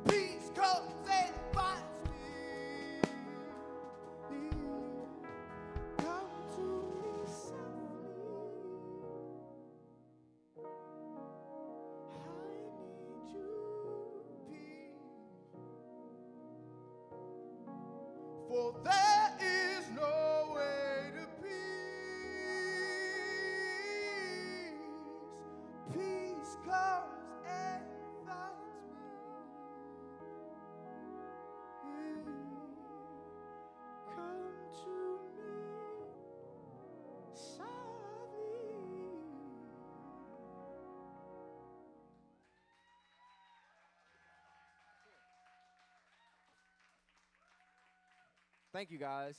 Peace comes and finds me. Come to me softly. I need you, peace, for there is no way to peace. Peace comes and finds me. Come to me softly. Thank you, guys.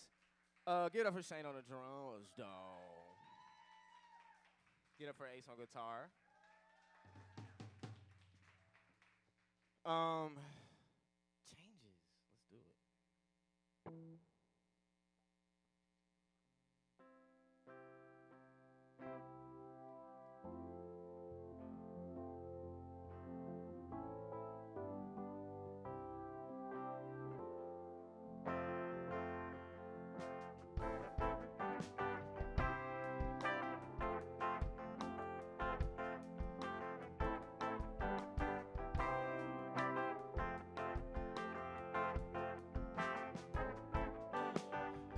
Give it up for Shane on the drums, dog. Get up for Ace on guitar. Changes. Let's do it.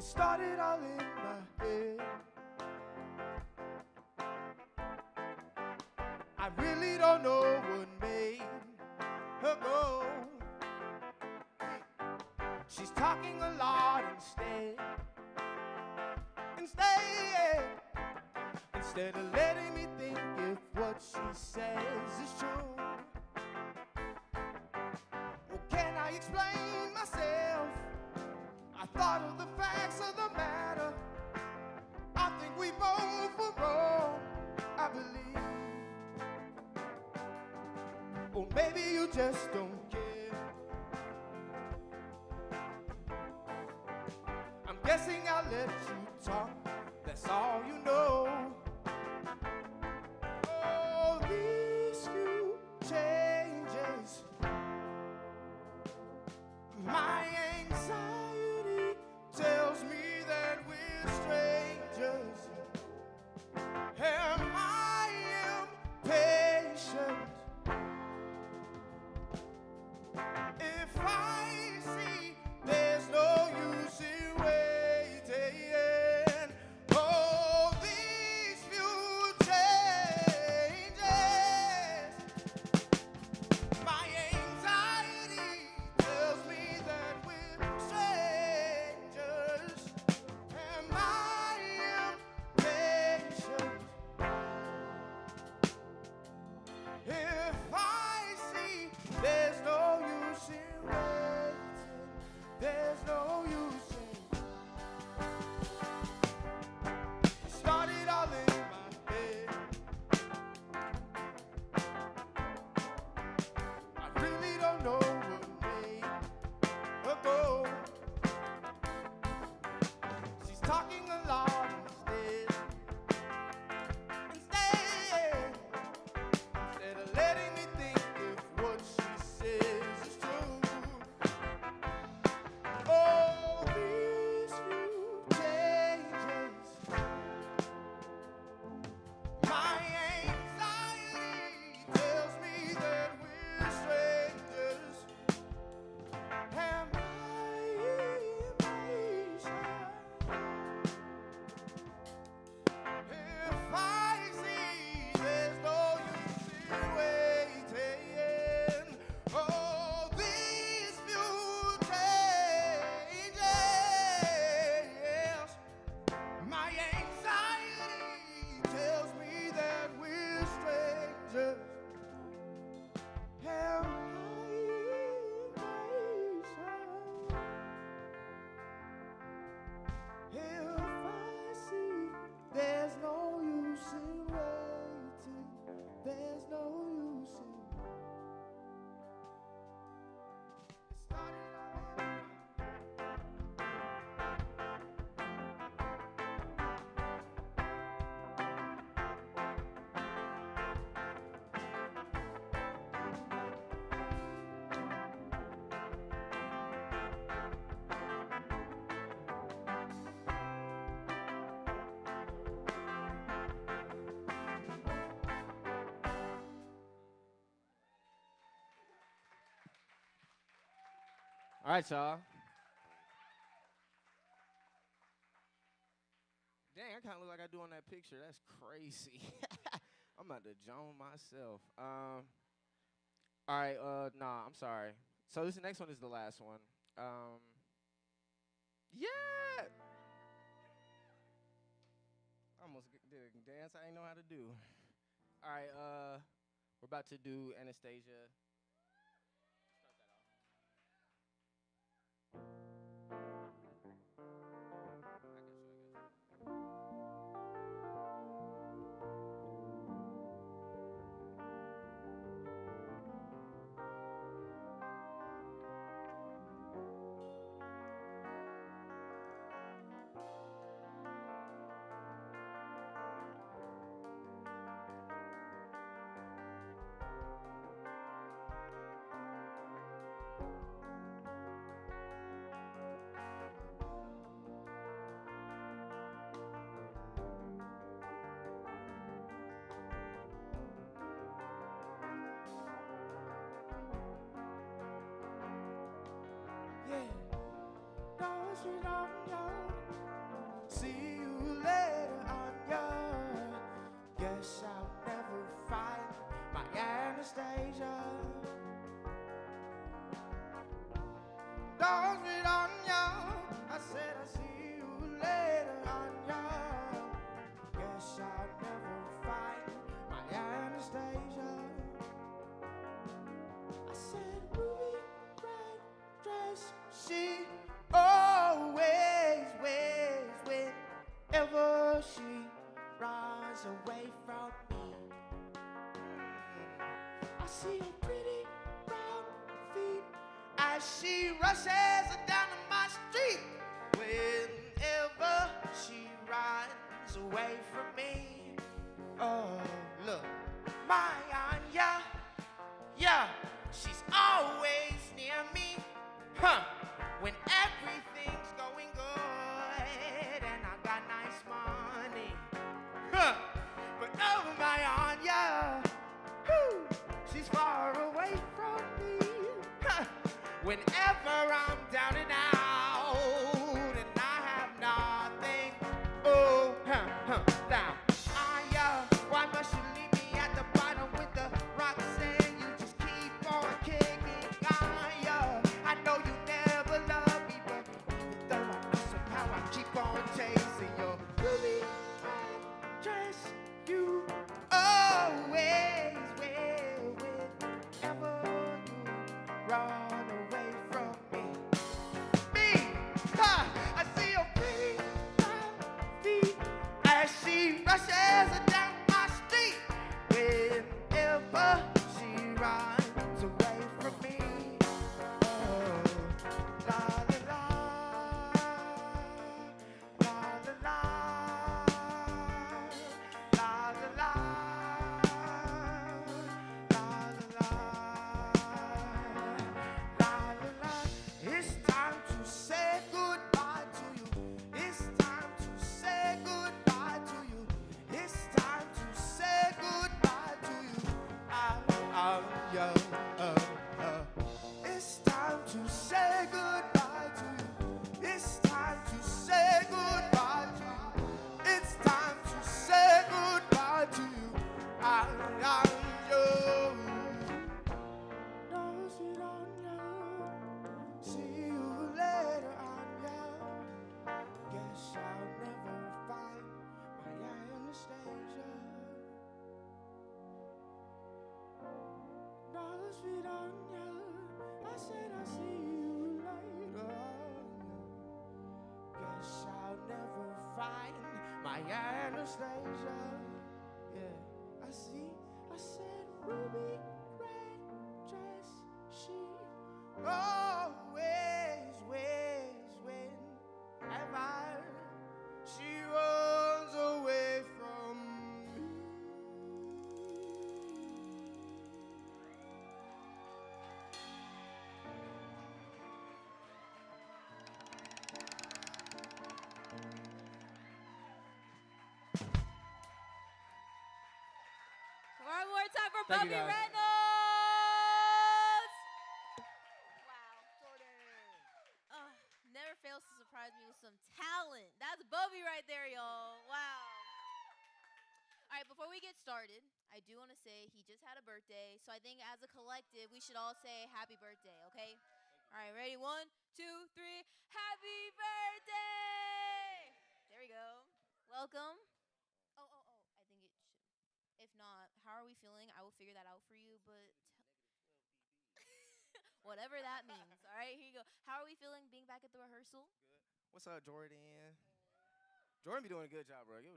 started all in my head. I really don't know what made her go. She's talking a lot instead of letting me think if what she says is true. Well, can I explain myself? I thought of the facts of the matter. I think we both were wrong, I believe. Or maybe you just don't care. I'm guessing I'll let you talk, that's all you know. Oh, these few changes, my anxiety tells me that we're strangers. Am I impatient? If I see there's no use in waiting, oh, these few changes, my anxiety tells me that we're strangers. Am I impatient? If I see there's no use in waiting, there's no use in. It started all in my head. I really don't know what made her go. She's talking a lot instead of letting me think if what she says is true. Oh, these few changes, my anxiety tells me that we're strangers. Am I impatient? If I see there's no use in waiting, oh, these few changes, my anxiety tells me that we're strangers. Am I impatient? If I see there's no use in waiting, there's no use in. It started all in All right, y'all. Dang, I kind of look like I do on that picture. That's crazy. I'm about to Joan myself. All right, nah, I'm sorry. So this next one is the last one. Yeah. I almost did a dance I didn't know how to do. All right, we're about to do Anastasia. yeah. Doors you don't know. See you later on your. Guess I'll never find my Anastasia. Don't read on ya. I said I'll see you later on ya. Guess I'll never find my Anastasia. I said ruby red dress. She always wears whenever she runs away from me. I see her pretty brown feet as she rushes down my street. Whenever she runs away from me. Oh, look, my Anya, yeah, she's always near me, huh? When everything's going good and I got nice money, huh? But oh, my Anya, whew, she's far away from me, huh? Whenever I'm down and out and I have nothing, oh, now, why must you leave me at the bottom with the rocks and you just keep on kicking? I know you never loved me, but even though I know somehow I keep on chasing your ruby red dress. You always wear whenever you run away from me. Ha! I see your pretty brown feet as she rushes down my street. Whenever she runs away from me. Oh, la la la, la la la, la la la, la la la. It's time to say goodbye to you. It's time to say goodbye to you. It's time to say goodbye to you. Yeah, It's time to say goodbye to you. It's time to say goodbye to you. It's time to say goodbye to you. You. No, sweet Anya. See you later, Anya. Guess I'll never find my Anastasia. No, sweet Anya. I said I'll see you later, Anya. Guess I'll never find my Anastasia. Yeah, I said ruby red dress. She always wears whenever she runs away from me. One more time for Thank you, Bobby guys. Reynolds. Wow, Jordan. Never fails to surprise me with some talent. That's Bobby right there, y'all. Wow. All right, before we get started, I do want to say he just had a birthday, so I think as a collective, we should all say happy birthday, okay? All right, ready? 1, 2, 3. Happy birthday! There we go. Welcome. Oh. I think it should. If not, how are we feeling? I will figure that out for you, but whatever that means. All right, here you go. How are we feeling being back at the rehearsal? What's up, Jordan? Jordan be doing a good job, bro. You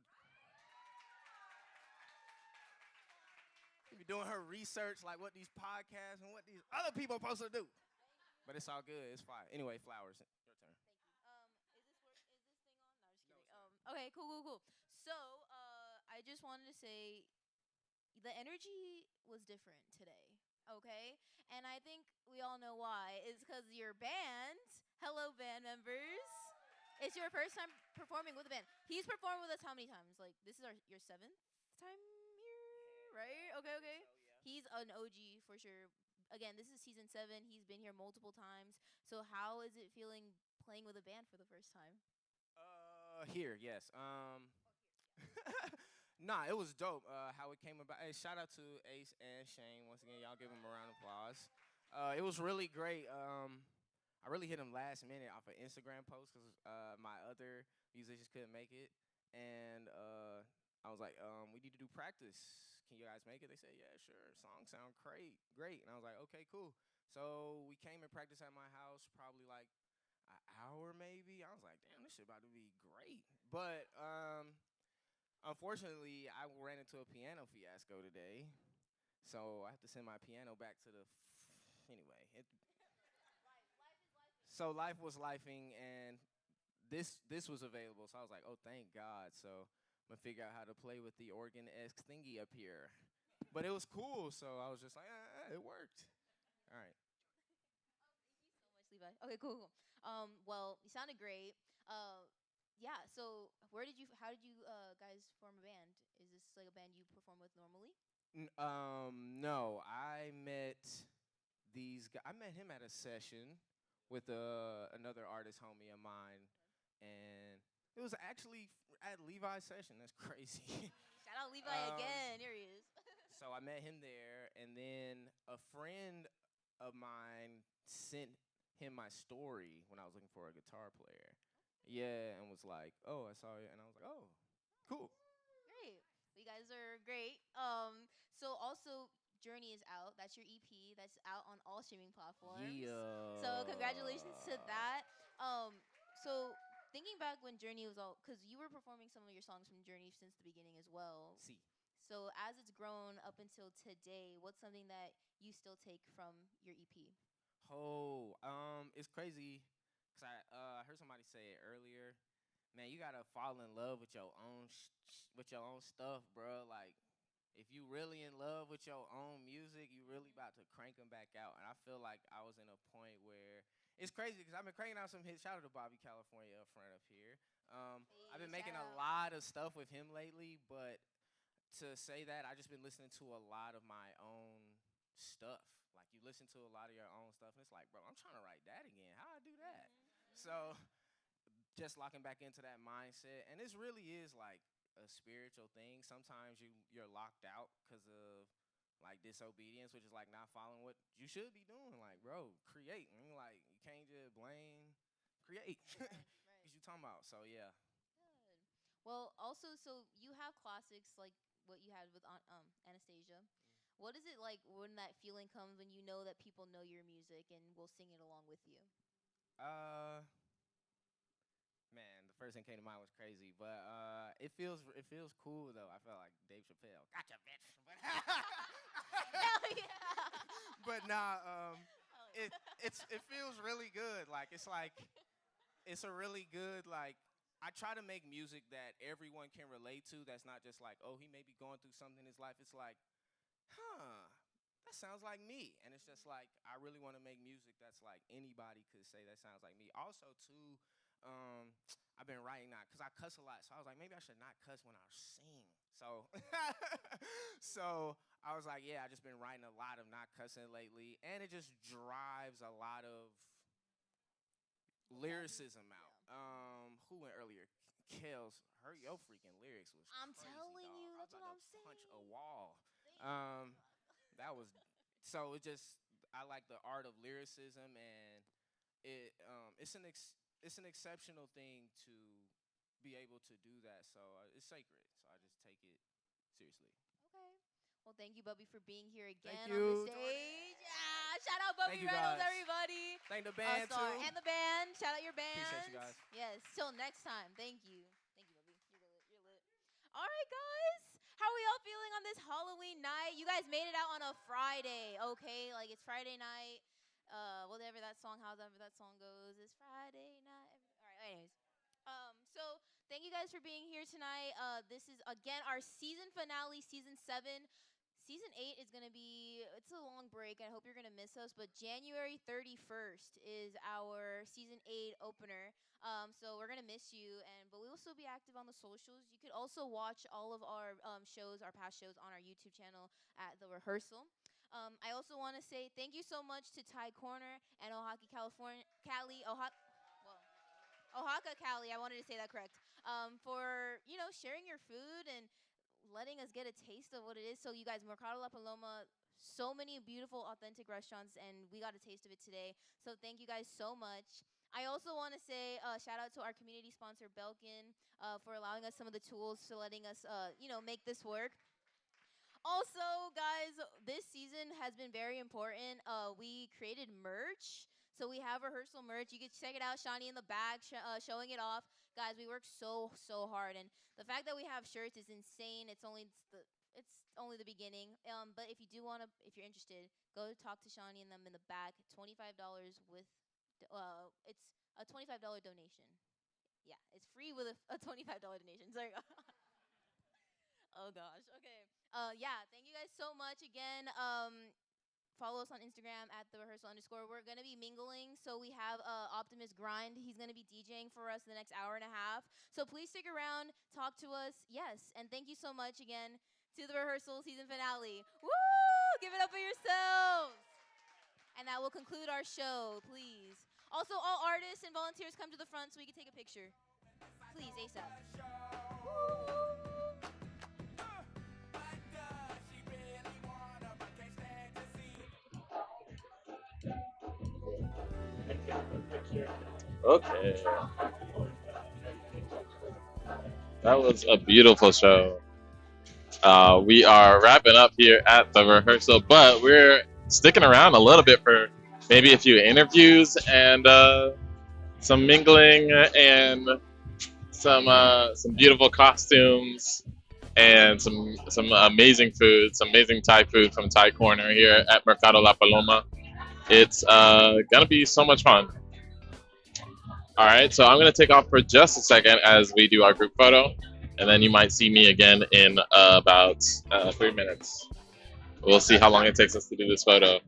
be doing her research, like what these podcasts and what these other people are supposed to do. But it's all good. It's fine. Anyway, flowers. Your turn. Thank you. Is this thing on? No, just kidding. Okay, cool. So, I just wanted to say the energy was different today, okay? And I think we all know why. It's because your band, hello band members, it's your first time performing with a band. He's performed with us how many times? Like, this is your 7th time here, right? Okay. So, yeah. He's an OG for sure. Again, this is season 7. He's been here multiple times. So how is it feeling playing with a band for the first time? Here, yes. Nah, it was dope. How it came about. Hey, shout out to Ace and Shane once again. Y'all give them a round of applause. It was really great. I really hit him last minute off an Instagram post because my other musicians couldn't make it, and I was like, we need to do practice. Can you guys make it? They said, yeah, sure. Songs sound great. And I was like, okay, cool. So we came and practiced at my house, probably like an hour maybe. I was like, damn, this shit about to be great. But unfortunately, I ran into a piano fiasco today, so I have to send my piano back to the. Anyway, so life was lifing, and this was available. So I was like, oh, thank God. So I'm gonna figure out how to play with the organ-esque thingy up here. But it was cool, so I was just like, it worked. All right. So much, Levi. Okay, cool. Well, you sounded great. Yeah. So, how did you guys form a band? Is this like a band you perform with normally? No, I met these guys. I met him at a session with another artist homie of mine, and it was actually at Levi's session. That's crazy. Shout out Levi again. Here he is. So I met him there, and then a friend of mine sent him my story when I was looking for a guitar player. Yeah, and was like, "Oh, I saw you," and I was like, "Oh, cool." Great. You guys are great. So also Journey is out. That's your EP. That's out on all streaming platforms. Yeah. So congratulations to that. So thinking back when Journey was all, because you were performing some of your songs from Journey since the beginning as well. See. So as it's grown up until today, what's something that you still take from your EP? Oh, it's crazy, cause I heard somebody say it earlier. Man, you gotta fall in love with your own with your own stuff, bro. Like, if you really in love with your own music, you really about to crank them back out. And I feel like I was in a point where it's crazy because I've been cranking out some hits. Shout out to Bobby California up front up here. I've been making a lot of stuff with him lately, but to say that, I just been listening to a lot of my own stuff. Like, you listen to a lot of your own stuff, and it's like, bro, I'm trying to write that again. How I do that? So just locking back into that mindset, and this really is like a spiritual thing. Sometimes you're locked out because of like disobedience, which is like not following what you should be doing. Like, bro, create. I mean, like, you can't just blame, create. Right. What you talking about? So yeah. Good. Well, also, so you have classics like what you had with Anastasia. What is it like when that feeling comes when you know that people know your music and will sing it along with you? Man, the first thing came to mind was crazy, but it feels cool though. I felt like Dave Chappelle. Gotcha, bitch. But Hell yeah. but nah, it feels really good. Like, it's a really good, like, I try to make music that everyone can relate to. That's not just like, oh, he may be going through something in his life. It's like, that sounds like me. And it's just like, I really want to make music that's like anybody could say that sounds like me. Also, too, I've been writing that because I cuss a lot. So I was like, maybe I should not cuss when I sing. So, so I was like, yeah, I just been writing a lot of not cussing lately. And it just drives a lot of lyricism out. Who went earlier? Kels, your freaking lyrics was I'm crazy, telling dog. you, I was that's what about I'm to saying. punch a wall. That was so. It just, I like the art of lyricism, and it's an exceptional thing to be able to do that. So it's sacred. So I just take it seriously. Okay. Well, thank you, Bubby, for being here again Thank on you, the stage. Jordan. Yeah, shout out Bubby Thank you, Reynolds, guys. everybody. Thank the band, Star. too. And the band. Shout out your band. Appreciate you guys. Yes. Till next time. Thank you. Thank you, Bubby. You're lit. You're lit. All right, guys. How are we all feeling on this Halloween night? You guys made it out on a Friday, okay? Like, it's Friday night. Whatever that song, however that song goes, it's Friday night. All right, anyways. So thank you guys for being here tonight. This is, again, our season finale, season 7. Season 8 is going to be, it's a long break. I hope you're going to miss us. But January 31st is our season 8 opener. So we're going to miss you. But we will still be active on the socials. You could also watch all of our shows, our past shows, on our YouTube channel at The Rehearsal. I also want to say thank you so much to Ty Corner and Oaxaca, California, Oaxaca, Cali. I wanted to say that correct. For sharing your food and letting us get a taste of what it is. So you guys, Mercado La Paloma, so many beautiful, authentic restaurants, and we got a taste of it today. So thank you guys so much. I also want to say shout out to our community sponsor, Belkin, for allowing us some of the tools to letting us, make this work. Also, guys, this season has been very important. We created merch. So we have rehearsal merch. You can check it out. Shawnee in the back showing it off. Guys, we worked so hard, and the fact that we have shirts is insane. It's only the beginning. But if you do if you're interested, go talk to Shawnee and them in the back. $25 with, it's a $25 donation. Yeah, it's free with a $25 donation. Sorry. Oh gosh. Okay. Yeah. Thank you guys so much again. Follow us on Instagram at the rehearsal underscore. We're gonna be mingling, so we have Optimus Grind. He's gonna be DJing for us the next hour and a half. So please stick around, talk to us. Yes, and thank you so much again to the rehearsal season finale. Woo! Give it up for yourselves. And that will conclude our show. Please. Also, all artists and volunteers come to the front so we can take a picture. Please, ASAP. Okay. That was a beautiful show. We are wrapping up here at the rehearsal, but we're sticking around a little bit for maybe a few interviews and some mingling and some beautiful costumes and some amazing food, some amazing Thai food from Thai Corner here at Mercado La Paloma. It's gonna be so much fun. All right, so I'm gonna take off for just a second as we do our group photo, and then you might see me again in about 3 minutes. We'll see how long it takes us to do this photo.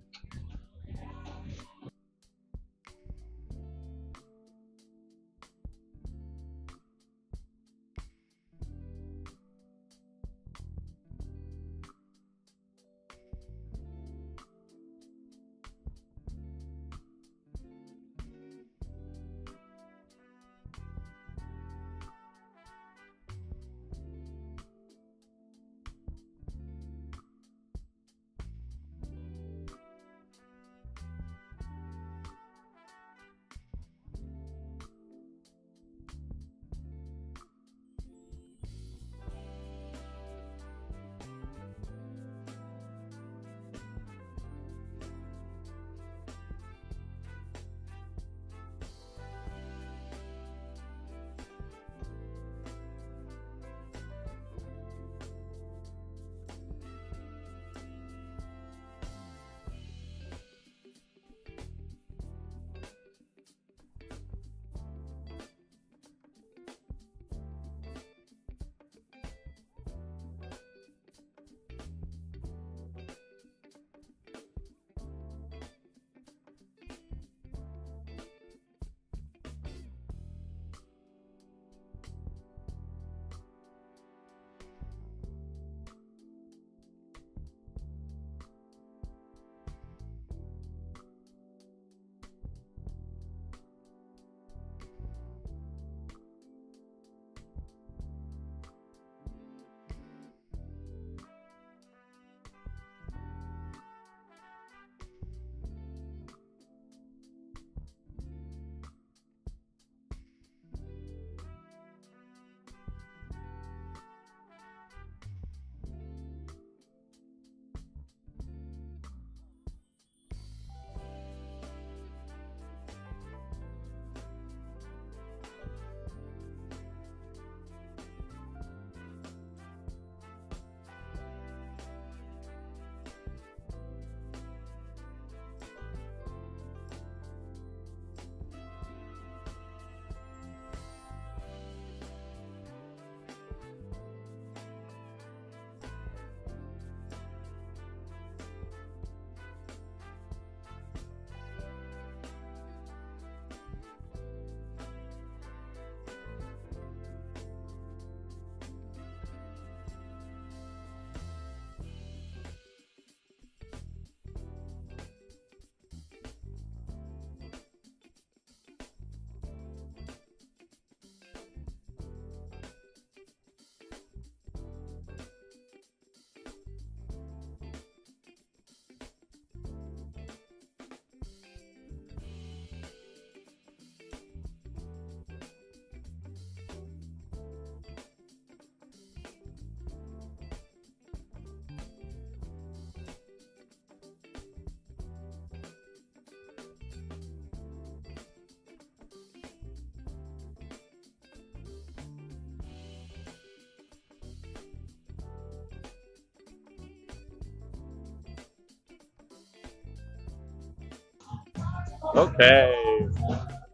Okay,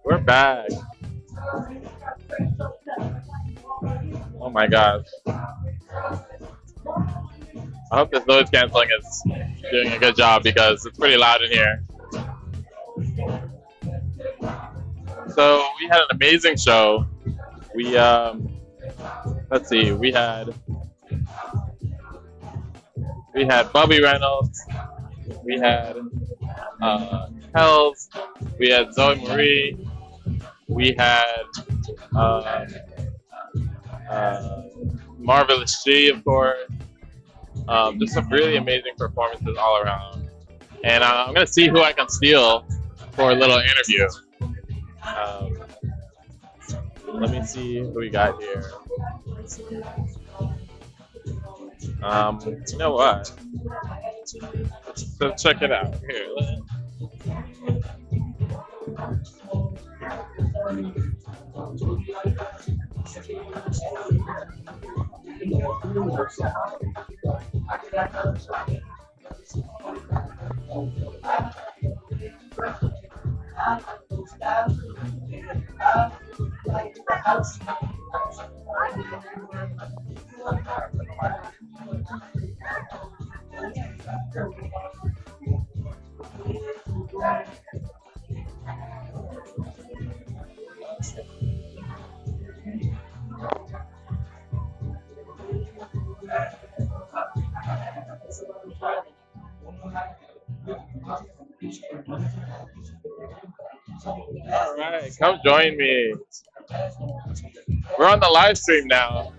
we're back. Oh my gosh. I hope this noise canceling is doing a good job because it's pretty loud in here. So we had an amazing show. We let's see, we had Bobby Reynolds, we had Hells, we had Zoe Marie, we had Marvelous She, of course. Just some really amazing performances all around. And I'm gonna see who I can steal for a little interview. Let me see who we got here. You know what? So check it out. Here. All right, come join me. We're on the live stream now.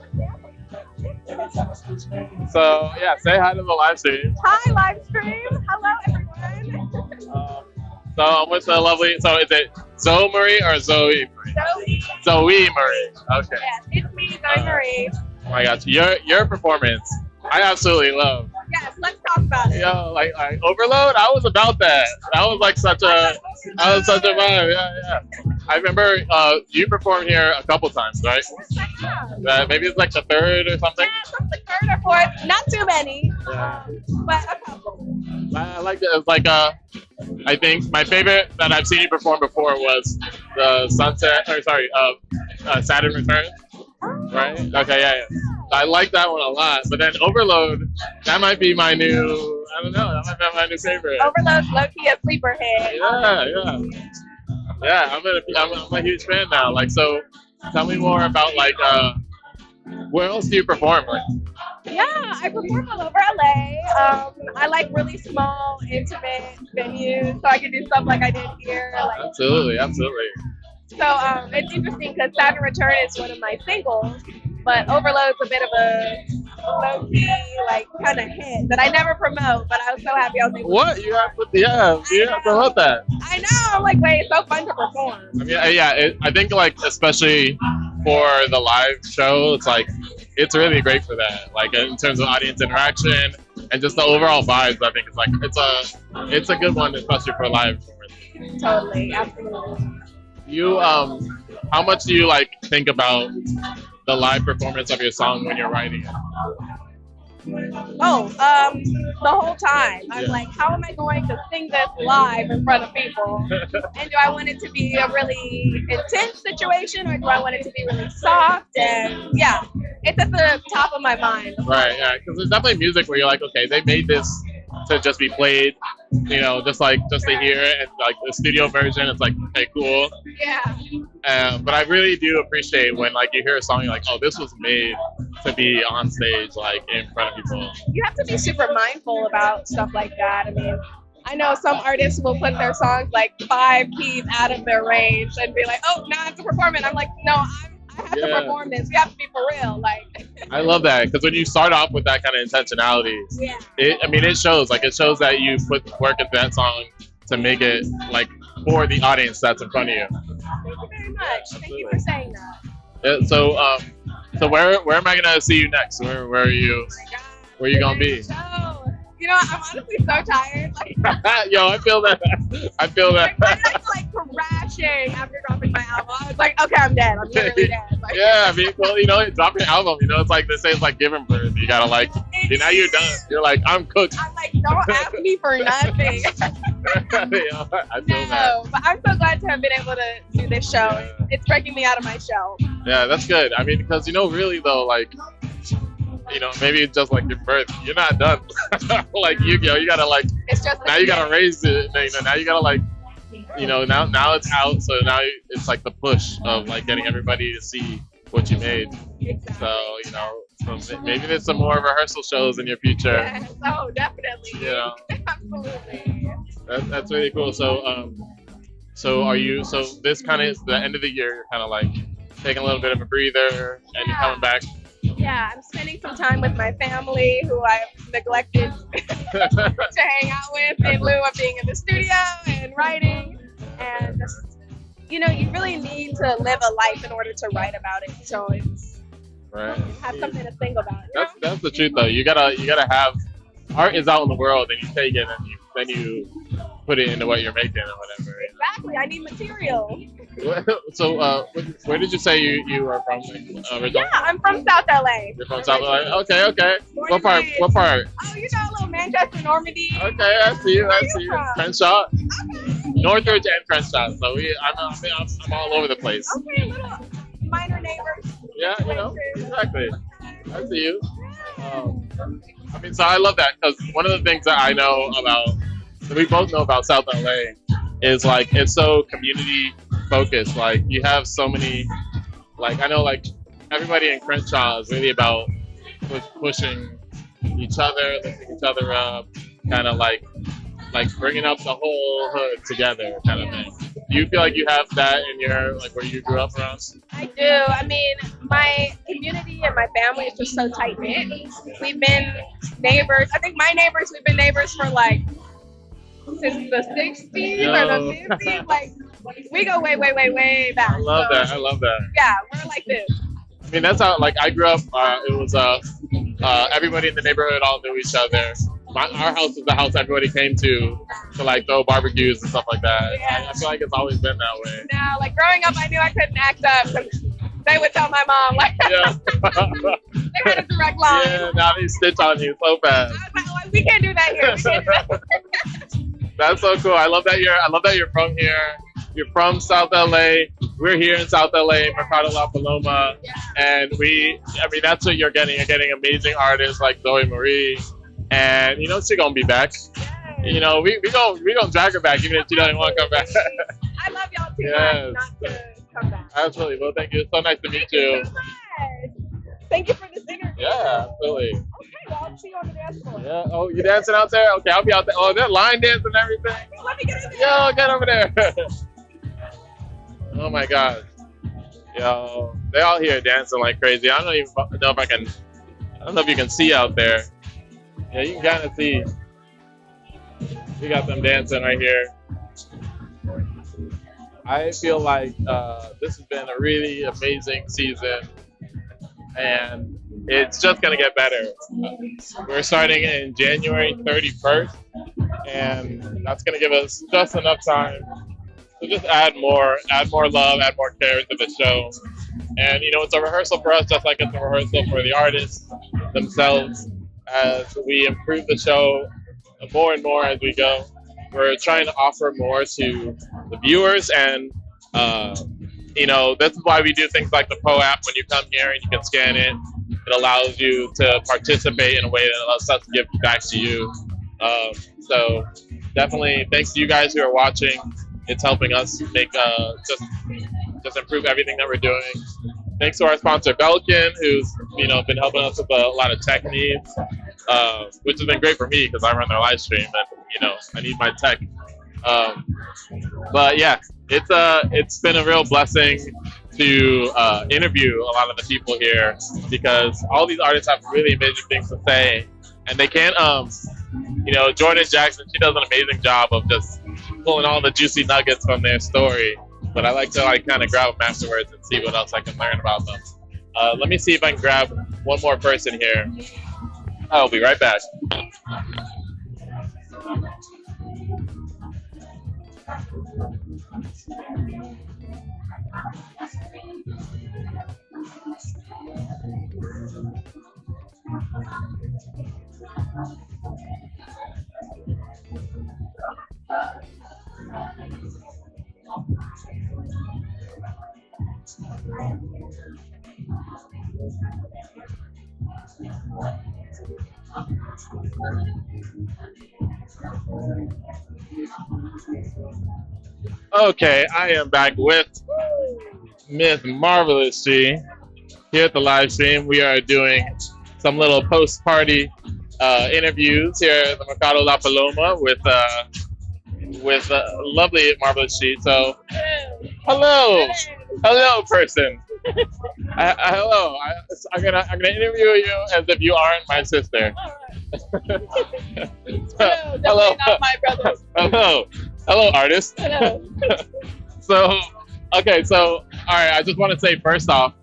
So yeah, say hi to the live stream. Hi, live stream. Hello, everyone. So I'm with the lovely. So is it Zoe Marie or Zoe Marie? Zoe Marie. Okay. Yes, it's me, Zoe Marie. Oh my gosh, your performance, I absolutely love. Yes, let's talk about it. Yo, like Overload, I was about that. That was like such a vibe. Yeah. I remember you performed here a couple times, right? Maybe it's like the third or something. Yeah, something third or fourth. Not too many, Yeah. but a couple. I like it. It's like I think my favorite that I've seen you perform before was the Saturn Returns. Right? Okay, yeah. I like that one a lot. But then Overload, that might be my new. I don't know. That might be my new favorite. Overload's low-key a sleeper hit. Yeah. I'm a huge fan now. Like, so, tell me more about like where else do you perform? Like, Yeah, I perform all over LA. I like really small, intimate venues, so I can do stuff like I did here. Like, absolutely. so it's interesting because Saturn Return is one of my singles, but Overload's a bit of a low-key, like, kind of hit that I never promote, but I was so happy I was able What? You have to promote that. I know, I'm like, wait, it's so fun to perform. I mean, I think like especially for the live show, it's like it's really great for that. Like in terms of audience interaction and just the overall vibes, I think it's like it's a good one, especially for live. Totally, absolutely. You how much do you like think about the live performance of your song when you're writing it? Oh, the whole time. I'm like, how am I going to sing this live in front of people? And do I want it to be a really intense situation or do I want it to be really soft? And yeah, it's at the top of my mind. Right, yeah, because there's definitely music where you're like, okay, they made this to just be played, you know, just to hear it, and like the studio version, it's like, okay, cool. Yeah. But I really do appreciate when like you hear a song, you're like, oh, this was made to be on stage, like in front of people. You have to be super mindful about stuff like that. I mean, I know some artists will put their songs like 5 keys out of their range and be like, oh, now I have to perform it. I'm like, no, I have to perform this. We have to be for real. Like, I love that because when you start off with that kind of intentionality, it shows. Like, it shows that you put work into that song to make it like for the audience that's in front of you. Thank you very much. Thank you for saying that. Yeah, so where am I gonna see you next? Where are you? Where are you gonna be? You know, I'm honestly so tired. Like, yo, I feel that. I feel that. like crashing after dropping my album. I was like, okay, I'm dead. I'm literally dead. Like, yeah, I mean, well, you know, dropping an album, you know, it's like they say it's like giving birth. You gotta like, now you're done. You're like, I'm cooked. I'm like, don't ask me for nothing. Yeah, I feel that. No, but I'm so glad to have been able to do this show. Yeah. It's breaking me out of my shell. Yeah, that's good. I mean, because really though, like, maybe it's just like your birth. You're not done. Like you gotta like. It's just now you gotta raise it. Now you gotta like. Now it's out, so now it's like the push of like getting everybody to see what you made. So so maybe there's some more rehearsal shows in your future. Yes, oh, definitely. Absolutely. That's really cool. So are you? So this kind of is the end of the year. You're kind of like taking a little bit of a breather, and you're coming back. Yeah, I'm spending some time with my family, who I've neglected to hang out with in lieu of being in the studio and writing. And just, you really need to live a life in order to write about it. So it's right. Have something to think about. That's the truth, though. You gotta have art is out in the world, and you take it, and then you put it into what you're making or whatever. Exactly. I need material. So, where did you say you are from? Originally? Yeah, I'm from South LA. You're from South LA. Okay. What part? Oh, a little Manchester, Normandy. Okay, I see you. From? Crenshaw. Okay. Northridge and Crenshaw. So I'm all over the place. Okay, little minor neighbors. Yeah, exactly. I see you. So I love that because one of the things that I know about, that we both know about South LA, is like it's so community focused. Like you have so many, like I know like everybody in Crenshaw is really about pushing each other, lifting each other up, kind of like bringing up the whole hood together, kind of thing. Do you feel like you have that in your where you grew up around? I do. I mean, my community and my family is just so tight knit. We've been neighbors. I think my neighbors, we've been neighbors for since the 60s or the 50s. Like we go way back. I love that. Yeah, we're like this. I mean, that's how I grew up. It was everybody in the neighborhood all knew each other. Our house was the house everybody came to throw barbecues and stuff like that. Yeah. I feel like it's always been that way. No, growing up, I knew I couldn't act up. They would tell my mom, they had a direct line. Yeah, now they stitch on you so fast. We can't do that here. That's so cool. I love that you're from here. You're from South LA. We're here in South LA, Mercado La Paloma, and that's what you're getting. You're getting amazing artists like Zoe Marie. And she's gonna be back. We gonna drag her back even if she doesn't want to come back. I love y'all too much not to come back. Absolutely. Well, thank you. It's so nice to meet you. Thank you for this interview. Yeah, absolutely. Okay, well, I'll see you on the dance floor. Yeah. Oh, you dancing out there? Okay, I'll be out there. Oh, they're line dancing and everything. Let me get over there. Yo, get over there. Oh my God. Yo, they all here dancing like crazy. I don't even know if I don't know if you can see out there. Yeah, you can kind of see. We got them dancing right here. I feel like this has been a really amazing season, and it's just going to get better. We're starting in January 31st, and that's going to give us just enough time to just add more love, add more care to the show. And, it's a rehearsal for us, just like it's a rehearsal for the artists themselves. As we improve the show more and more as we go, we're trying to offer more to the viewers, and this is why we do things like the Pro app. When you come here and you can scan it, it allows you to participate in a way that allows us to give back to you. So definitely, thanks to you guys who are watching. It's helping us make just improve everything that we're doing. Thanks to our sponsor Belkin, who's been helping us with a lot of tech needs, which has been great for me because I run their live stream and I need my tech. But yeah, it's been a real blessing to interview a lot of the people here because all these artists have really amazing things to say, and they can't. Jordan Jackson, she does an amazing job of just pulling all the juicy nuggets from their story. But I like to kind of grab them afterwards and see what else I can learn about them. Let me see if I can grab one more person here. I'll be right back. Okay, I am back with Miss Marvelous She here at the live stream. We are doing some little post-party interviews here at the Mercado La Paloma with lovely Marvelous She. So, hello, person. Hello. I'm gonna interview you as if you aren't my sister. Hello, not my brother. hello, artist. Hello. So, okay, so all right. I just want to say first off,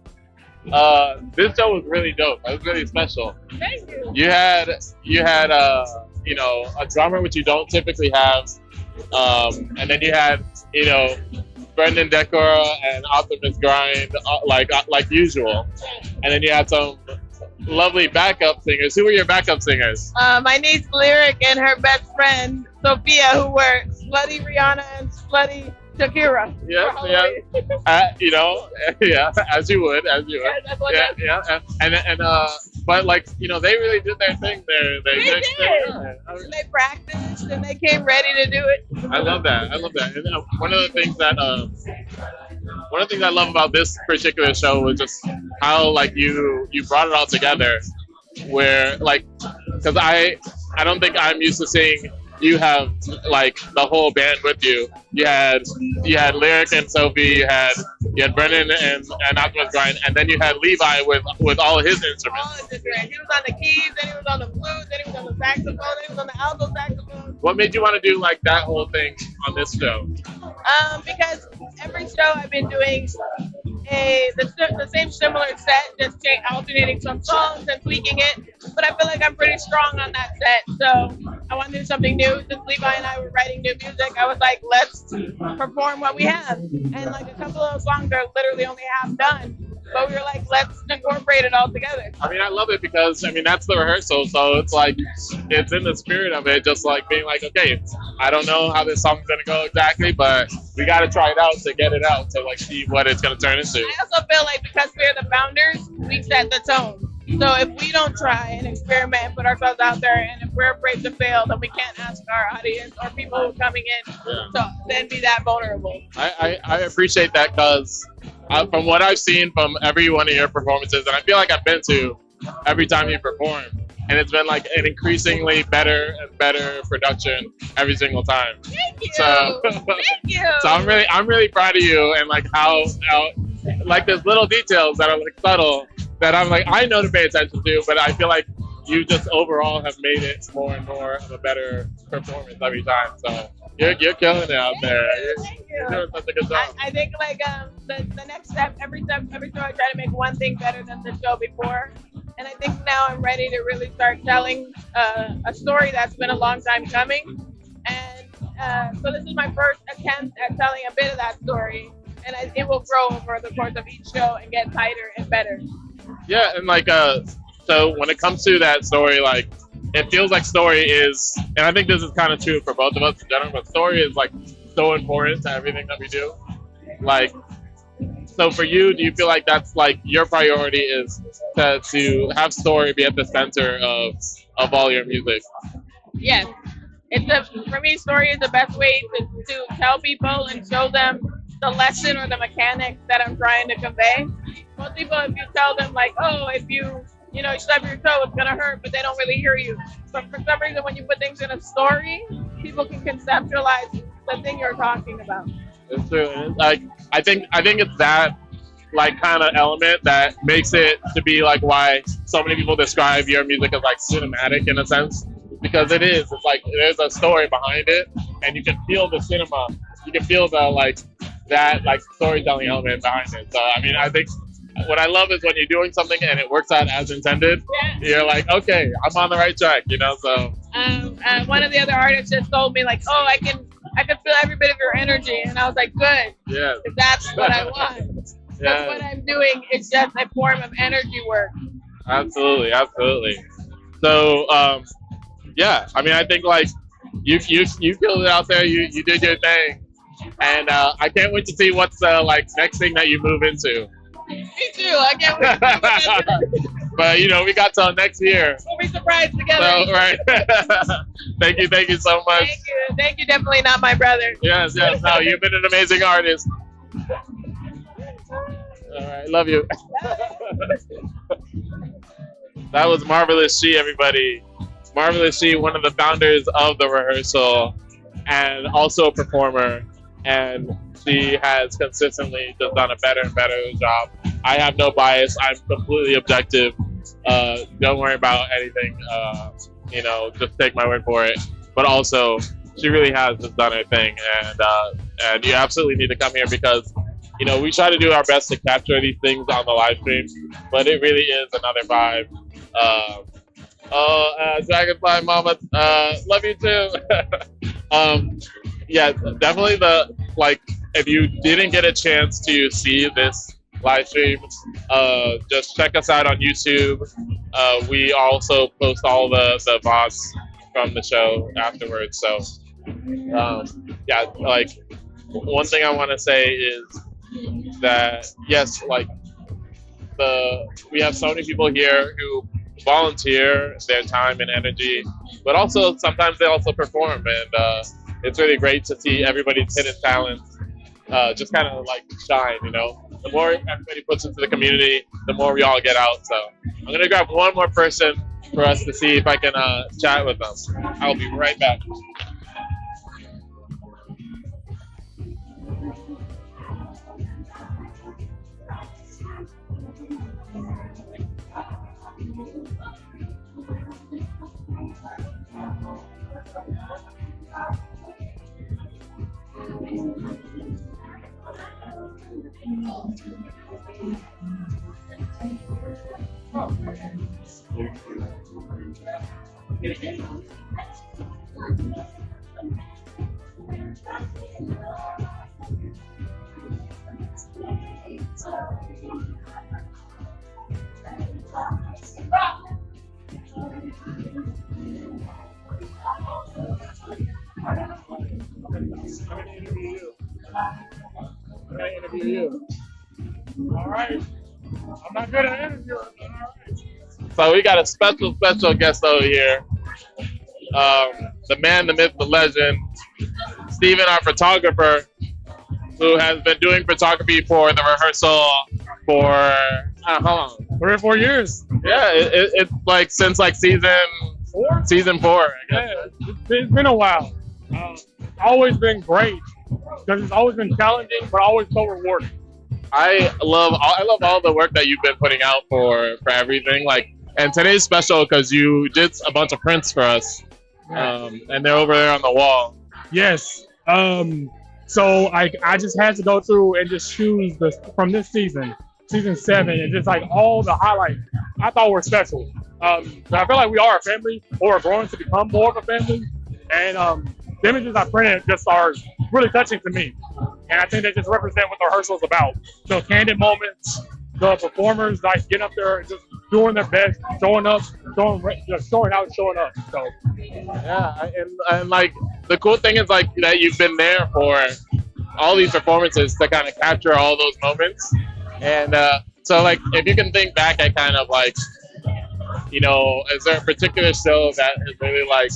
this show was really dope. It was really special. Thank you. You had you know, a drummer which you don't typically have, and then you had, you know, Brendan Decora and Optimus Grind like usual, and then you had some lovely backup singers. Who were your backup singers? My niece Lyric and her best friend Sophia, who were Slutty Rihanna and Slutty Shakira. Yeah. You know, yeah, as you would. Yeah. And but like, you know, they really did their thing there. They did. They practiced and they came ready to do it. I love that. And one of the things that I love about this particular show was just how like you brought it all together. Where like, because I don't think I'm used to seeing you have like the whole band with you. You had Lyric and Sophie. You had Brennan and Optimus Grind, and then you had Levi with all of his instruments. He was on the keys, then he was on the flute, then he was on the saxophone, then he was on the alto saxophone. What made you want to do like that whole thing on this show? Because every show I've been doing the same similar set, just alternating some songs and tweaking it. But I feel like I'm pretty strong on that set, so I want to do something new. Since Levi and I were writing new music, I was like, let's perform what we have. And like a couple of songs are literally only half done, but we were like, let's incorporate it all together. I mean, I love it because, I mean, that's the rehearsal, so it's like, it's in the spirit of it, just like being like, okay, I don't know how this song's gonna go exactly, but we gotta try it out to get it out, to like see what it's gonna turn into. I also feel like because we're the founders, we set the tone. So if we don't try and experiment and put ourselves out there, and if we're afraid to fail, then we can't ask our audience or people who are coming in to then be that vulnerable. I appreciate that because from what I've seen from every one of your performances, and I feel like I've been to every time you perform, and it's been like an increasingly better and better production every single time. Thank you. So, Thank you. So I'm really proud of you, and like how like there's little details that are like subtle that I'm like, I know to pay attention to, but I feel like you just overall have made it more and more of a better performance every time. So you're killing it out there. You're doing such a good job. I think like the next step, every show I try to make one thing better than the show before. And I think now I'm ready to really start telling a story that's been a long time coming. And so this is my first attempt at telling a bit of that story. And it will grow over the course of each show and get tighter and better. Yeah, and like so when it comes to that story, like it feels like story is, and I think this is kind of true for both of us in general, but story is like so important to everything that we do. Like, so for you, do you feel like that's like your priority is to have story be at the center of all your music? Yes. For me, story is the best way to tell people and show them the lesson or the mechanics that I'm trying to convey. Most people, if you tell them like, oh, if you stub your toe, it's gonna hurt, but they don't really hear you. But for some reason, when you put things in a story, people can conceptualize the thing you're talking about. It's true. And like I think it's that like kind of element that makes it to be like why so many people describe your music as like cinematic in a sense, because it is. It's like there's a story behind it, and you can feel the cinema. You can feel the like that like storytelling element behind it. So I mean, I think what I love is when you're doing something and it works out as intended. You're like, okay, I'm on the right track, you know. So one of the other artists just told me like, oh, I can feel every bit of your energy, and I was like, good. Yeah. That's what I want. That's what I'm doing. It's just a form of energy work. Absolutely. So yeah, I mean, I think like you killed it out there. You did your thing. And I can't wait to see what's like next thing that you move into. Me too. I can't wait to see what But you know, we got till next year. we'll be surprised together. So right. Thank you so much. Thank you. Definitely not my brother. Yes. No, you've been an amazing artist. All right, love you. That was Marvelous She, everybody. Marvelous She, one of the founders of The Rehearsal, and also a performer. And she has consistently just done a better and better job. I have no bias. I'm completely objective. Don't worry about anything. You know, just take my word for it. But also, she really has just done her thing. And you absolutely need to come here because, you know, we try to do our best to capture these things on the live stream, but it really is another vibe. Dragonfly Mama, love you too. Yeah, definitely if you didn't get a chance to see this live stream, just check us out on YouTube. We also post all the VODs from the show afterwards. So, yeah, like one thing I want to say is that yes, like we have so many people here who volunteer their time and energy, but also sometimes they also perform, and it's really great to see everybody's hidden talents just kind of like shine. You know, the more everybody puts into the community, the more we all get out. So I'm gonna grab one more person for us to see if I can chat with them. I'll be right back. Interview you. All right. I'm not good at interviewing. All right. So we got a special guest over here. The man, the myth, the legend, Steven, our photographer, who has been doing photography for The Rehearsal for how long? 3 or 4 years. Yeah, it's like since like season 4. Season 4. I guess. Yeah, it's been a while. Always been great because it's always been challenging, but always so rewarding. I love all the work that you've been putting out for everything. Like, and today's special because you did a bunch of prints for us, and they're over there on the wall. Yes. So I just had to go through and just choose from this season 7, and just like all the highlights I thought were special. I feel like we are a family, or are growing to become more of a family, and the images I printed just are really touching to me. And I think they just represent what The Rehearsal is about. The candid moments, the performers like getting up there and just doing their best, showing up, showing out, showing up. So yeah, and like the cool thing is like that you've been there for all these performances to kind of capture all those moments. And so like if you can think back at kind of like, you know, is there a particular show that is really like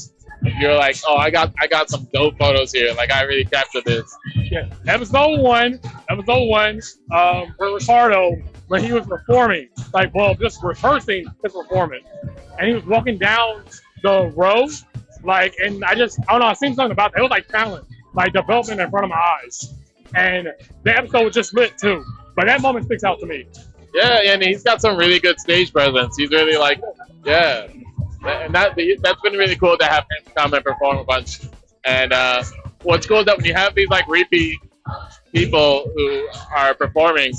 you're like, oh, I got some dope photos here. Like I really captured this. Yeah, episode one, for Ricardo, when he was performing, like, well, just rehearsing his performance, and he was walking down the road, like, and I don't know, I seen something about that. It was like talent, like development in front of my eyes, and the episode was just lit too. But that moment sticks out to me. Yeah, and he's got some really good stage presence. He's really like, yeah. And that's been really cool to have him come and perform a bunch. And what's cool is that when you have these like repeat people who are performing,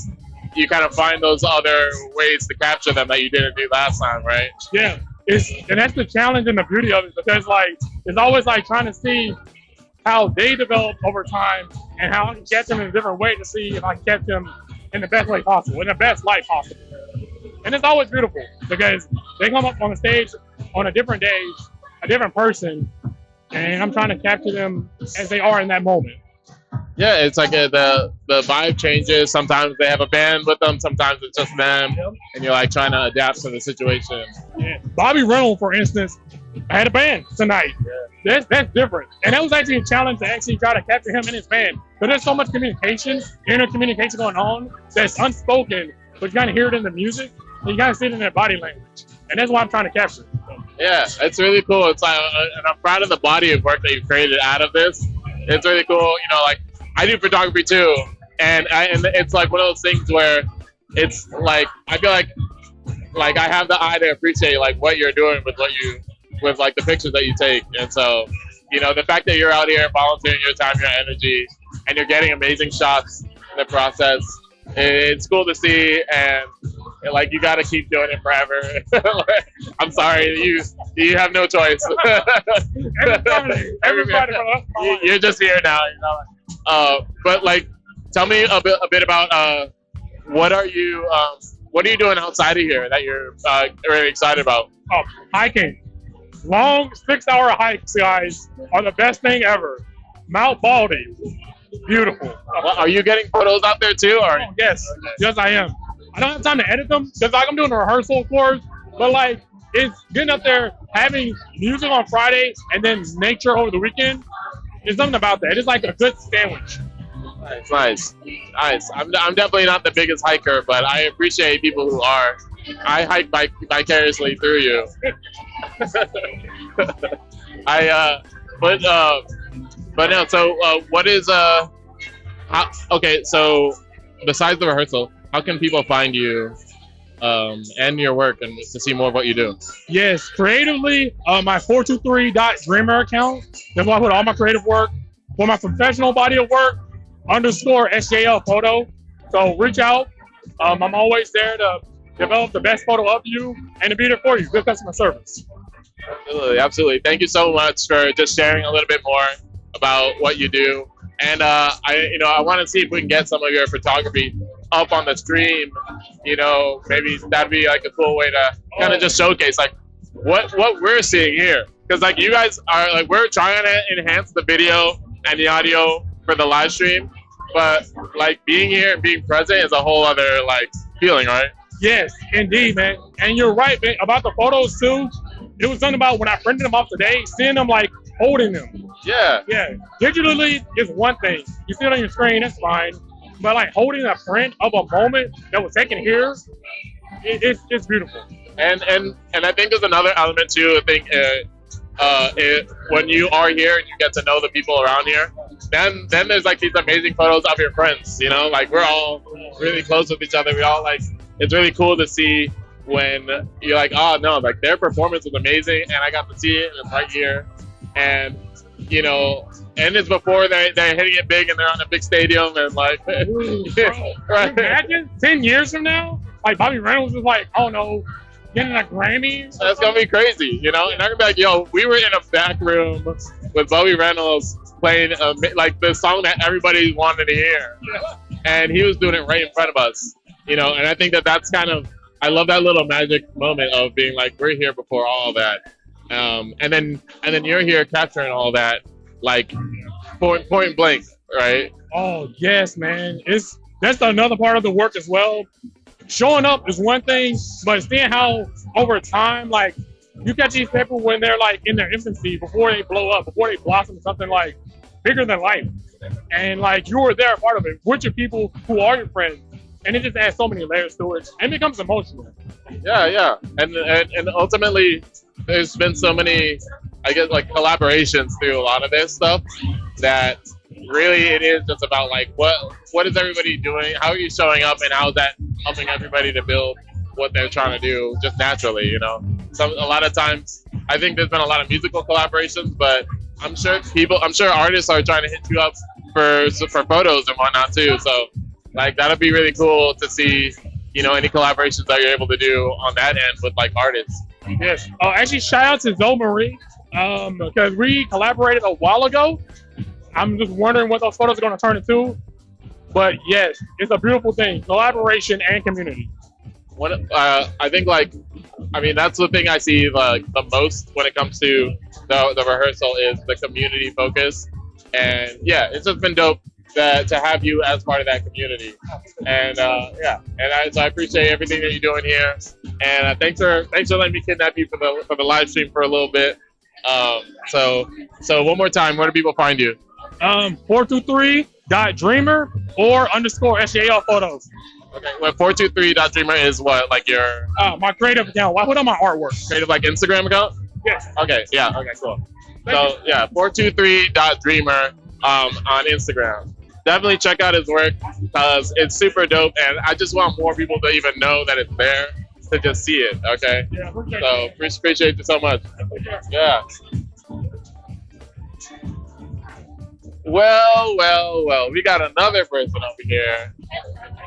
you kind of find those other ways to capture them that you didn't do last time, right? Yeah, and that's the challenge and the beauty of it, because like it's always like trying to see how they develop over time and how I can catch them in a different way to see if I can catch them in the best way possible, in the best light possible. And it's always beautiful because they come up on the stage on a different day, a different person, and I'm trying to capture them as they are in that moment. Yeah, it's like the vibe changes. Sometimes they have a band with them. Sometimes it's just them, and you're like trying to adapt to the situation. Yeah. Bobby Reynolds, for instance, had a band tonight. That's different, and that was actually a challenge to actually try to capture him in his band. But there's so much communication, inner communication going on that's unspoken, but you kind of hear it in the music, and you kind of see it in their body language, and that's what I'm trying to capture. Yeah, it's really cool. It's like, and I'm proud of the body of work that you've created out of this. It's really cool. You know, like I do photography too, and it's like one of those things where it's like I feel like I have the eye to appreciate like what you're doing with like the pictures that you take, and so you know the fact that you're out here volunteering your time, your energy, and you're getting amazing shots in the process. It's cool to see, and like you got to keep doing it forever. I'm sorry, you have no choice. Everybody, you're just here now, you know. But like, tell me a bit about what are you doing outside of here that you're really excited about? Oh, hiking. Long 6-hour hikes, guys, are the best thing ever. Mount Baldy, beautiful. Are you getting photos out there too? Or? Oh, yes, yes I am. I don't have time to edit them because like I'm doing a rehearsal, of course, but like it's getting up there, having music on Friday, and then nature over the weekend. There's something about that. It's like a good sandwich. Nice. I'm definitely not the biggest hiker, but I appreciate people who are. I hike vicariously through you. But no. So what is okay? So besides the rehearsal, how can people find you and your work and to see more of what you do? Yes, creatively, my 423.dreamer account. That's where I put all my creative work. For my professional body of work, _SJL photo. So reach out. I'm always there to develop the best photo of you and to be there for you. Good customer service. Absolutely. Thank you so much for just sharing a little bit more about what you do. And I want to see if we can get some of your photography up on the stream. You know, maybe that'd be like a cool way to kind of just showcase like what we're seeing here. Because like you guys are like, we're trying to enhance the video and the audio for the live stream, but like being here and being present is a whole other like feeling, right? Yes, indeed, man. And you're right, man, about the photos too. It was something about when I printed them off today, seeing them like holding them. Yeah. Yeah. Digitally is one thing. You see it on your screen, that's fine. But like holding a print of a moment that was taken here, it's beautiful. And I think there's another element too. I think when you are here and you get to know the people around here, then there's like these amazing photos of your friends. You know, like we're all really close with each other. We all like. It's really cool to see when you're like, oh no, like their performance was amazing, and I got to see it, and it's right here, and you know, and it's before they're hitting it big and they're on a big stadium and like, right? Imagine 10 years from now, like Bobby Reynolds is like, oh no, getting a Grammy. That's gonna be crazy, you know. And I'm gonna be like, yo, we were in a back room with Bobby Reynolds playing like the song that everybody wanted to hear, and he was doing it right in front of us. You know, and I think that's kind of, I love that little magic moment of being like, we're here before all of that. And then you're here capturing all that, like point blank, right? Oh yes, man. That's another part of the work as well. Showing up is one thing, but seeing how over time, like you catch these people when they're like in their infancy, before they blow up, before they blossom to something like bigger than life. And like you were there, a part of it, with your people who are your friends. And it just adds so many layers to it, and it becomes emotional. Yeah, and ultimately, there's been so many, I guess, like collaborations through a lot of this stuff that really it is just about like what is everybody doing? How are you showing up, and how is that helping everybody to build what they're trying to do just naturally? You know, a lot of times I think there's been a lot of musical collaborations, but I'm sure artists are trying to hit you up for photos and whatnot too. So. Like that'd be really cool to see, you know, any collaborations that you're able to do on that end with like artists. Yes. Actually, shout out to Zoe Marie because we collaborated a while ago. I'm just wondering what those photos are going to turn into. But yes, it's a beautiful thing: collaboration and community. I think that's the thing I see like the most when it comes to the rehearsal is the community focus, and yeah, it's just been dope to have you as part of that community. And so I appreciate everything that you're doing here. And thanks for letting me kidnap you for the live stream for a little bit. So one more time, where do people find you? 423.dreamer or _SJL photos. Okay, well, 423.dreamer is what, like your my creative account. Why put on my artwork? Creative, like Instagram account? Yes. Okay, yeah, okay, cool. So yeah, 423.dreamer on Instagram. Definitely check out his work because it's super dope, and I just want more people to even know that it's there, to just see it. Okay. Yeah, so appreciate you so much. Yeah. Well, we got another person over here.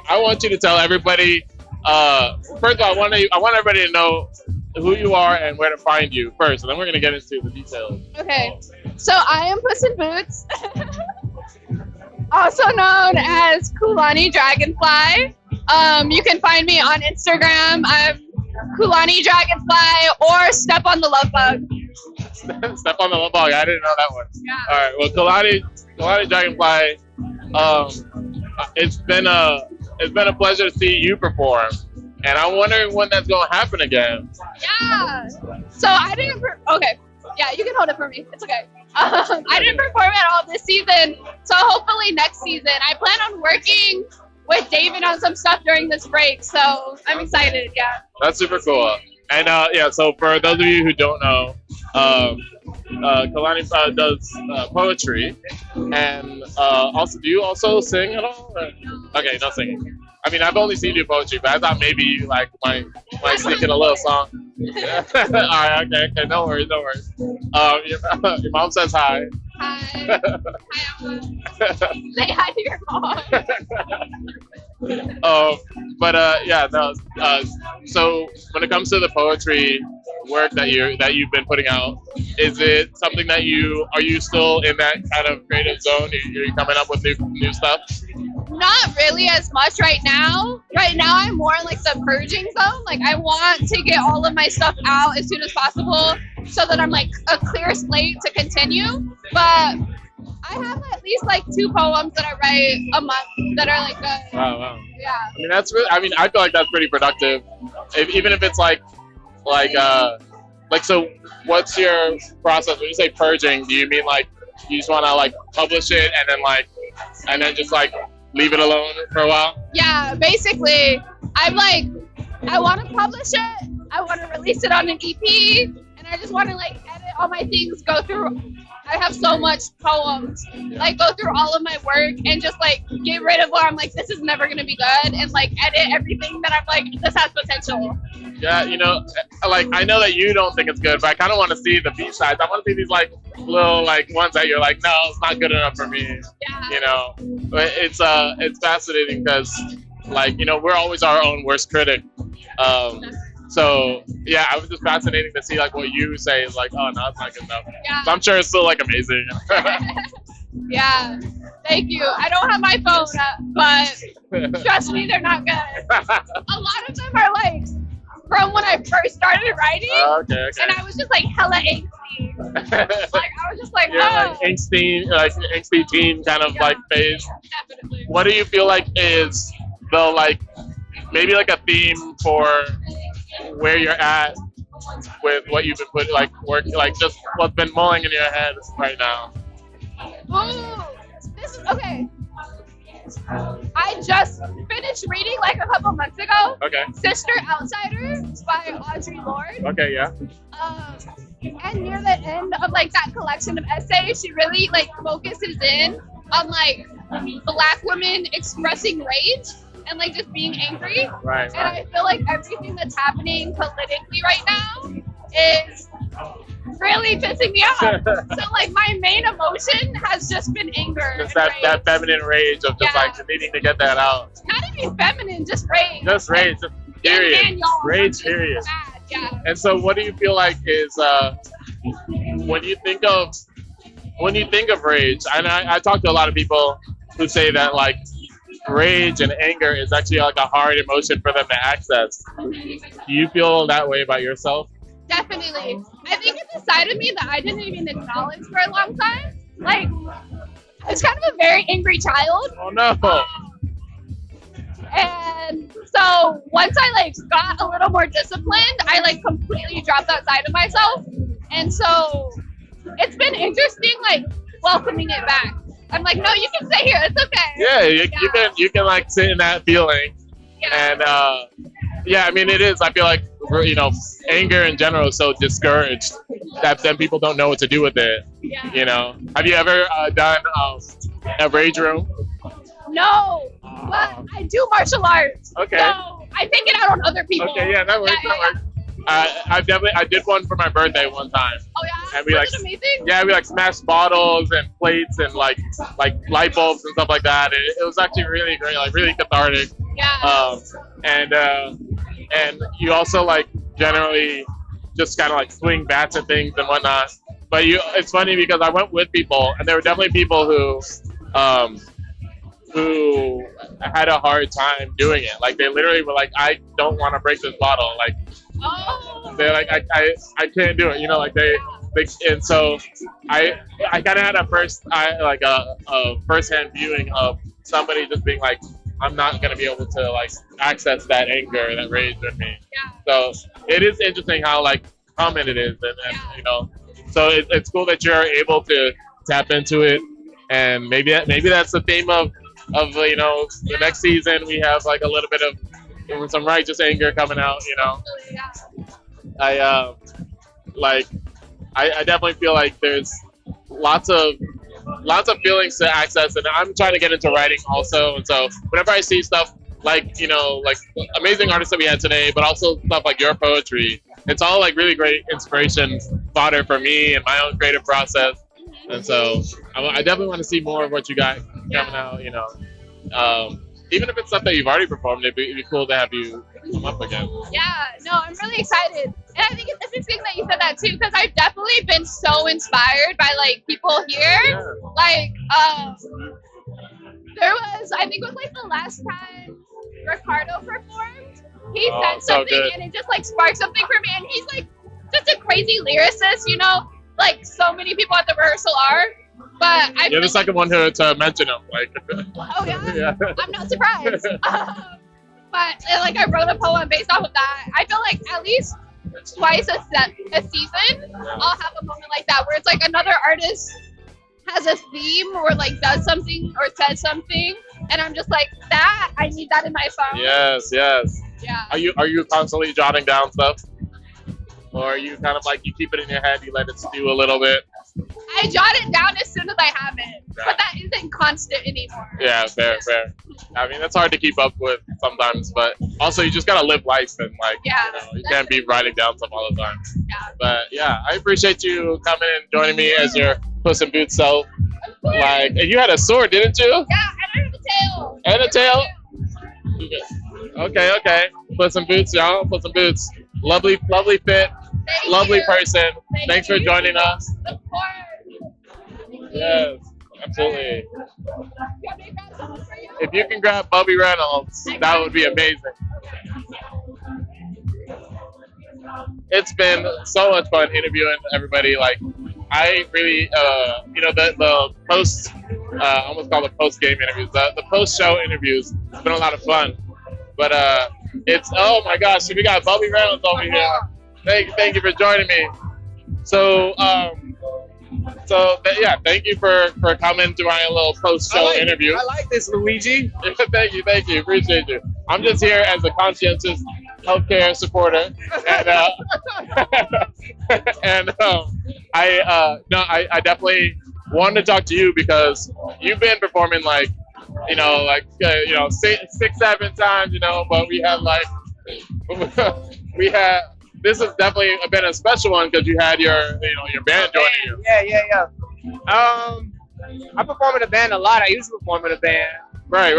I want you to tell everybody. First of all, I want everybody to know who you are and where to find you first, and then we're gonna get into the details. Okay, so I am Puss in Boots, also known as Kulani Dragonfly. You can find me on Instagram. I'm Kulani Dragonfly or Step on the Love Bug. Step on the Love Bug. I didn't know that one. Yeah. All right. Well, Kulani Dragonfly. It's been a pleasure to see you perform, and I'm wondering when that's gonna happen again. Yeah. So I didn't. Okay. Yeah, you can hold it for me. It's okay. I didn't perform at all this season, so hopefully next season. I plan on working with David on some stuff during this break, so I'm excited. Yeah. That's super cool. And so for those of you who don't know, Kalani does poetry, and also, do you also sing at all? Or? Okay, no singing. I mean, I've only seen you do poetry, but I thought maybe you might sneak in a little song. All right, okay, no worries. Your mom says hi. Hi. Hi, Emma. Say hi to your mom. So when it comes to the poetry work that you've been putting out, is it something that are you still in that kind of creative zone? Are you coming up with new stuff? Not really as much right now. Right now, I'm more in like the purging zone. Like I want to get all of my stuff out as soon as possible, so that I'm like a clear slate to continue. But I have at least like 2 poems that I write a month that are like good. Wow. Yeah. I mean, that's really. I mean, I feel like that's pretty productive. Even if it's so what's your process when you say purging? Do you mean like you just want to like publish it and then just like leave it alone for a while? Yeah, basically, I want to publish it. I want to release it on an EP, and I just want to like edit all my things, go through. I have so much poems, like go through all of my work and just like get rid of where I'm like, this is never gonna be good, and like edit everything that I'm like, this has potential. Yeah, like I know that you don't think it's good, but I kind of want to see the B-sides. I want to see these like little like ones that you're like, no, it's not good enough for me. Yeah. But it's fascinating because like we're always our own worst critic. So yeah, I was just fascinating to see like what you say is like, oh no, it's not good enough. Yeah. So I'm sure it's still like amazing. Yeah, thank you. I don't have my phone up, but trust me, they're not good. A lot of them are like from when I first started writing, Okay. and I was just like hella angsty. Like I was just like, like angsty teen kind of like phase. Definitely. What do you feel like is the like maybe like a theme for where you're at with what you've been putting like work, like just what's been mulling in your head right now? Ooh, this is okay. I just finished reading like a couple months ago. Okay. Sister Outsider by Audre Lorde. Okay, yeah. And near the end of like that collection of essays, she really like focuses in on like Black women expressing rage and like just being angry. Right. And I feel like everything that's happening politically right now is really pissing me off. So like my main emotion has just been anger. Just that feminine rage of just like needing to get that out. Not even feminine, just rage. Just rage, just period. Rage, period. Yeah. And so, what do you feel like is when you think of rage? And I talk to a lot of people who say that like rage and anger is actually like a hard emotion for them to access. Do you feel that way about yourself? Definitely. I think it's a side of me that I didn't even acknowledge for a long time. Like, I was kind of a very angry child. Oh no. And so once I like got a little more disciplined, I like completely dropped that side of myself. And so it's been interesting like welcoming it back. I'm like, no, you can stay here. It's okay. Yeah, you can like sit in that feeling. Yeah. And yeah, I mean it is. I feel like anger in general is so discouraged that then people don't know what to do with it. Yeah. Have you ever done a rage room? No, but I do martial arts. Okay. So I take it out on other people. Okay, yeah, that works. That works. I did one for my birthday one time. Oh yeah, and we was it amazing? Yeah, we like smashed bottles and plates and like light bulbs and stuff like that. It was actually really great, like really cathartic. Yeah. And you also like generally just kind of like swing bats at things and whatnot. But it's funny because I went with people, and there were definitely people who had a hard time doing it. Like they literally were like, I don't want to break this bottle. Like they're like, I can't do it. Like they and so I kind of had a first-hand viewing of somebody just being like, I'm not gonna be able to like access that anger, that rage in me. So it is interesting how like common it is, and so it's cool that you're able to tap into it, and maybe that's the theme of the next season. We have like a little bit of some righteous anger coming out. I definitely feel like there's lots of feelings to access, and I'm trying to get into writing also. And so whenever I see stuff like like amazing artists that we had today, but also stuff like your poetry, it's all like really great inspiration fodder for me and my own creative process. And so I definitely want to see more of what you got coming out. Even if it's stuff that you've already performed, it'd be cool to have you come up again. Yeah, no, I'm really excited. And I think it's interesting that you said that too, because I've definitely been so inspired by like people here. Yeah. Like, there was, I think it was like the last time Ricardo performed. He said something and it just like sparked something for me. And he's like just a crazy lyricist, like so many people at the rehearsal are. But You're the second one to mention him. Like, oh yeah, yeah. I'm not surprised. But like I wrote a poem based off of that. I feel like at least twice a season, I'll have a moment like that where it's like another artist has a theme or like does something or says something, and I'm just like, that I need that in my phone. Yes. Yeah. Are you constantly jotting down stuff, or are you kind of like you keep it in your head, you let it stew a little bit? I jot it down as soon as I have it, but that isn't constant anymore. Yeah, fair. I mean, that's hard to keep up with sometimes, but also you just gotta live life and like, you can't be writing down stuff all the time. Yeah. But yeah, I appreciate you coming and joining me as your Puss in Boots self. Like, and you had a sword, didn't you? Yeah, and I have a tail. And a tail. Okay. Puss in Boots, y'all. Puss in Boots. Lovely fit. Lovely person. Thanks for joining us. Of course. Yes, absolutely. If you can grab Bobby Reynolds, that would be amazing. It's been so much fun interviewing everybody. Like, I really, the post, I almost call it post-game interviews. The post-show interviews, it's been a lot of fun. But it's, oh my gosh, we got Bobby Reynolds over here. Thank you for joining me. So, thank you for coming to my little post-show interview. I like this, Luigi. Thank you, appreciate you. I'm just here as a conscientious healthcare supporter, and I definitely wanted to talk to you because you've been performing like 6-7 times, but we had this has definitely been a special one because you had your band joining you. Yeah. I perform in a band a lot. I used to perform in a band. Right.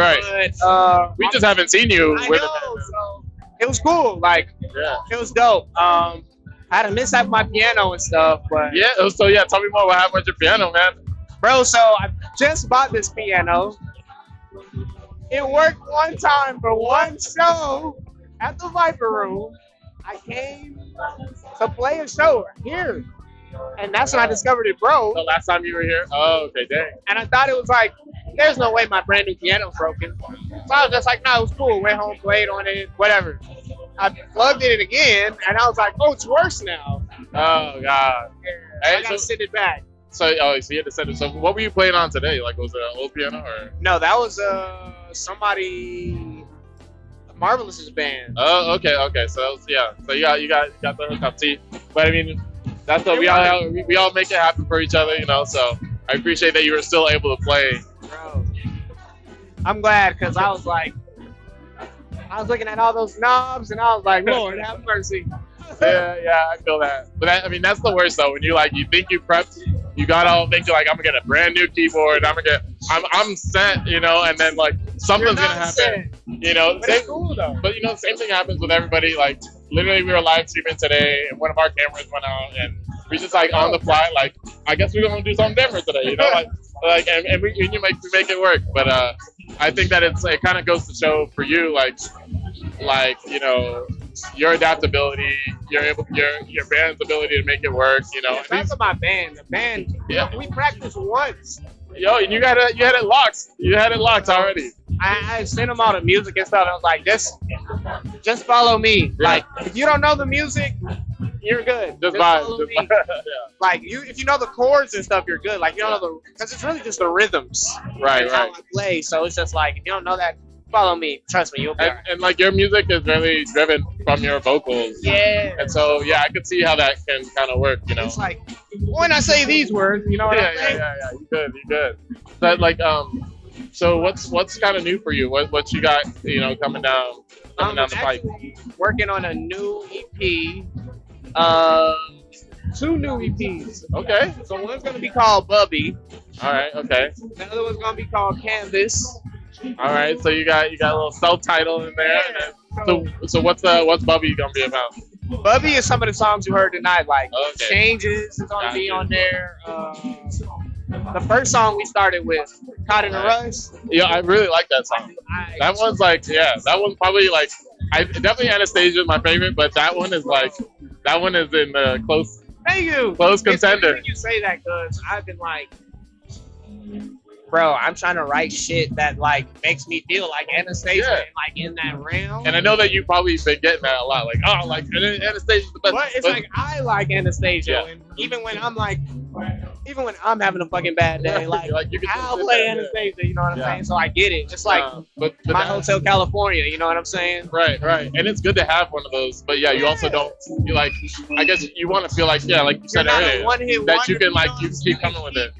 But, we just haven't seen you with a band. So it was cool. Like, it was dope. I had a mishap with my piano and stuff, but tell me more. What happened with your piano, man? Bro, so I just bought this piano. It worked one time for one show at the Viper Room. I came to play a show here, And that's when I discovered it broke. The last time you were here? Oh, okay, dang. And I thought it was like, there's no way my brand new piano's broken. So I was just like, no, it was cool. Went home, played on it, whatever. I plugged it in again, and I was like, oh, it's worse now. Oh, God. I gotta send it back. So you had to send it. So what were you playing on today? Like, was it an old piano or? No, that was somebody, Marvelous's band. Oh, okay. So that was, yeah. So you got the hookup. See, but I mean, that's what we all make it happen for each other, you know. So I appreciate that you were still able to play. Bro, I'm glad because I was looking at all those knobs and I was like, Lord, have mercy. Yeah, I feel that. But I mean, that's the worst though. When you think you prepped, you got all thinking like I'm gonna get a brand new keyboard. I'm set, you know, and then like something's gonna happen, set. you know. But it's cool though. But you know, the same thing happens with everybody. Like literally, we were live streaming today, and one of our cameras went out, and we just like on the fly, like I guess we're gonna do something different today, you know, and we make it work. But I think that it kind of goes to show for you, like you know, your adaptability, your band's ability to make it work, you know. Talk about the band. Yeah. We practiced once. Yo, and you had it locked. You had it locked already. I sent them all the music and stuff. I was like, just follow me. Yeah. Like, if you don't know the music, you're good. Just follow vibe. me. Yeah. Like if you know the chords and stuff, you're good. Like you don't know because it's really just the rhythms. Right. How I play. So it's just like if you don't know that, follow me. Trust me, you'll be. And like your music is really driven from your vocals. Yeah. And so I could see how that can kind of work, you know. It's like when I say these words, you know what I'm saying? Yeah. You good. But like so what's kind of new for you? What you got, you know, coming down the pipe? Working on a new EP. 2 new EPs. Okay. So one's gonna be called Bubby. All right. Okay. The other one's gonna be called Canvas. All right. So you got a little self-title in there. Yeah. So what's Bubby gonna be about? Bubby is some of the songs you heard tonight, like Changes is gonna be you. on there. The first song we started with, Caught in a Rush. Yeah, I really like that song. That one's like, that one's probably like, definitely Anastasia is my favorite, but that one is in the close. Thank you. Close contender. You say that because I've been like, bro, I'm trying to write shit that like makes me feel like Anastasia and like in that realm. And I know that you've probably been getting that a lot, like Anastasia's the best. But it's like I like Anastasia, and even when I'm having a fucking bad day, like I'll play Anastasia. You know what I'm saying? So I get it. Just like but my Hotel California. You know what I'm saying? Right. And it's good to have one of those, but you also don't. You like, I guess you want to feel like like you said earlier, that you can you keep coming with it.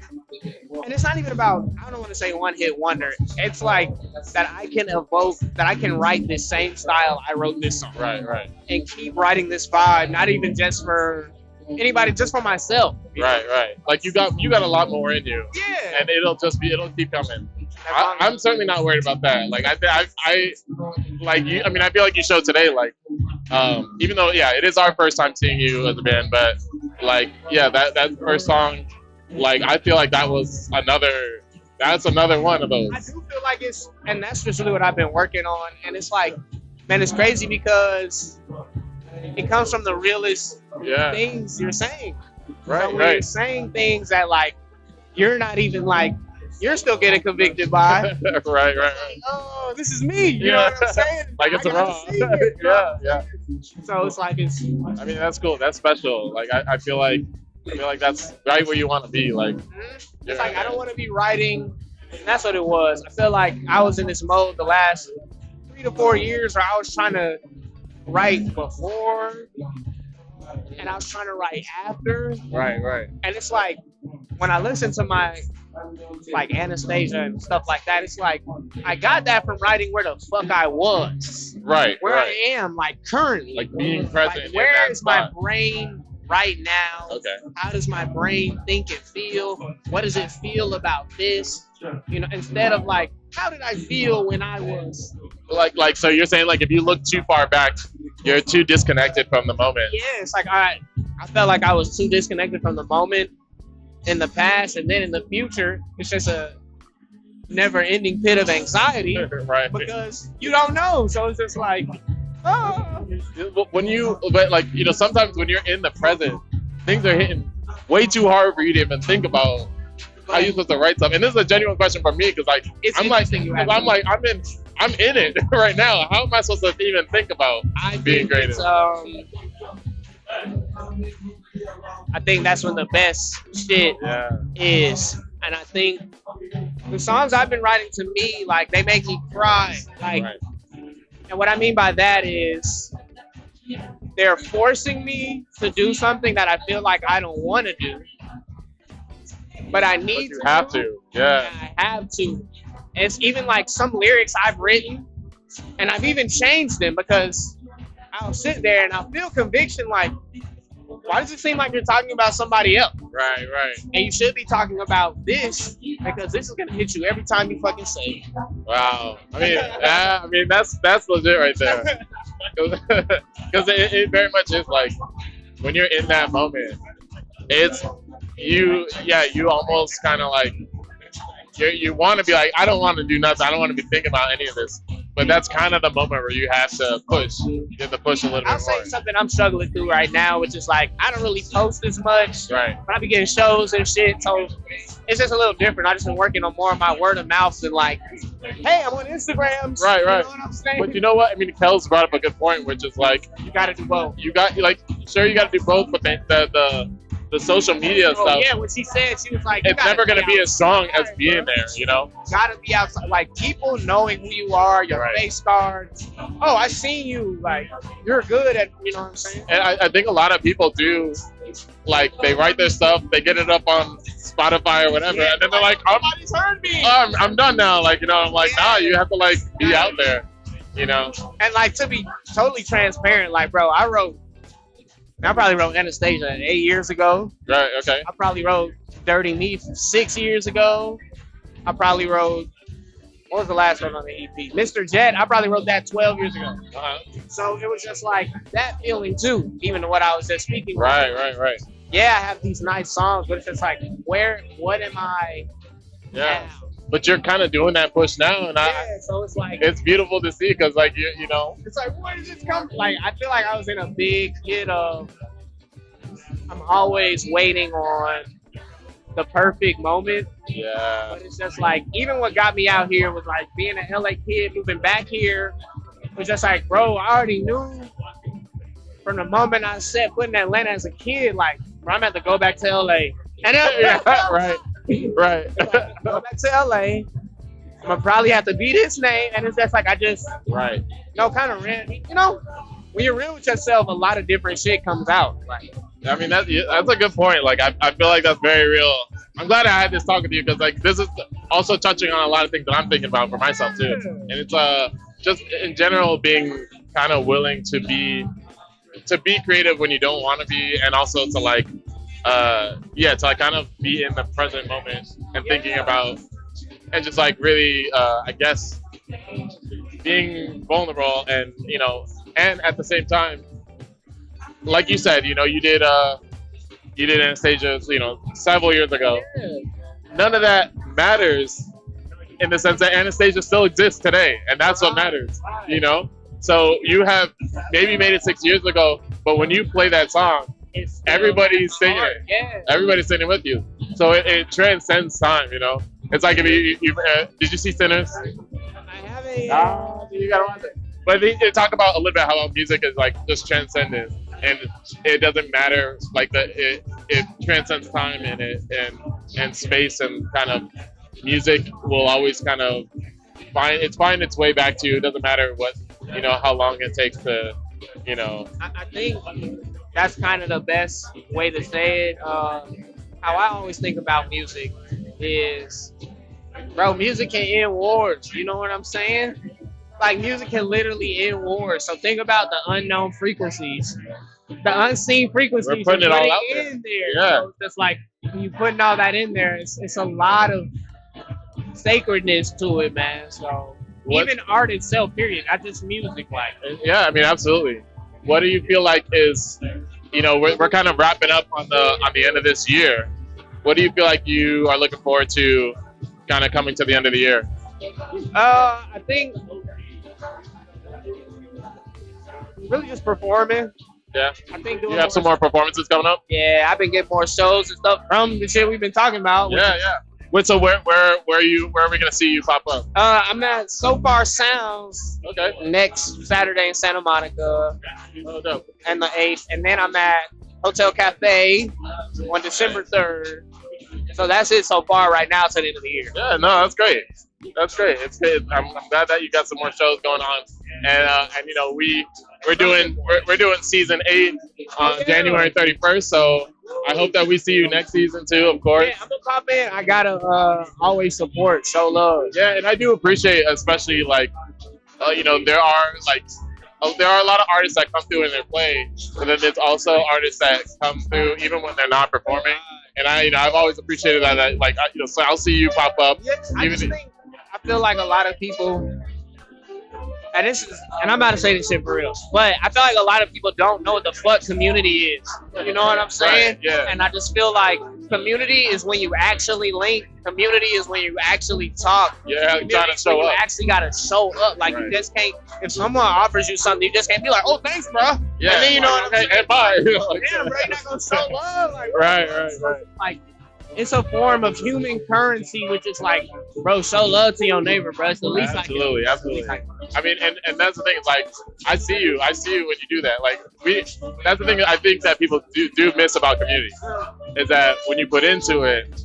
And it's not even about, I don't want to say one hit wonder. It's like that I can evoke, that I can write this same style I wrote this song. Right. And keep writing this vibe, not even just for anybody, just for myself. Right. Like you got a lot more in you. Yeah. And it'll keep coming. I'm certainly not worried about that. Like I like you. I mean, I feel like you showed today. Like, even though it is our first time seeing you as a band, but like that first song. Like I feel like that's another one of those. I do feel like and that's just really what I've been working on. And it's like, man, it's crazy because it comes from the realest things you're saying. Right. So when you're saying things that like you're not even like you're still getting convicted by. Right. Like, oh, this is me. You know what I'm saying? Like it's wrong. Yeah. So it's like I mean, that's cool. That's special. Like I feel like that's right where you want to be. Like, it's like I don't want to be writing, and that's what it was. I feel like I was in this mode the last 3 to 4 years where I was trying to write before, and I was trying to write after. Right. And it's like when I listen to my like Anastasia and stuff like that, it's like I got that from writing where the fuck I was. Right. Where I am, like currently. Like being present. Like, where is my brain right now? Okay. How does my brain think and feel? What does it feel about this? You know, instead of like, how did I feel when I was like so you're saying like if you look too far back, you're too disconnected from the moment. Yeah, it's like I felt like I was too disconnected from the moment in the past, and then in the future, it's just a never-ending pit of anxiety. Right. Because you don't know. So it's just like, but like, you know, sometimes when you're in the present, things are hitting way too hard for you to even think about how you're supposed to write something. And this is a genuine question for me because like It's I'm like interesting you because ask I'm like I'm in it right now. How am I supposed to even think about being creative? I think that's when the best shit is, and I think the songs I've been writing, to me, like, they make me cry, like, and what I mean by that is they're forcing me to do something that I feel like I don't want to do, but I need You to. have to, yeah. I have to. It's even like some lyrics I've written, and I've even changed them because I'll sit there and I'll feel conviction like, why does it seem like you're talking about somebody else? Right. And you should be talking about this because this is gonna hit you every time you fucking say it. Wow. I mean, that's legit right there. Because it very much is like when you're in that moment, it's you almost kind of like you want to be like, I don't want to do nothing. I don't want to be thinking about any of this. But that's kind of the moment where you have to push. You have to push a little I'll bit more. say something I'm struggling through right now, which is like, I don't really post as much. Right. But I be getting shows and shit, so it's just a little different. I just been working on more of my word of mouth and like, hey, I'm on Instagram. Right. You know what I'm saying? But you know what? I mean, Kel's brought up a good point, which is like, you got to do both. You got you got to do both, but the social media stuff. Yeah, when she said, she was like, it's never gonna be as strong as being there, you know. Gotta be outside, like people knowing who you are, your face cards. Oh, I seen you, like you're good at, you know what I'm saying. And I think a lot of people do, like they write their stuff, they get it up on Spotify or whatever, and then they're like, nobody's heard me. Oh, I'm done now. Like, you know, I'm like, nah, you have to like be out there, you know. And like, to be totally transparent, like, bro, I probably wrote Anastasia 8 years ago. Right, okay. I probably wrote Dirty Me 6 years ago. I probably wrote, what was the last one on the EP? Mr. Jet, I probably wrote that 12 years ago. So it was just like that feeling too, even to what I was just speaking. Right. Yeah, I have these nice songs, but it's just like, what am I now? But you're kind of doing that push now, and so it's like, it's beautiful to see because like you know, it's like, where does this come from? Like, I feel like I was in a big hit of, I'm always waiting on the perfect moment. Yeah. But it's just like, even what got me out here was like being an LA kid, moving back here, was just like, bro, I already knew from the moment I set foot in Atlanta as a kid, like, bro, I'm gonna have to go back to LA. And right. Go back to LA. I'm gonna probably have to be this name, and it's just like right. Kind of ran. You know, when you're real with yourself, a lot of different shit comes out. Like, I mean, that's a good point. Like, I feel like that's very real. I'm glad I had this talk with you because like this is also touching on a lot of things that I'm thinking about for myself too. And it's just in general being kind of willing to be creative when you don't want to be, and also to like to like kind of be in the present moment and thinking about, and just like really I guess being vulnerable, and you know, and at the same time, like you said, you know, you did Anastasia, you know, several years ago. None of that matters in the sense that Anastasia still exists today, and that's what matters, you know. So you have maybe made it 6 years ago, but when you play that song, everybody's singing it. Yeah. Everybody's singing with you. So it transcends time, you know. It's like if you did you see Sinners? I haven't. You gotta watch it. But they talk about a little bit how music is like just transcendent, and it doesn't matter. Like it transcends time and space, and kind of music will always kind of find its way back to you. It doesn't matter what, you know, how long it takes to, you know. I think that's kind of the best way to say it. How I always think about music is, bro, music can end wars. You know what I'm saying? Like, music can literally end wars. So think about the unknown frequencies, the unseen frequencies. We're putting it all out there. In there. Yeah. So it's just like, when you putting all that in there, it's a lot of sacredness to it, man. So even art itself, period, not just music. Like, yeah, I mean, absolutely. What do you feel like is, you know, we're kind of wrapping up on the end of this year. What do you feel like you are looking forward to, kind of coming to the end of the year? I think really just performing. Yeah. I think You have some more performances coming up. Yeah, I've been getting more shows and stuff from the shit we've been talking about. Yeah, yeah. Wait, so where are we gonna see you pop up? I'm at So Far Sounds. Okay. Next Saturday in Santa Monica. Oh, dope. And the 8th, and then I'm at Hotel Cafe on December 3rd. So that's it so far right now to the end of the year. Yeah, no, that's great. That's great. It's good. I'm glad that you got some more shows going on, and you know we're doing season 8 on January 31st. So I hope that we see you next season too, of course. Yeah, I'm gonna pop in. I gotta always support, show love. Yeah, and I do appreciate, especially like, you know, there are a lot of artists that come through and they play, but then there's also artists that come through even when they're not performing. And I've always appreciated that. Like, so I'll see you pop up. Yeah, I feel like a lot of people, and I'm about to say this shit for real, but I feel like a lot of people don't know what the fuck community is. You know what I'm saying? Right, yeah. And I just feel like community is when you actually link. Community is when you actually talk. Yeah, Community trying to is when show you up. actually gotta show up. Like you just can't. If someone offers you something, you just can't be like, "Oh, thanks, bro." Yeah. And then you know what I'm saying? And bye. Yeah, bro, you're not gonna show love. Like, Right. Like, it's a form of human currency, which is like, bro, show love to your neighbor, bro. It's the least Absolutely. I mean, and that's the thing. It's like I see you when you do that. Like that's the thing I think that people do miss about community is that when you put into it,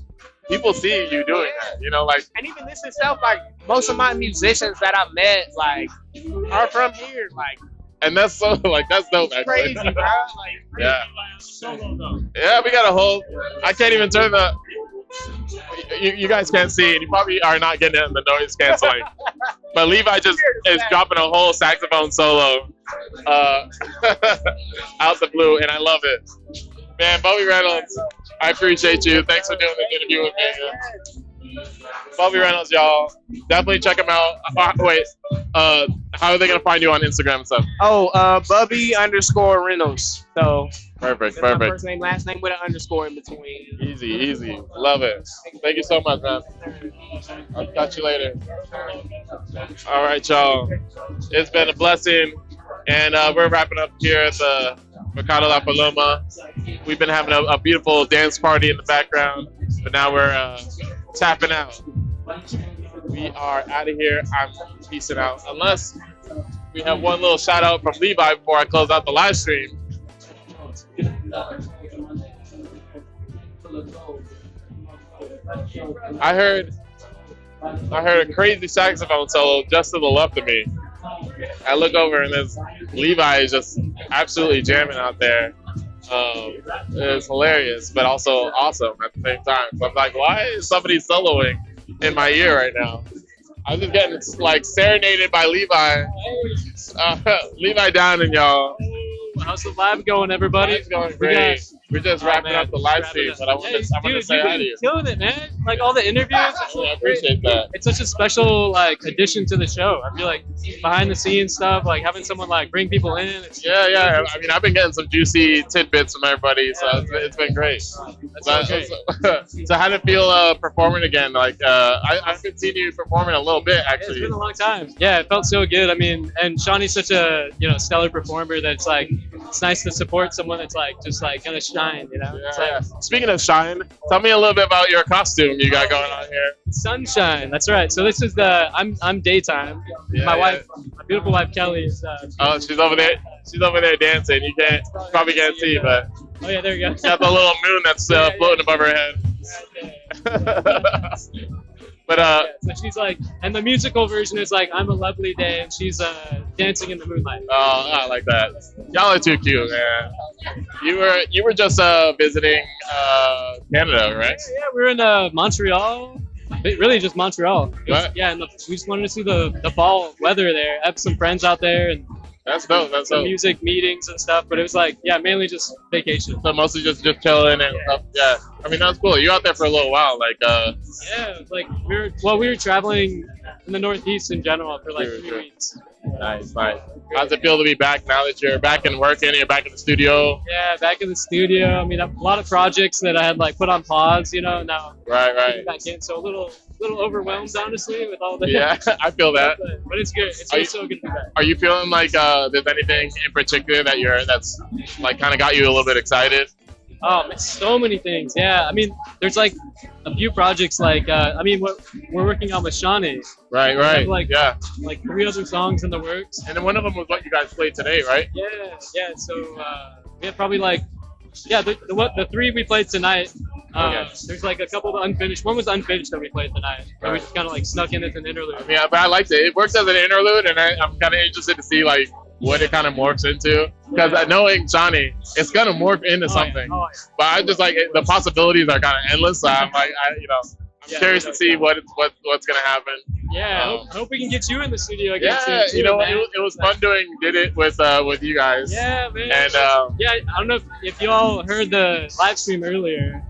people see you doing that. You know, like. And even this itself, like most of my musicians that I've met, like, are from here, like. And that's so that's dope. Actually. Crazy, bro. Like, Yeah. Yeah, we got a whole. I can't even turn the. You guys can't see, and you probably are not getting it in the noise canceling. But Levi just is dropping a whole saxophone solo out the blue, and I love it. Man, Bobby Reynolds, I appreciate you. Thanks for doing this interview with me. Bobby Reynolds, y'all. Definitely check him out. Wait, how are they gonna find you on Instagram and stuff? Oh, Bubby_Reynolds. So Perfect. my first name, last name with an underscore in between. Easy. Love it. Thank you so much, man. I'll catch you later. All right, y'all. It's been a blessing, and we're wrapping up here at the Mercado La Paloma. We've been having a beautiful dance party in the background, but now we're tapping out. We are out of here. I'm peacing out. Unless we have one little shout out from Levi before I close out the live stream. I heard a crazy saxophone solo just to the left of me. I look over and there's Levi is just absolutely jamming out there. It's hilarious, but also awesome at the same time. So I'm like, why is somebody soloing in my ear right now? I'm just getting like serenaded by Levi. Levi down and y'all. How's the live going, everybody? It's going great. We're just wrapping up the live stream, but I want to say hi to you. Killing it, man! Like all the interviews. I appreciate that. It's such a special like addition to the show. I feel like behind the scenes stuff, like having someone like bring people in. Yeah. I mean, I've been getting some juicy tidbits from everybody, so it's been great. So how did it feel performing again? Like I haven't seen you performing a little bit actually. It's been a long time. Yeah, it felt so good. I mean, and Shawnee's such a stellar performer that it's like it's nice to support someone that's like just like gonna shine, you know. Yeah. Speaking of shine, tell me a little bit about your costume you got going on here. Sunshine. That's right. So this is I'm daytime. My wife, my beautiful wife Kelly is. Oh, she's over there. She's over there dancing. You probably can't see, but. Oh yeah, there you go. She's got the little moon that's floating above her head. But so she's like, and the musical version is like, I'm a lovely day, and she's dancing in the moonlight. Oh, I like that. Y'all are too cute, man. You were just visiting Canada, right? Yeah, we're in Montreal. Really, just Montreal. Yeah, and we just wanted to see the fall weather there. I have some friends out there, and that's dope. That's some dope. music meetings and stuff. But it was like, yeah, mainly just vacation. So mostly just chilling and stuff. Yeah, I mean that's cool. You out there for a little while, like. Yeah, like we were traveling in the Northeast in general for like 3 weeks. Nice. How's it feel to be back now that you're back and working? You're back in the studio. Yeah, back in the studio. I mean, a lot of projects that I had like put on pause, you know. Now right. Back in, so a little little overwhelmed, honestly, with all the. Yeah, I feel that. But it's good. It's Are you- so good to be back. Are you feeling like there's anything in particular that's like kind of got you a little bit excited? So many things. Yeah, I mean, there's like a few projects. Like, I mean, what we're working on with Shawnee. Right, We have, right. like, Yeah. like 3 other songs in the works. And then one of them was what you guys played today, right? Yeah. So we have probably like, the 3 we played tonight. Okay. There's like a couple of unfinished. One was unfinished that we played tonight. And we Right. just kind of like snuck in as an interlude. Yeah, but I liked it. It works as an interlude, and I'm kind of interested to see like what it kind of morphs into. Because knowing Johnny, it's gonna morph into something. But I just like the possibilities are kind of endless. So I'm like, I'm curious to see what's gonna happen. Yeah, I hope we can get you in the studio again Yeah, soon. you know, man. it was fun did it with you guys. Yeah, man. And yeah, I don't know if you all heard the live stream earlier.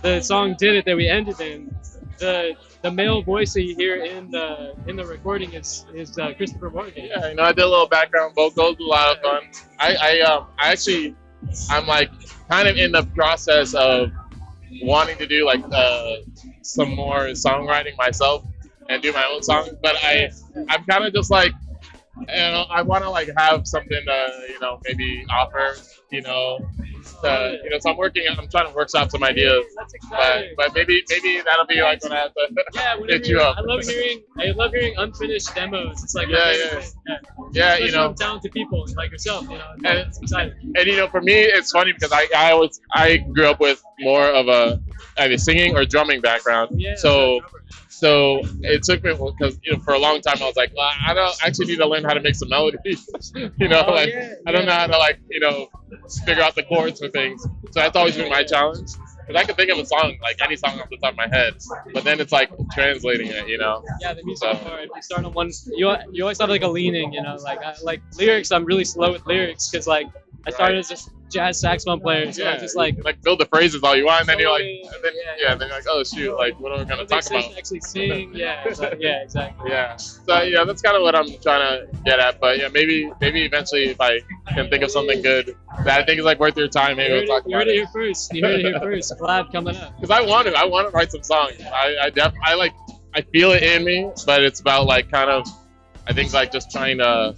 The song "Did It" that we ended in. The male voice that you hear in the recording is Christopher Morgan. Yeah, I did a little background vocals, a lot of fun. I'm like kind of in the process of wanting to do like some more songwriting myself and do my own songs, but I'm kind of just like, I want to like have something to maybe offer, so I'm trying to workshop some ideas, but maybe that'll be like when I have to hit you up. I love hearing unfinished demos. It's like Yeah, especially from talented people like yourself. It's exciting. And for me, it's funny because I grew up with more of a either singing or drumming background. So it took me because for a long time I was like, well, I don't actually need to learn how to make some melodies. I don't know how to figure out the chords for things. So that's always been my challenge. Because I can think of a song, like any song off the top of my head, but then it's like translating it, Yeah, the music part. If you start on one, you always have like a leaning, like lyrics. I'm really slow with lyrics because I started as a jazz saxophone player, so I'm just like build the phrases all you want, and then you're like, then you're like, oh shoot, like what are we gonna talk about? Actually sing, exactly. Yeah. So that's kind of what I'm trying to get at. But maybe eventually if I can think of something good that I think is like worth your time, maybe we'll talk about it. You heard it here first. You heard it here first. Collab coming up. Because I want to write some songs. I feel it in me, but it's about like kind of, I think like just trying to,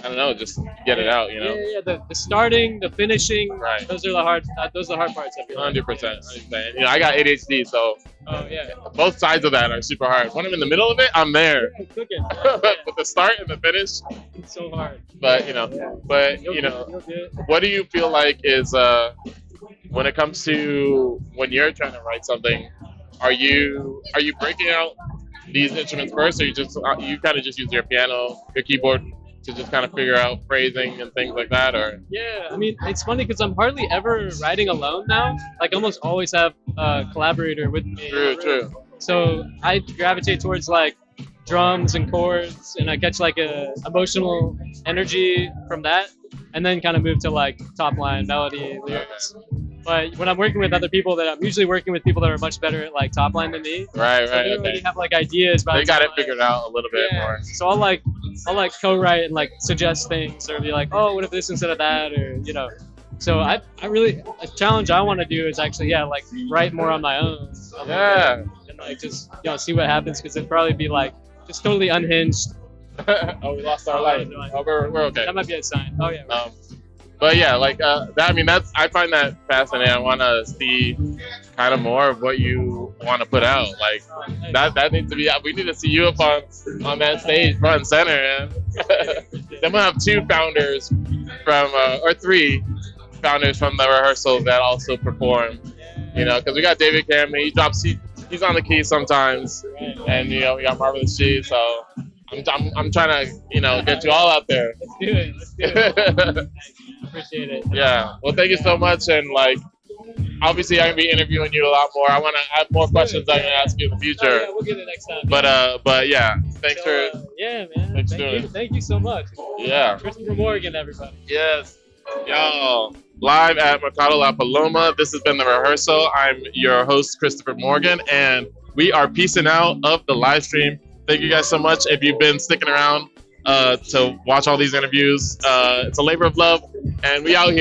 I don't know, just get it out, Yeah. The starting, the finishing, right. Those are the hard parts. I feel 100%. I got ADHD, so both sides of that are super hard. When I'm in the middle of it, I'm there. But the start and the finish, it's so hard. But what do you feel like is when it comes to when you're trying to write something? Are you breaking out these instruments first, or you kind of just use your piano, your keyboard to just kind of figure out phrasing and things like that, or? Yeah, I mean, it's funny because I'm hardly ever writing alone now. Like, I almost always have a collaborator with me. True. So I gravitate towards like drums and chords, and I catch like a emotional energy from that, and then kind of move to like top line melody, lyrics. But when I'm working with other people, I'm usually working with people that are much better at like top line than me. Right. So they already have like ideas. They got it figured out a little bit more. So I'll like co-write and like suggest things, or be like, oh, what if this instead of that, or So I really, a challenge I want to do is actually like write more on my own. And like just see what happens, because it'd probably be like just totally unhinged. Oh, we lost our light. Oh, we're okay. That might be a sign. Oh yeah. But yeah, like I find that fascinating. I want to see kind of more of what you want to put out. Like that needs to be. We need to see you up on that stage, front and center. Man. Then we'll have 2 founders from or 3 founders from the rehearsal that also perform. Because we got David Cameron. He's on the keys sometimes, and we got Marvelous G. So I'm trying to get you all out there. Let's do it. Appreciate it. Yeah. Well, thank you so much, and like, obviously, I'm gonna be interviewing you a lot more. I have more questions I'm gonna ask you in the future. Oh, yeah, we'll get it next time. But yeah, thanks for. Yeah, man. Thank you so much. Yeah. Christopher Morgan, everybody. Yes. Y'all, live at Mercado La Paloma. This has been The Rehearsal. I'm your host, Christopher Morgan, and we are peacing out of the live stream. Thank you guys so much if you've been sticking around to watch all these interviews. It's a labor of love, and we out here.